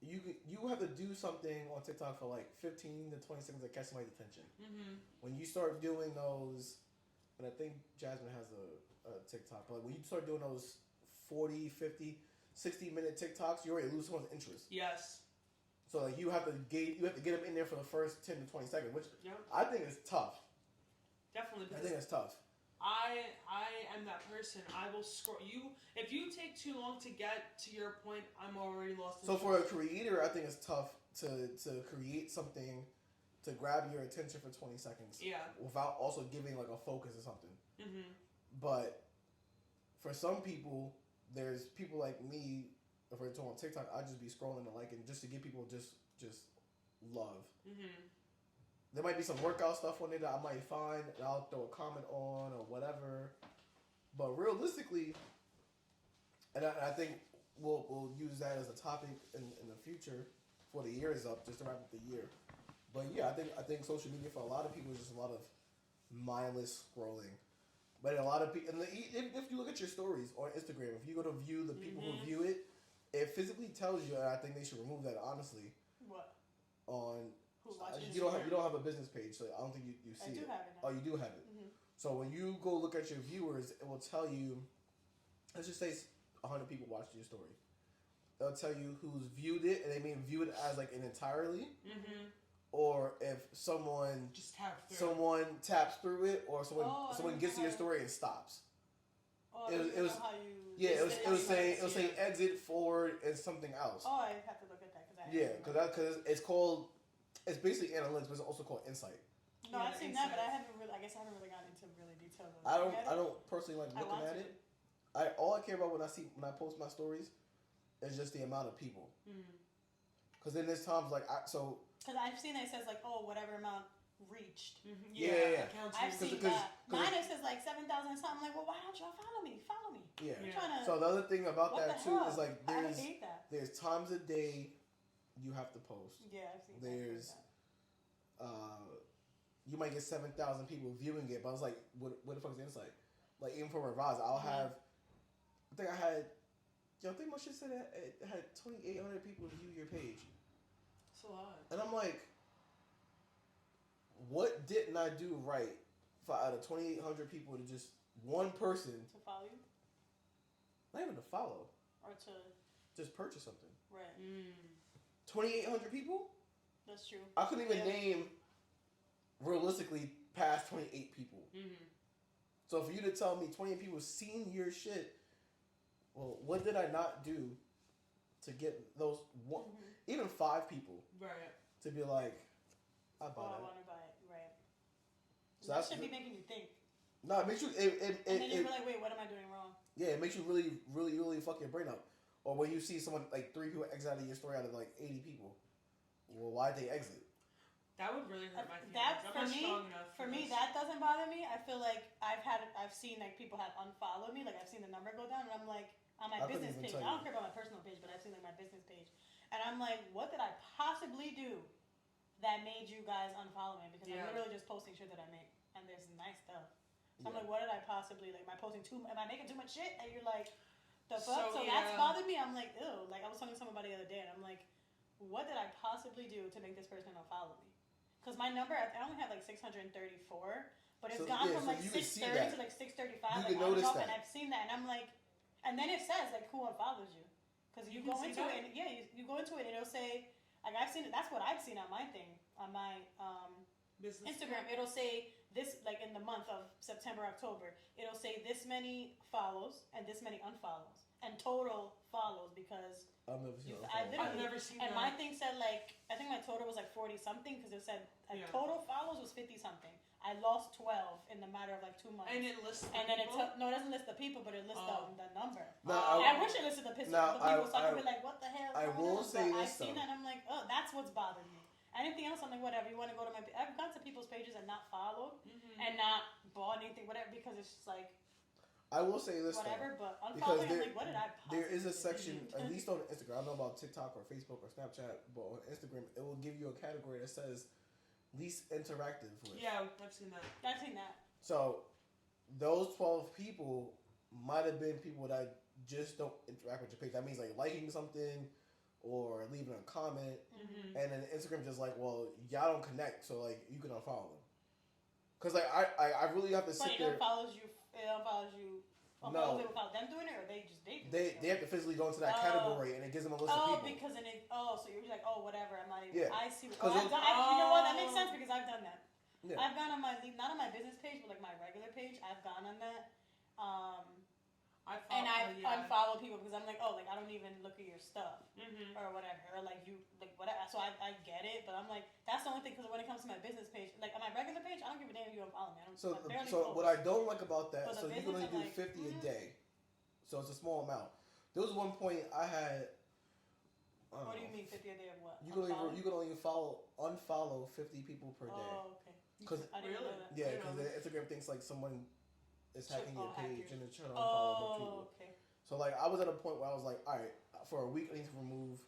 you have to do something on TikTok for like 15 to 20 seconds to catch somebody's attention. When you start doing those, and I think Jasmine has a TikTok, but when you start doing those 40, 50, 60-minute TikToks, you already lose someone's interest. Yes. So like you have to get them in there for the first 10 to 20 seconds, which I think is tough. Definitely. I think it's tough. I am that person. I will scroll. If you take too long to get to your point, I'm already lost. So for a creator, I think it's tough to create something to grab your attention for 20 seconds. Yeah. Without also giving like a focus or something. But for some people, there's people like me. If we're talking on TikTok, I just be scrolling and liking just to give people just love. There might be some workout stuff on there that I might find and I'll throw a comment on or whatever. But realistically, and I think we'll use that as a topic in the future before the year is up, just to wrap up the year. But yeah, I think social media for a lot of people is just a lot of mindless scrolling. But a lot of people, and if you look at your stories on Instagram, if you go to view the people who view it, it physically tells you, and I think they should remove that honestly. What? On who's watching? you don't have a business page, so I don't think you see it. I do have it now. Oh, you do have it. So when you go look at your viewers, it will tell you. Let's just say 100 people watched your story. It'll tell you who's viewed it, and they may view it as like an entirely. Or if someone taps through it, or someone gets to your story and stops. It was saying exit, forward, and something else. Oh, I have to look at that because it's basically analytics, but it's also called insight. No, I've seen that, but I haven't really gotten into really detail. I don't personally like looking at it. All I care about when I post my stories is just the amount of people. Because then there's times like because I've seen it says like, oh, whatever amount reached. Yeah. I've seen that. Mine it says like 7,000 something. I'm like, well, why don't y'all follow me? Follow me. Yeah. So the other thing about that too is like I hate that. There's times a day you have to post. Yeah, I've seen that. You might get 7,000 people viewing it, but I was like, what the fuck is the insight? Like even for Ravaz, I'll have. I think my shit said it had 2,800 people view your page. That's a lot. And I'm like, what didn't I do right for out of 2,800 people to just one person to follow you? Not even to follow. Or to just purchase something. Right. 2,800 people? That's true. I couldn't even name realistically past 28 people. So for you to tell me 28 people seen your shit, well, what did I not do to get those one, even 5 people, to be like, I bought it. I want to buy it, right? So that should be making you think. No, it makes you. And then you're like, wait, what am I doing wrong? Yeah, it makes you really fuck your brain up. Or when you see someone like 3 people exit out of your story out of like 80 people, well, why'd they exit? That would really hurt my feelings. That I'm for not me, strong enough for me, this. that doesn't bother me. I feel like I've seen like people have unfollowed me. Like I've seen the number go down, and I'm like on my I couldn't business even page. tell I you. don't care about my personal page, but I've seen like my business page, and I'm like, what did I possibly do that made you guys unfollow me? Because Yeah. I'm literally just posting shit that I make, and there's nice stuff. So I'm Yeah. like, what did I possibly like? Am I posting am I making too much shit? And you're like, the fuck? So yeah. that's bothered me. I'm like, ew. Like I was talking to somebody the other day, and I'm like, what did I possibly do to make this person unfollow me? Because my number, I only have like 634, but it's So, gone yeah, from so like you can see 630 that. to like 635. You Like can on and notice off, that. and I've seen that, and I'm like, and then it says like who unfollows you, because you You go can see into that? it, and yeah, you go into it, and it'll say like I've seen it. That's what I've seen on my thing on my Business Instagram. It'll say this like in the month of September, October. It'll say this many follows and this many unfollows, and total follows because. I've never seen I that. literally- I've never seen And that. my thing said like I think my total was like 40 something because it said Yeah. total follows was 50 something. I lost 12 in the matter of like 2 months. And it lists the And then people? no, it doesn't list the people, but it lists Oh. the number. No, I wish it listed the people. Now, The people so I I- could be like, what the hell? I going will on? say But this, I've seen though. that and I'm like, oh, that's what's bothered me. Anything else, I'm like, whatever. You want to go to my? I've gone to people's pages and not followed Mhm. and not bought anything, whatever, because it's just like I will say this whatever. though. But Because unfollowing, I'm like, what did I? There is a possibly section, do? at least on Instagram. I don't know about TikTok or Facebook or Snapchat, but on Instagram, it will give you a category that says least interactive with. Yeah, I've seen that. I've seen that. So those 12 people might have been people that just don't interact with your page. That means like liking something or leaving a comment, Mm-hmm. and then Instagram just like, well, y'all don't connect, so like you can unfollow them. Cause like I really have to But sit it there. unfollows you. It unfollows you. Oh, No. they without them doing it, or they just do They it? have to physically go into that Oh. category, and it gives them a list of Oh, people. because then it. Oh, so you're like, oh, whatever. I'm not even. Yeah. I see. 'Cause I've those- done, you know what? That makes Oh. sense because I've done that. Yeah. I've gone on my not on my business page, but like my regular page. I've gone on that. And I've unfollowed people because I'm like, oh, like I don't even look at your stuff Mm-hmm. or whatever, or like you like whatever. So I get it, but I'm like, that's the only thing because when it comes to my business page, like on my regular page, I don't give a damn if you unfollow me. I don't. So, I barely so post. what I don't like about that, For so the you can only business, do I'm like, 50 a day, so it's a small amount. There was one point I had. I don't What do know, you mean 50 a day of what? You can Unfollow? only unfollow 50 people per day. Oh, okay. 'Cause- I didn't Really? know that. Yeah, I because know. Instagram thinks like someone is hacking your hack page yours. and they're trying to unfollow more Oh, people. okay. So like I was at a point where I was like, all right, for a week I need to remove.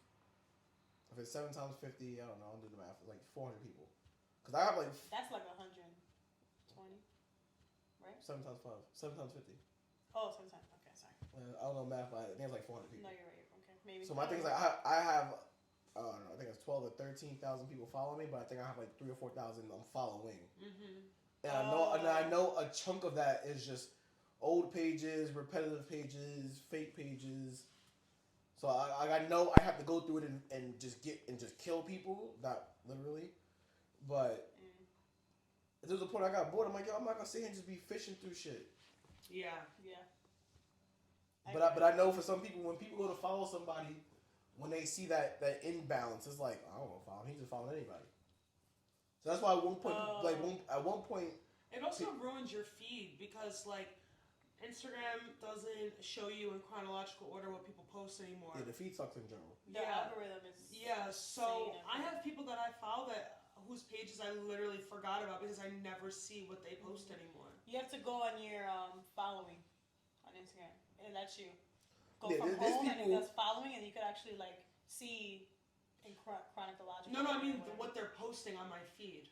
If it's 7 times 50, I don't know. I'll do the math. It's like 400 people. Because I have like That's like 120, right? 7 times 5, 7 times 50. Oh, sometimes. Okay, sorry. I don't know math, but I think it's like 400 people. No, you're right. Okay, maybe. So my thing is like I have I don't know, I think it's 12 or 13,000 people follow me, but I think I have like 3,000 or 4,000 I'm following. Mm-hmm. And I know a chunk of that is just old pages, repetitive pages, fake pages. So I know I have to go through it and just kill people, not literally, but there was a point I got bored. I'm like, yo, I'm not gonna sit here and just be fishing through shit. Yeah. Yeah. But I know for some people, when people go to follow somebody, when they see that imbalance, it's like, I don't want to follow him. He just following anybody. So that's why at one point, at one point, It also ruins your feed because like Instagram doesn't show you in chronological order what people post anymore. yeah, the feed sucks in general. The algorithm is. Yeah, so saying I have people that I follow whose pages I literally forgot about because I never see what they post anymore. You have to go on your following on Instagram. It lets you go Yeah, from there's home and it people- does following, and you could actually like see in chronological. No, I mean order. what they're posting on my feed.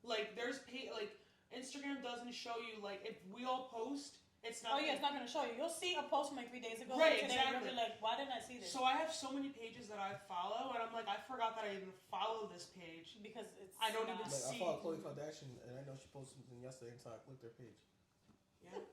Like there's like Instagram doesn't show you like if we all post, it's not. Oh yeah, it's not gonna show you. You'll see a post from like 3 days ago. Right, and today exactly. You'll be like, why didn't I see this? So I have so many pages that I follow, and I'm like, I forgot that I even follow this page. Because it's. I don't not- even Like I See. follow Khloe Kardashian, and I know she posted something yesterday, and so I clicked their page. Yeah.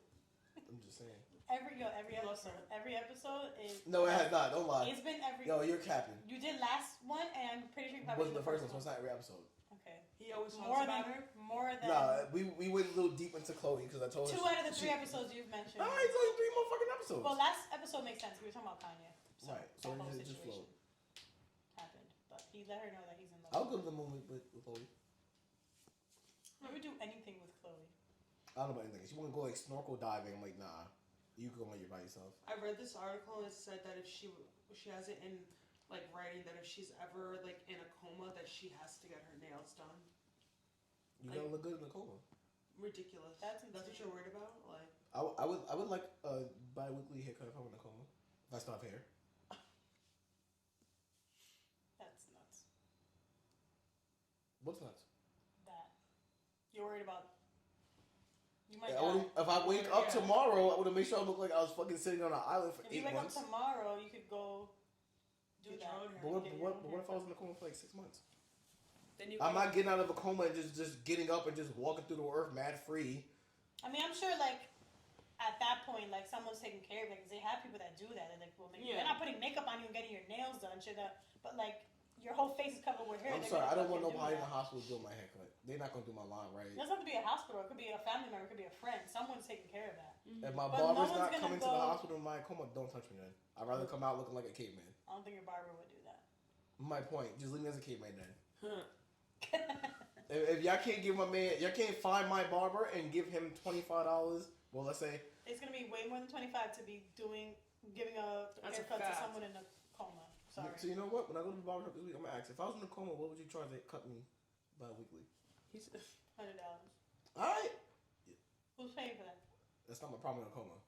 I'm just saying. Every Love episode. Every episode is. No, it has not. Don't lie. It's been every. Yo, you're capping. You did last one, and I'm pretty sure you It probably wasn't did the first one, so it's not every episode. Okay. He always talks More about than. her. More than. Nah, we went a little deep into Khloe because I told her. 2 out of the 3 episodes you've mentioned. Alright, it's only 3 more fucking episodes. Well, last episode makes sense. We were talking about Kanye. So Right, so that whole it just situation flowed. happened. But he let her know that he's in love. I'll go to the moon with Khloe. I would do anything with Chloe. I don't know about anything. She want to go like snorkel diving. I'm like, nah, you can go when you're by yourself. I read this article and it said that if she has it in like writing that if she's ever like in a coma that she has to get her nails done. You Like- gotta look good in the coma. Ridiculous. That's what insane. you're worried about. Like I would like a bi-weekly haircut if I'm in a coma. If I still have hair. That's nuts. What's nuts? That you're worried about. You might Yeah, die. if I wake up Yeah. tomorrow, I would have made sure I look like I was fucking sitting on an island for If you 8 wake months. up tomorrow, you could go do Get that. your own But what, Get your what, own what if I was haircut. in a coma for like 6 months? then you. I'm not getting out of a coma and just getting up and just walking through the earth mad free. I mean, I'm sure like at that point, like someone's taking care of it because they have people that do that. They're like, well, maybe Yeah. they're not putting makeup on you and getting your nails done, shit. But like your whole face is covered with hair. I'm they're sorry, I gonna don't want fucking do nobody in the that. hospital doing my haircut. They're not gonna do my line right. It doesn't have to be a hospital. It could be a family member. It could be a friend. Someone's taking care of that. If my But no barber's one's not gonna coming to go- the hospital in my coma, don't touch me then. I'd rather come out looking like a caveman. I don't think your barber would do that. My point, just leave me as a caveman then. Huh. If y'all can't give my man, y'all can't find my barber and give him $25. Well, let's say It's gonna be way more than 25 to be giving a That's a haircut to fact. someone in a coma. Sorry. So you know what? When I go to the barber shop this week, I'm gonna ask if I was in a coma, what would you charge to cut me bi-weekly? He's. $100. All right, Who's paying for that? that's not my problem in a coma.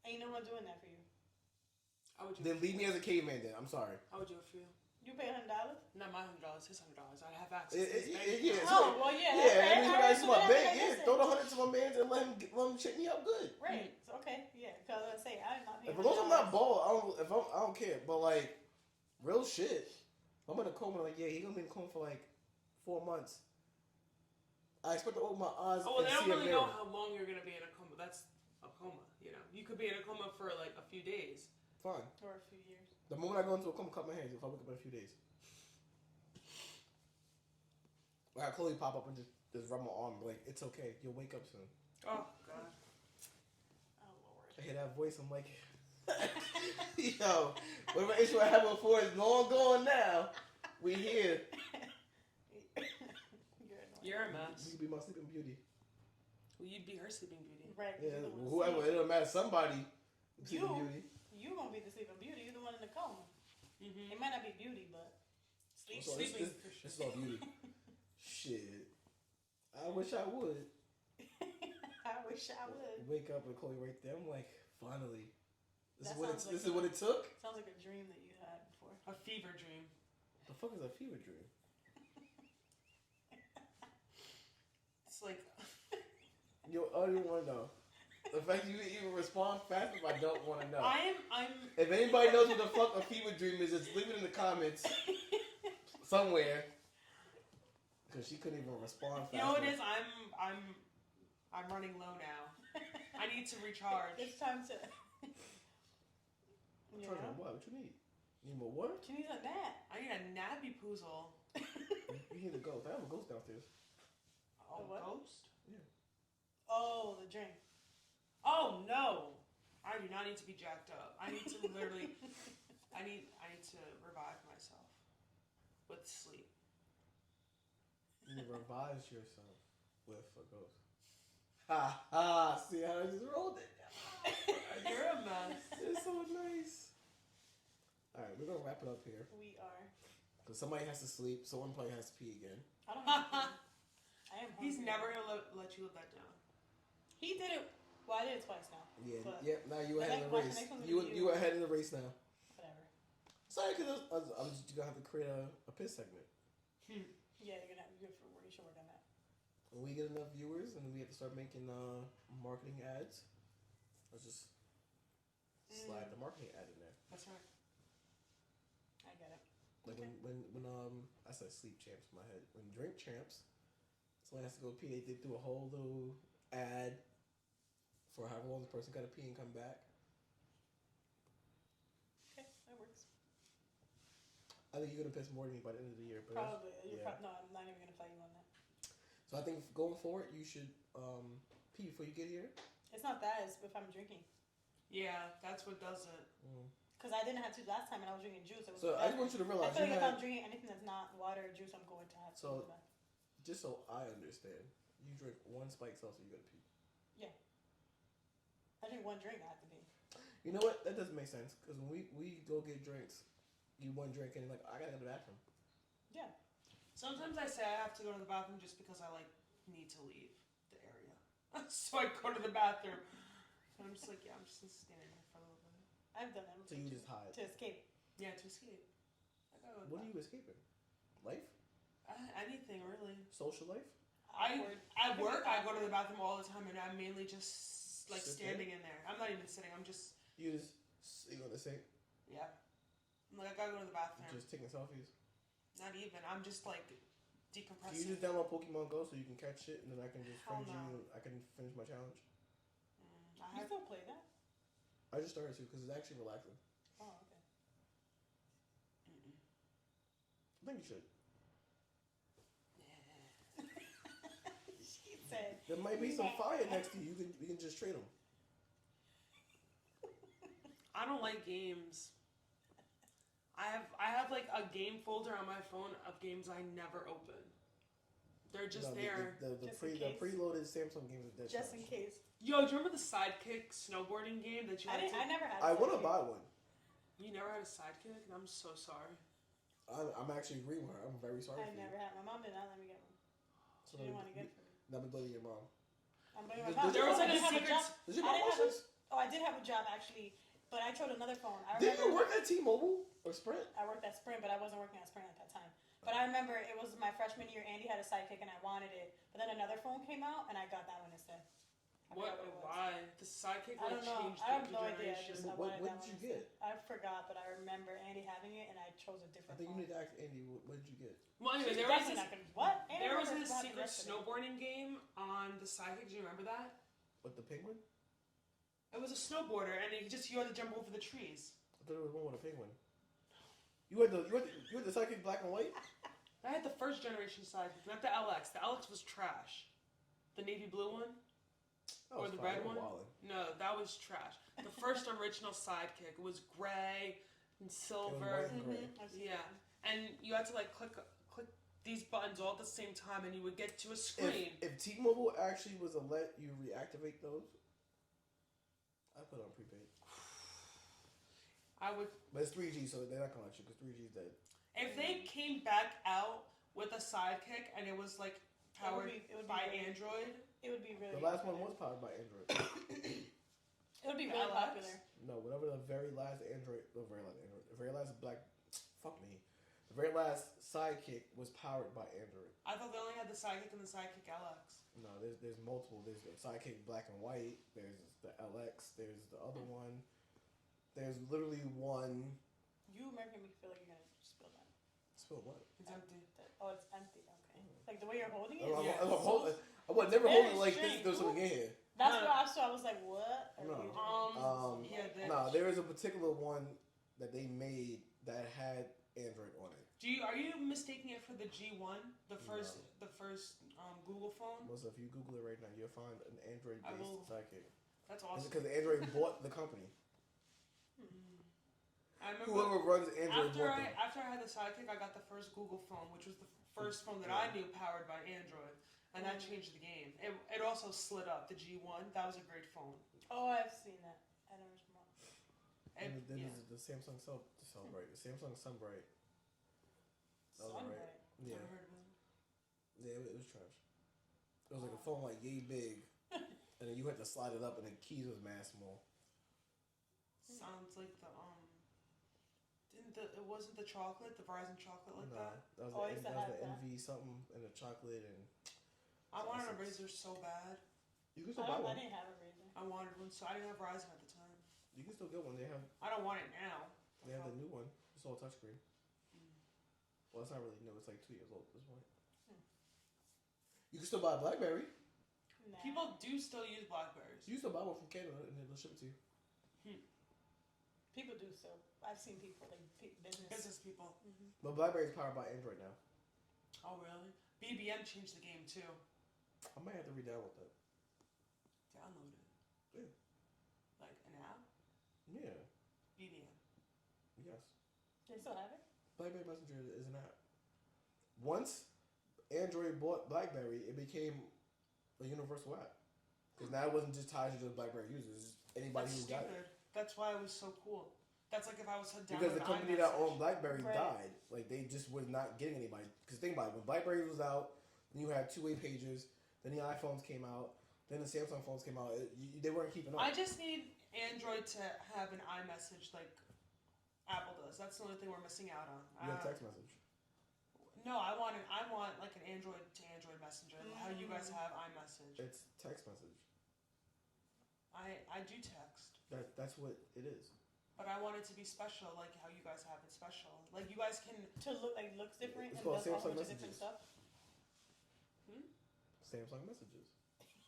Ain't no one doing that for you. How would you? Then leave me as a caveman. Then I'm sorry. How would you feel? You pay $100? Not my $100. His $100. I have access to his bank Yeah, account. so- Oh, well, yeah. Yeah, that's I mean, you fair. guys Alright, my so bank. that's Yeah, it. throw the 100 to my man and let him shit me up good. Right. So, okay. Yeah. Because I was gonna say I'm not paying. If as long as I'm not $100. bald, I don't care. But like, real shit. If I'm in a coma, like, yeah, he gonna be in a coma for like 4 months. I expect to open my eyes Oh, well, and they don't see really a know mirror. how long you're gonna be in a coma. That's a coma, you know. You could be in a coma for like a few days. Fine. Or a few years. The moment I go into a coma, cut my hands if I wake up in a few days. I got Chloe pop up and just rub my arm, like, it's okay, you'll wake up soon. Oh God. Oh Lord. I hear that voice, I'm like, yo, whatever issue I had before is long gone now. We here. You're annoying. You're a You mess. can be my sleeping beauty. Well, you'd be her sleeping beauty. Right. Yeah, you're the one whoever, it sleeping. don't matter, somebody. Sleeping You. beauty. You gonna be the sleeping beauty. You're the one in the coma. Mm-hmm. It might not be beauty, but sleep. So this, sleeping this, for sure. this is all beauty. Shit. I wish I would. I wish I would. Wake up and Chloe right there. I'm like, finally. This That is what sounds this like is what it took? Sounds like a dream that you had before. A fever dream. The fuck is a fever dream? It's like Yo, I don't want to know. The fact you even respond fast if I don't want to know. I'm. If anybody knows what the fuck a fever dream is, just leave it in the comments somewhere. Because she couldn't even respond fast. You know what it enough. is? I'm running low now. I need to recharge. It's time to. You Charge know? on what? What you need? You need more water? She needs a nap. I need a nappy poozle. You need a ghost. I have a ghost downstairs. Oh, what? ghost? Oh, the drink. Oh no! I do not need to be jacked up. I need to literally. I need to revive myself with sleep. You revise yourself with a ghost. Ha ha! See how I just rolled it? You're a mess. It's so nice. Alright, we're gonna wrap it up here. We are. Because somebody has to sleep, someone probably has to pee again. I don't know. I am. He's hungry. never gonna let you live that down. He did it. Well, I did it twice now. Yeah, But now you the ahead in the next race. one's gonna You be you ahead in the race now. Whatever. Sorry, because I'm just gonna have to create a piss segment. Yeah, you're gonna. You should work on that. When we get enough viewers and we have to start making marketing ads, let's just slide the marketing ad in there. That's right. I get it. Like Okay. when I said sleep champs in my head. When drink champs, someone has to go pee. They do a whole little ad for however long the person got to pee and come back. Okay, that works. I think you're gonna piss more than me by the end of the year. But Probably. You're yeah. no, I'm not even gonna fight you on that. So I think going forward, you should pee before you get here. It's not that. It's if I'm drinking. Yeah, that's what does it. Because I didn't have to last time and I was drinking juice. It was So I just better. want you to I realize feel you like if I'm had, drinking anything that's not water or juice, I'm going to have to. So- go to the bathroom. just so I understand, you drink one spike sauce, you gotta pee. I drink one drink. I have to be. You know what? That doesn't make sense because when we go get drinks, you one drink and like I gotta go to the bathroom. Yeah. Sometimes I say I have to go to the bathroom just because I like need to leave the area. So I go to the bathroom. So I'm just like, yeah, I'm just gonna stand in here for a little bit. I've done that. So you just hide. To escape. Yeah, to escape. I gotta go to the What are you escaping? Life? anything really. Social life? Awkward. At work, I go to the bathroom all the time, and I'm mainly just like Sit standing in there. I'm not even sitting. I'm just You just you go to the sink, yeah. I'm like I gotta go to the bathroom. just taking selfies. Not even. I'm just like Can decompressing. you just download Pokemon Go so you can catch shit and then I can just Hell friend no. you and I can finish my challenge? You still play that? I just started to because it's actually relaxing. Oh, okay. I think you should. She said. There might be some Nah. fire next to you. We can just trade them. I don't like games. I have like a game folder on my phone of games I never open. They're just there. The Just in case. preloaded Samsung games are dead. Just in trash. case. Yo, do you remember the Sidekick snowboarding game that you had to? I never had. I want to Sidekick. buy one. You never had a Sidekick? I'm so sorry. I'm actually agreeing with her. I'm very sorry I for never had. My mom did not let me get one. you. She didn't want to get it for me. Now be blaming your mom. I'm blaming Does- my mom. does- There was I like a didn't have secret- job. Does your I mom didn't watch have a- this? Oh, I did have a job actually, but I chose another phone. I Did you remember work at T-Mobile or Sprint? I worked at Sprint, but I wasn't working at Sprint at that time. But I remember it was my freshman year. Andy had a Sidekick, and I wanted it. But then another phone came out, and I got that one instead. I What? forgot it was. Why? The Sidekick I like don't know. changed I have the no idea. I generation. just I What wanted did that you one get? instead. I forgot, but I remember Andy having it, and I chose a I different think you phone. need to ask Andy. What did you get? Well, anyway, She's there was definitely this, not gonna. What? Andy there was remembers this about the secret rest of it. snowboarding game on the Sidekick. Do you remember that? What, the penguin? It was a snowboarder, and you had to jump over the trees. I thought it was one with a penguin. You had the Sidekick black and white? I had the first generation Sidekick, not the LX. The LX was trash. The navy blue one? That Or was the fine. red They were one? wildin'. No, that was trash. The first original Sidekick was gray and It was silver. white and gray. Mhm, I've seen Yeah. that one. And you had to like click these buttons all at the same time, and you would get to a screen. If T-Mobile actually was to let you reactivate those, I put on prepaid. I would, But it's 3G, so they're not gonna let you because 3G is dead. if they came back out with a Sidekick and it was like powered it would be by really, Android, It would be really. The last one popular. was powered by Android. It would be The really LX? popular. No, whatever the very last black, fuck me. The very last Sidekick was powered by Android. I thought they only had the Sidekick and the Sidekick LX. No, there's multiple. There's the Sidekick black and white. There's the LX. There's the other one. There's literally one. You making me feel like you're gonna spill that. Spill what? It's empty. Oh, it's empty. Okay. Like the way you're holding it. I'm, Yeah. I'm holding. I would never very hold it like this. strange. There's something in here. That's No. what I saw. I was like, what? Are No. you doing? Yeah. No, there is a particular one that they made that had Android on it. Are you mistaking it for the G1, the first Google phone? Most if you Google it right now, you'll find an I Android-based will. Sidekick. That's It's awesome. because Android bought the company. I remember Whoever runs Android bought them. after I had the Sidekick, I got the first Google phone, which was the first phone that I knew powered by Android, and that changed the game. It also slid up the G1. That was a great phone. Oh, I've seen that. I don't know. And then yeah. there's the Samsung Cellbrite. The Samsung Sunbright. That was Sunbright. right. Yeah. Never heard of it. Yeah, it was trash. It was like a phone like yay big, and then you had to slide it up, and the keys was mad small. Sounds like the it wasn't the chocolate, the Verizon chocolate like that. That was Oh, I the, used to that was have the that. NV something and the chocolate, and I wanted a Classics. Razor so bad. you can still buy I one. didn't have a Razor. I wanted one, so I didn't have Verizon at the time. You can still get one. They have I don't want it now. the new one. It's all touchscreen. Well, it's not really new. It's like 2 years old at this point. You can still buy a BlackBerry. Nah. People do still use Blackberries. You can still buy one from Canada, and they'll ship it to you. People do so. I've seen people like business. Business people. But BlackBerry's powered by Android now. Oh really? BBM changed the game too. I might have to re-download that. Download it. Yeah. Like an app? Yeah. BBM. Yes. They still have it. BlackBerry Messenger is an app. Once Android bought BlackBerry, it became a universal app. Because now it wasn't just tied to just BlackBerry users, just anybody That's who got it. stupid. That's why it was so cool. That's like if I was to download Because the company that iMessage. owned BlackBerry Right. died. Like, they just was not getting anybody. Because think about it, when BlackBerry was out, then you had two-way pages, then the iPhones came out, then the Samsung phones came out. They weren't keeping up. I just need Android to have an iMessage like Apple does. That's the only thing we're missing out on. You have text message. No, I want like an Android to Android messenger. How you guys have iMessage. It's text message. I do text. That's what it is. But I want it to be special, like how you guys have it special. Like you guys can. To look like looks different It's and called does a whole Samsung bunch of different Messages. stuff. Samsung messages.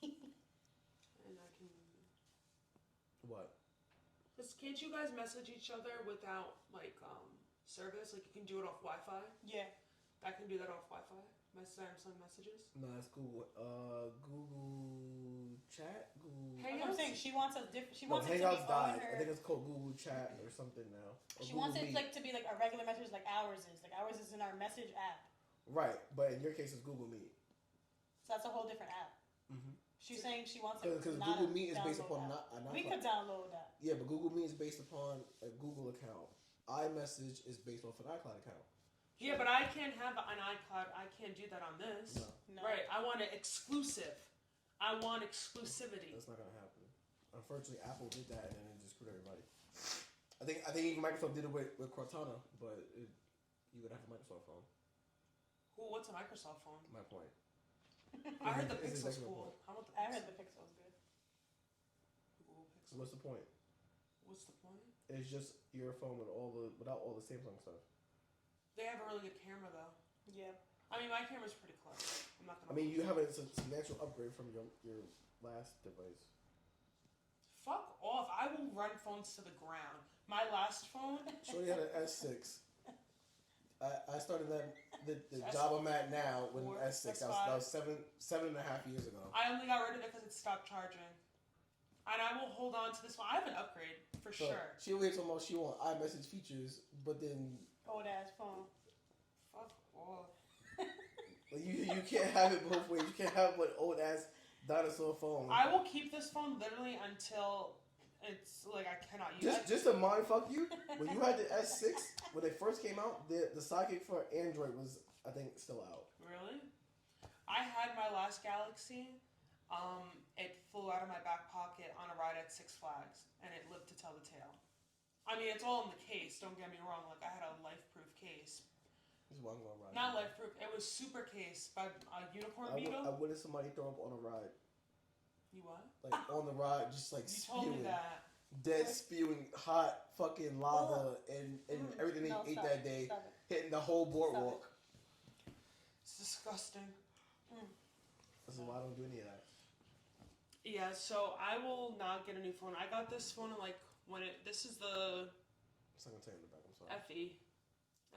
And I can. What? Can't you guys message each other without like service? Like you can do it off Wi-Fi. Yeah. I can do that off Wi-Fi. My Samsung messages. No, it's Google. Google Chat. Google. That's what I'm saying. She wants us different. She No, wants it to be Hangouts on died. her. I think it's called Google Chat or something now. Or She Google wants it Meet. like to be like a regular message, like ours is. Like ours is in our message app. Right, but in your case, it's Google Meet. So that's a whole different app. Mm-hmm. She's saying she wants it Because not Google a Meet is based download upon app. not. We could download that. Yeah, but Google Meet is based upon a Google account. iMessage is based off an iCloud account. Yeah, but I can't have an iCloud. I can't do that on this. No, No. Right. I want it exclusive. I want exclusivity. that's not gonna happen. Unfortunately, Apple did that and then it just screwed everybody. I think even Microsoft did it with Cortana, but you would have a Microsoft phone. What's a Microsoft phone? My point. I heard the It's Pixel's exactly my cool. point. How about the I Pixel? heard the Pixel's good. Google Pixel. So what's the point? What's the point? It's just your phone without all the Samsung stuff. They have a really good camera though. Yeah. I mean, my camera's pretty close. I'm not I gonna. mean, you have a substantial upgrade from your last device. Fuck off! I will run phones to the ground. My last phone. Shorty had an S6. I started the S- job I'm at now with an four, S6. That S5. was 7.5 years ago. I only got rid of it because it stopped charging. And I will hold on to this one. I have an upgrade for So sure. she waits almost she want iMessage features, but then Old ass phone. Fuck off. like, you can't have it both ways. You can't have an old ass dinosaur phone. I will keep this phone literally until it's like I cannot use it. Just to mind fuck you, when you had the S6 when it first came out, the socket for Android was I think still out. Really? I had my last Galaxy. It flew out of my back pocket on a ride at Six Flags, and it lived to tell the tale. I mean, it's all in the case. Don't get me wrong. Like I had a life-proof case. This is what I'm going right. Not life-proof. It was super case by Unicorn I Beetle. witnessed somebody throw up on a ride, You what? like on the ride, just like You told spewing, me that. dead spewing hot fucking lava and everything they No, ate stop that it, day, stop it. hitting the whole boardwalk. It's disgusting. This is why I don't do any of that. Yeah, so I will not get a new phone. I got this phone in like when it. This is the It's not gonna tell you in the back. I'm sorry. FE,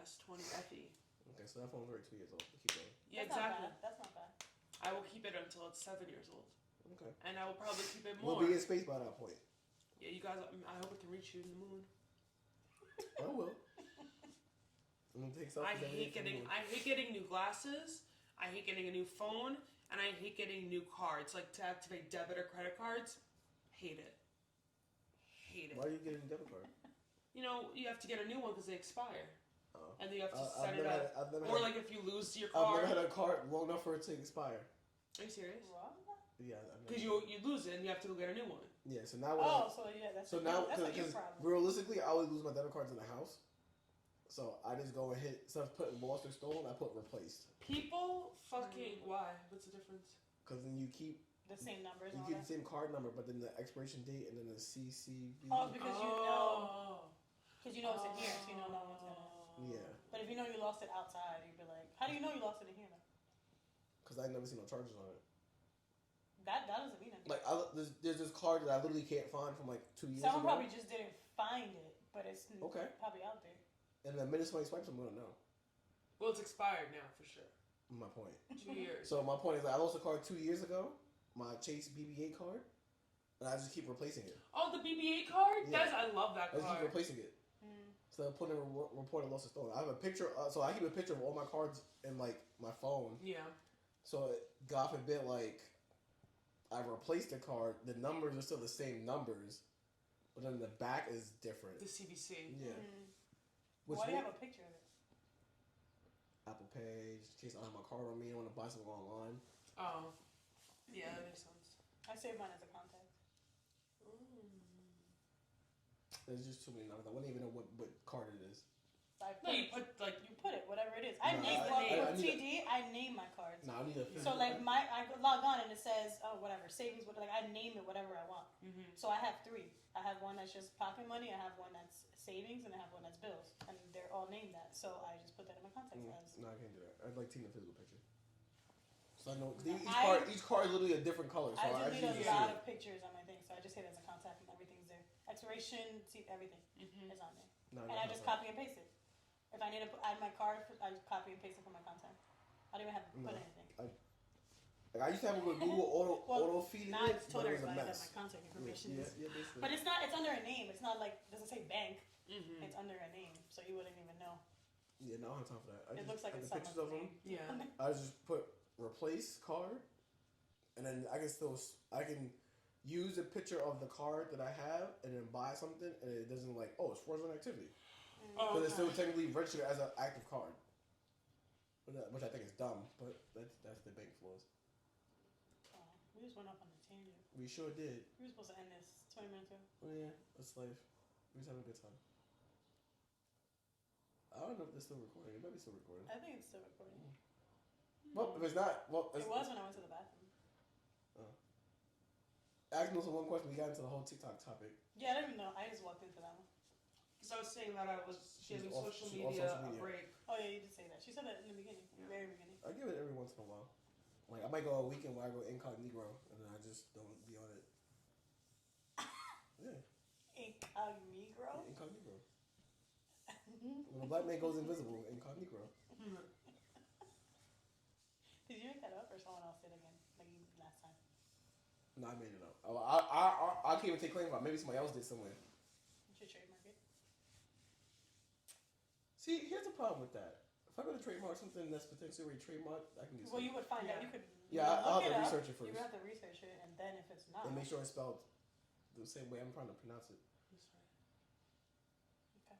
S20 FE. Okay, so that phone's already 2 years old. Keep going. Yeah, That's exactly. Not bad. That's not bad. I will keep it until it's 7 years old, Okay. and I will probably keep it more. We'll be in space by that point. Yeah, you guys. I hope it can reach you in the moon. I will. I'm gonna take I selfies every hate day from getting. the I hate getting new glasses. I hate getting a new phone, and I hate getting new cards, like to activate debit or credit cards. Hate it. Hate it. Why are you getting a debit card? You know, you have to get a new one because they expire, Oh. and then you have to I've set it never up. had- I've never Or had- like if you lose your I've car. never had a card long enough for it to expire. Are you serious? What? Yeah, I've never- Because you lose it and you have to go get a new one. Yeah, so now what? Oh, so yeah, that's So now, that's not your because problem. realistically, I always lose my debit cards in the house. So I just go and hit, instead of putting lost or stolen, I put replaced. People fucking why? What's the difference? Because then you keep The same numbers. you and all keep that. the same card number, but then the expiration date and then the CCV. Oh, it's because you know, Oh. because you know it's in here, so you know no one's gonna. Yeah, But if you know you lost it outside, you'd be like, how do you know you lost it in here? Though? because I never seen no charges on it. That doesn't mean anything. Like there's this card that I literally can't find from like 2 years Someone ago. probably just didn't find it, but it's Okay. probably out there. And the minute somebody swipes, I'm gonna know. Well, it's expired now for sure. My point. 2 years. So my point is, I lost a card 2 years ago, my Chase BB-8 card, and I just keep replacing it. Oh, the BB-8 card? Yeah. I love that I just keep card. replacing it. Mm. So I put in a report of lost or stolen. I have a picture, so I keep a picture of all my cards in like my phone. Yeah. So God forbid, like I replaced the card. The numbers are still the same numbers, but then the back is different. The CVC. Yeah. Why do you have a picture of it? Apple Pay, just in case I don't have my card on me, I want to buy something online. Oh. Yeah, that makes sense. I saved mine as a contact. There's just too many numbers. I wouldn't even know what card it is. No, you put like You put it, whatever it is. I No, name I need TD. I name my cards. No, I need a physical. So like I log on and it says whatever savings, like I name it whatever I want. So I have 3. I have one that's just pocket money. I have one that's savings, and I have one that's bills, and they're all named that. So I just put that in my contacts as. No, I can't do that. I'd like to see the physical picture. So I know I- each card is literally a different color. So I I delete actually a see lot it. of pictures on my thing, so I just hit it as a contact, and everything's there. Expiration, see everything is on there, No, and I just copy and paste it. If I need to add my card, I just copy and paste it from my contact. I don't even have to put anything. Like, I used to have it with Google auto feeding Now it, I've told but it was a everybody that mess. my contact information is. Yeah, basically. But it's under a name. It's not like, it doesn't say bank. It's under a name, so you wouldn't even know. Yeah, no, I don't have time for that. It looks like the it's pictures of them. yeah. I just put replace card, and then I can use a picture of the card that I have, and then buy something, and it doesn't like, oh, it's fraudulent activity, Oh, but it's still technically registered as an active card, which I think is dumb, but that's the bank flaws. Oh, we just went off on a tangent. We sure did. We were supposed to end this 20 minutes ago. Oh yeah, that's life. We're just having a good time. I don't know if they're still recording. It might be still recording. I think it's still recording. Well, if it's not, well, It was when I went to the bathroom. asking us one question. We got into the whole TikTok topic. Yeah, I don't even know. I just walked into that one. Because I was saying that she She's has off- social she's off media social media. a break. Oh yeah, you did say that. She said that in the beginning, very beginning. I give it every once in a while. Like I might go a weekend where I go incognito, and then I just don't be on it. Yeah, Incognito. incognito. When a black man goes invisible, incognito. Did you make that up, or someone else did again, like you last time? No, I made it up. I can't even take claim about it. Maybe somebody else did somewhere. You should trademark it. See, here's the problem with that. If I go to trademark something that's potentially already trademarked, I can get Well, sued. you would find out. Yeah. You could. Yeah, I'll look have to it up. research it first. You would have to research it, and then if it's not, And make sure it's spelled the same way I'm trying to pronounce it. Okay.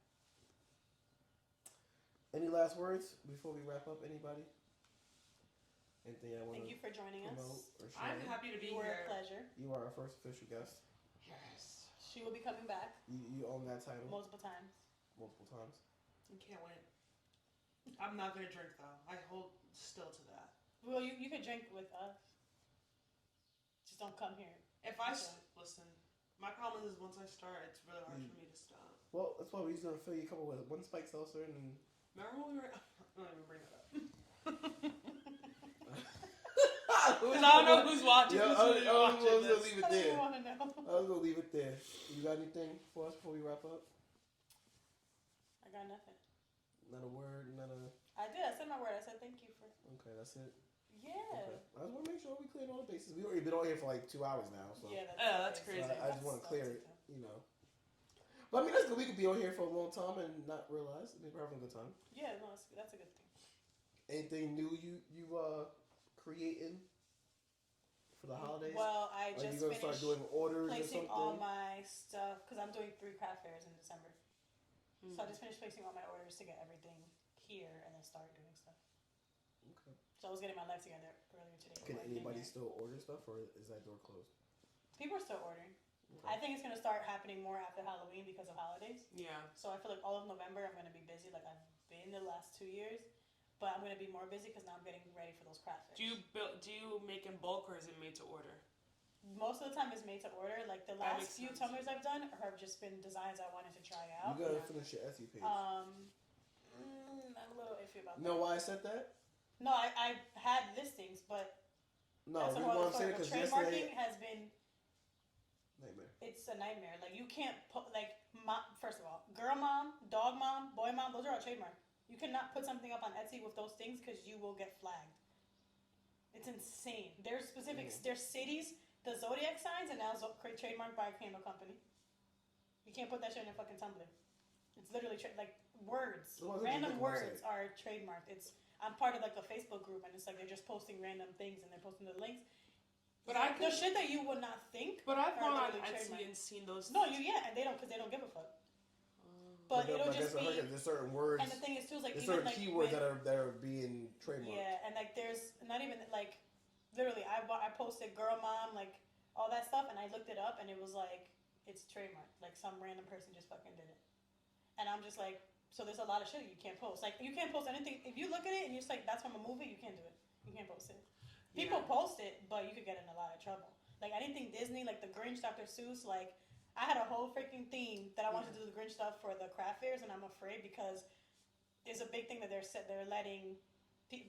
Any last words before we wrap up? Anybody? Anything I want Thank to you for joining promote us. or share? I'm happy to be You were a here. pleasure. You are our first official guest. Yes. She will be coming back You own that title multiple times. multiple times. I can't wait. I'm not gonna drink though. I hold still to that. Well, you could drink with us. Just don't come here. If I listen, my problem is once I start, it's really hard for me to stop. Well, that's why we was gonna fill you a couple with one spike seltzer and then. Remember when we were? Don't even bring that up. Because I don't know who's watching. Yeah, who's I was watching gonna this. leave I it don't there. even want to know. I was gonna leave it there. You got anything for us before we wrap up? I got nothing. Not a word, not a. I did. I said my word. I said thank you for. Okay, that's it. Yeah. Okay. I just want to make sure we cleared all the bases. We've already been on here for like 2 hours now, so Yeah, That's crazy. crazy. I just want to That's clear too it, tough. you know. But I mean, that's good. We could be on here for a long time and not realize. I mean, we're having a good time. Yeah, no, that's a good thing. Anything new you creating for the holidays? Well, I Are just you gonna start finished doing orders or placing something? all my stuff because I'm doing 3 craft fairs in December. So I just finished placing all my orders to get everything here and then start doing stuff. Okay. So I was getting my life together earlier today. Can before I came anybody here. still order stuff, or is that door closed? People are still ordering. Okay. I think it's gonna start happening more after Halloween because of holidays. Yeah. So I feel like all of November I'm gonna be busy, like I've been the last 2 years. But I'm gonna be more busy because now I'm getting ready for those craft fairs. Do you make in bulk or is it made to order? Most of the time it's made to order. Like the That last makes few sense. tumblers I've done have just been designs I wanted to try out. You gotta finish your Etsy page. I'm a little iffy about You that. know why I said that? No, I had listings, but No, that's the a reason whole why I'm other saying story. But because trademarking yesterday, has been, nightmare. it's a nightmare. Like you can't put, like, first of all, girl mom, dog mom, boy mom, those are all trademark. You cannot put something up on Etsy with those things because you will get flagged. It's insane. There's specifics, there's cities, the zodiac signs, and now it's trademarked by a candle company. You can't put that shit in a fucking Tumblr. It's literally like words, Well, it's a random different words are trademarked. I'm part of like a Facebook group, and it's like they're just posting random things and they're posting the links. But I the could. shit that you would not think. But I've are gone on literally Etsy trademark. and seen those. No, and they don't because they don't give a fuck. But it'll just be. there's certain words. And the thing is too is like There's even certain like keywords with, that are being trademarked. yeah, and like there's not even like literally I posted girl mom like all that stuff and I looked it up and it was like it's trademarked, like some random person just fucking did it, and I'm just like, so there's a lot of shit you can't post. Like you can't post anything if you look at it and you're just like that's from a movie, you can't do it. You can't post it. People post it, but you could get in a lot of trouble. Like anything Disney, like the Grinch, Dr. Seuss, like I had a whole freaking theme that I wanted to do the Grinch stuff for the craft fairs, and I'm afraid because there's a big thing that they're letting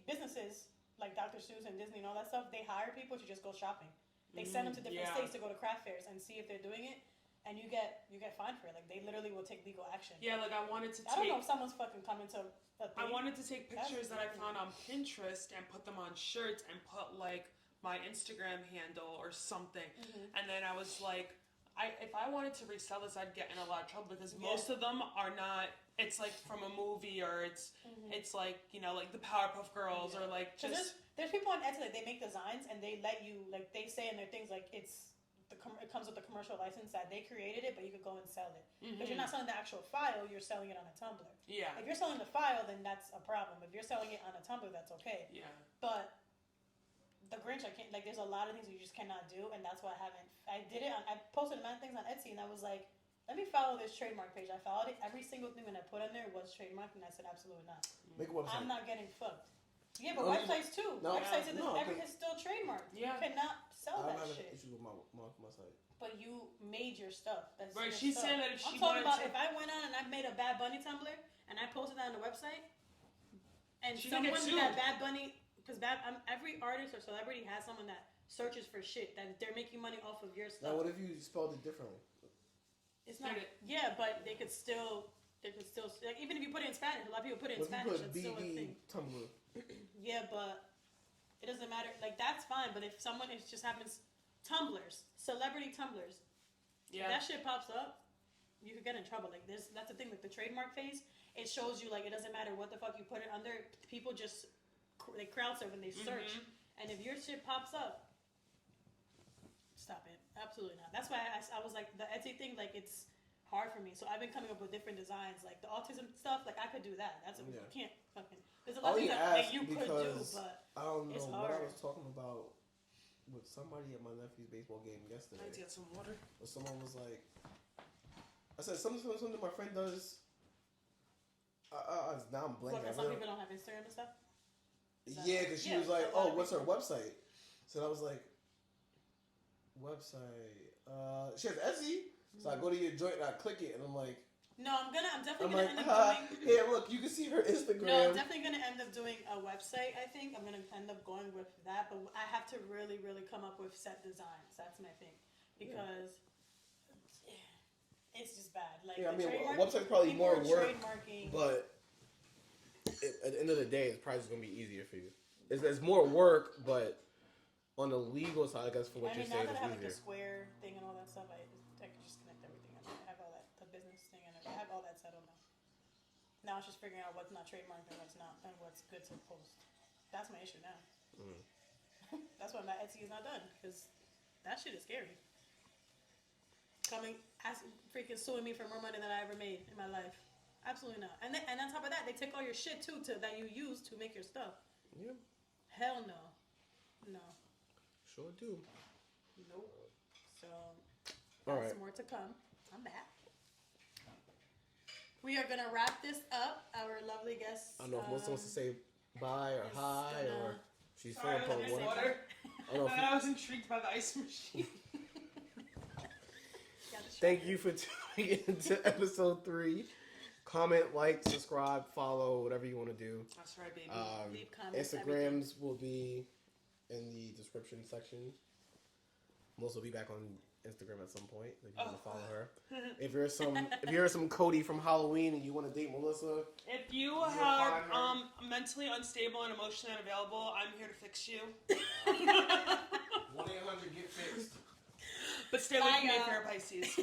businesses like Dr. Seuss and Disney and all that stuff. They hire people to just go shopping. They send them to different states to go to craft fairs and see if they're doing it, and you get fined for it. Like they literally will take legal action. Yeah, like I wanted to. I don't know if someone's fucking coming to. I wanted to take pictures that I found on Pinterest and put them on shirts and put like my Instagram handle or something, and then I was like. If I wanted to resell this, I'd get in a lot of trouble because most of them are not. It's like from a movie or it's like like the Powerpuff Girls or like just. There's people on Etsy that they make designs and they let you like they say in their things like it comes with the commercial license that they created it, but you could go and sell it. But you're not selling the actual file; you're selling it on a Tumblr. Yeah. If you're selling the file, then that's a problem. If you're selling it on a Tumblr, that's okay. Yeah. But the Grinch, I can't like. There's a lot of things you just cannot do, and that's why I haven't. I did it. I posted a lot of things on Etsy, and I was like, let me follow this trademark page. I followed it. Every single thing that I put on there was trademarked, and I said absolutely not. Make a website. I'm not getting fucked. Yeah, but No, websites too. no, Websites no, is still trademarked. Yeah. You cannot sell I that have shit. an issue with my site. But you made your stuff. That's Right, your she's stuff. saying that if she I'm talking wanted about to- if I went on and I made a Bad Bunny Tumblr and I posted that on the website, and She can get someone did that sued. Bad Bunny because every artist or celebrity has someone that searches for shit that they're making money off of your Now, stuff. what if you spelled it differently? It's not. Did it? Yeah, but they could still like even if you put it in Spanish, a lot of people put it in What if Spanish. you It's put still a BB thing. Tumblr? Yeah, but it doesn't matter. Like that's fine. But if someone it just happens, Tumblrs, celebrity Tumblrs, if that shit pops up, you could get in trouble. Like that's the thing. Like the trademark phase, it shows you like it doesn't matter what the fuck you put it under. People just they crowd surf and they search. And if your shit pops up, stop it. Absolutely not. That's why I was like the Etsy thing. Like it's hard for me. So I've been coming up with different designs. Like the autism stuff. Like I could do that. That's you can't fucking. There's a lot of things that you could do, but I don't know it's what I hard. was talking about with somebody at my nephew's baseball game yesterday. I need to get some water. Or someone was like, I said something my friend does. Now I'm blanking. Look, some people don't have Instagram and stuff. Yeah, because she Yeah, was like, a lot "Oh, of what's her people. website?" So I was like, "Website." She has Etsy, so I go to your joint and I click it, and I'm like, No, I'm definitely I'm gonna like, end up doing. "Here, look, you can see her Instagram." No, I'm definitely gonna end up doing a website. I think I'm gonna end up going with that, but I have to really, really come up with set designs. That's my thing because it's just bad. Like Yeah, I the mean, trademark- a website's probably people more are work, trademarking. but at the end of the day, it's probably just gonna be easier for you. It's more work, but on the legal side, I guess for what I mean, you're now saying, that I have it's like easier. the Square thing and all that stuff, I can just connect everything. I have all that, the business thing, and I have all that settled now. Now it's just figuring out what's not trademarked and what's not, and what's good to post. That's my issue now. That's why my Etsy is not done, because that shit is scary. Freaking suing me for more money than I ever made in my life. Absolutely not. And on top of that, they take all your shit too that you use to make your stuff. Yeah, Hell no. No. sure do. Nope. So, All that's right. more to come. I'm back. We are gonna wrap this up. Our lovely guest. I don't know if Melissa wants to say bye or is hi gonna- or she's Sorry, feeling I was put gonna one. say water. I don't know if I was intrigued by the ice machine. Thank you for tuning into episode 3. Comment, like, subscribe, follow, whatever you want to do. That's right, baby. Leave comments. Instagrams will be in the description section. Melissa will be back on Instagram at some point if you want to follow her. If you're some Cody from Halloween and you want to date Melissa, If you You'll are find mentally unstable and emotionally unavailable, I'm here to fix you. 1-800 get fixed. But stay away Bye, from me if y'all. you're a Pisces.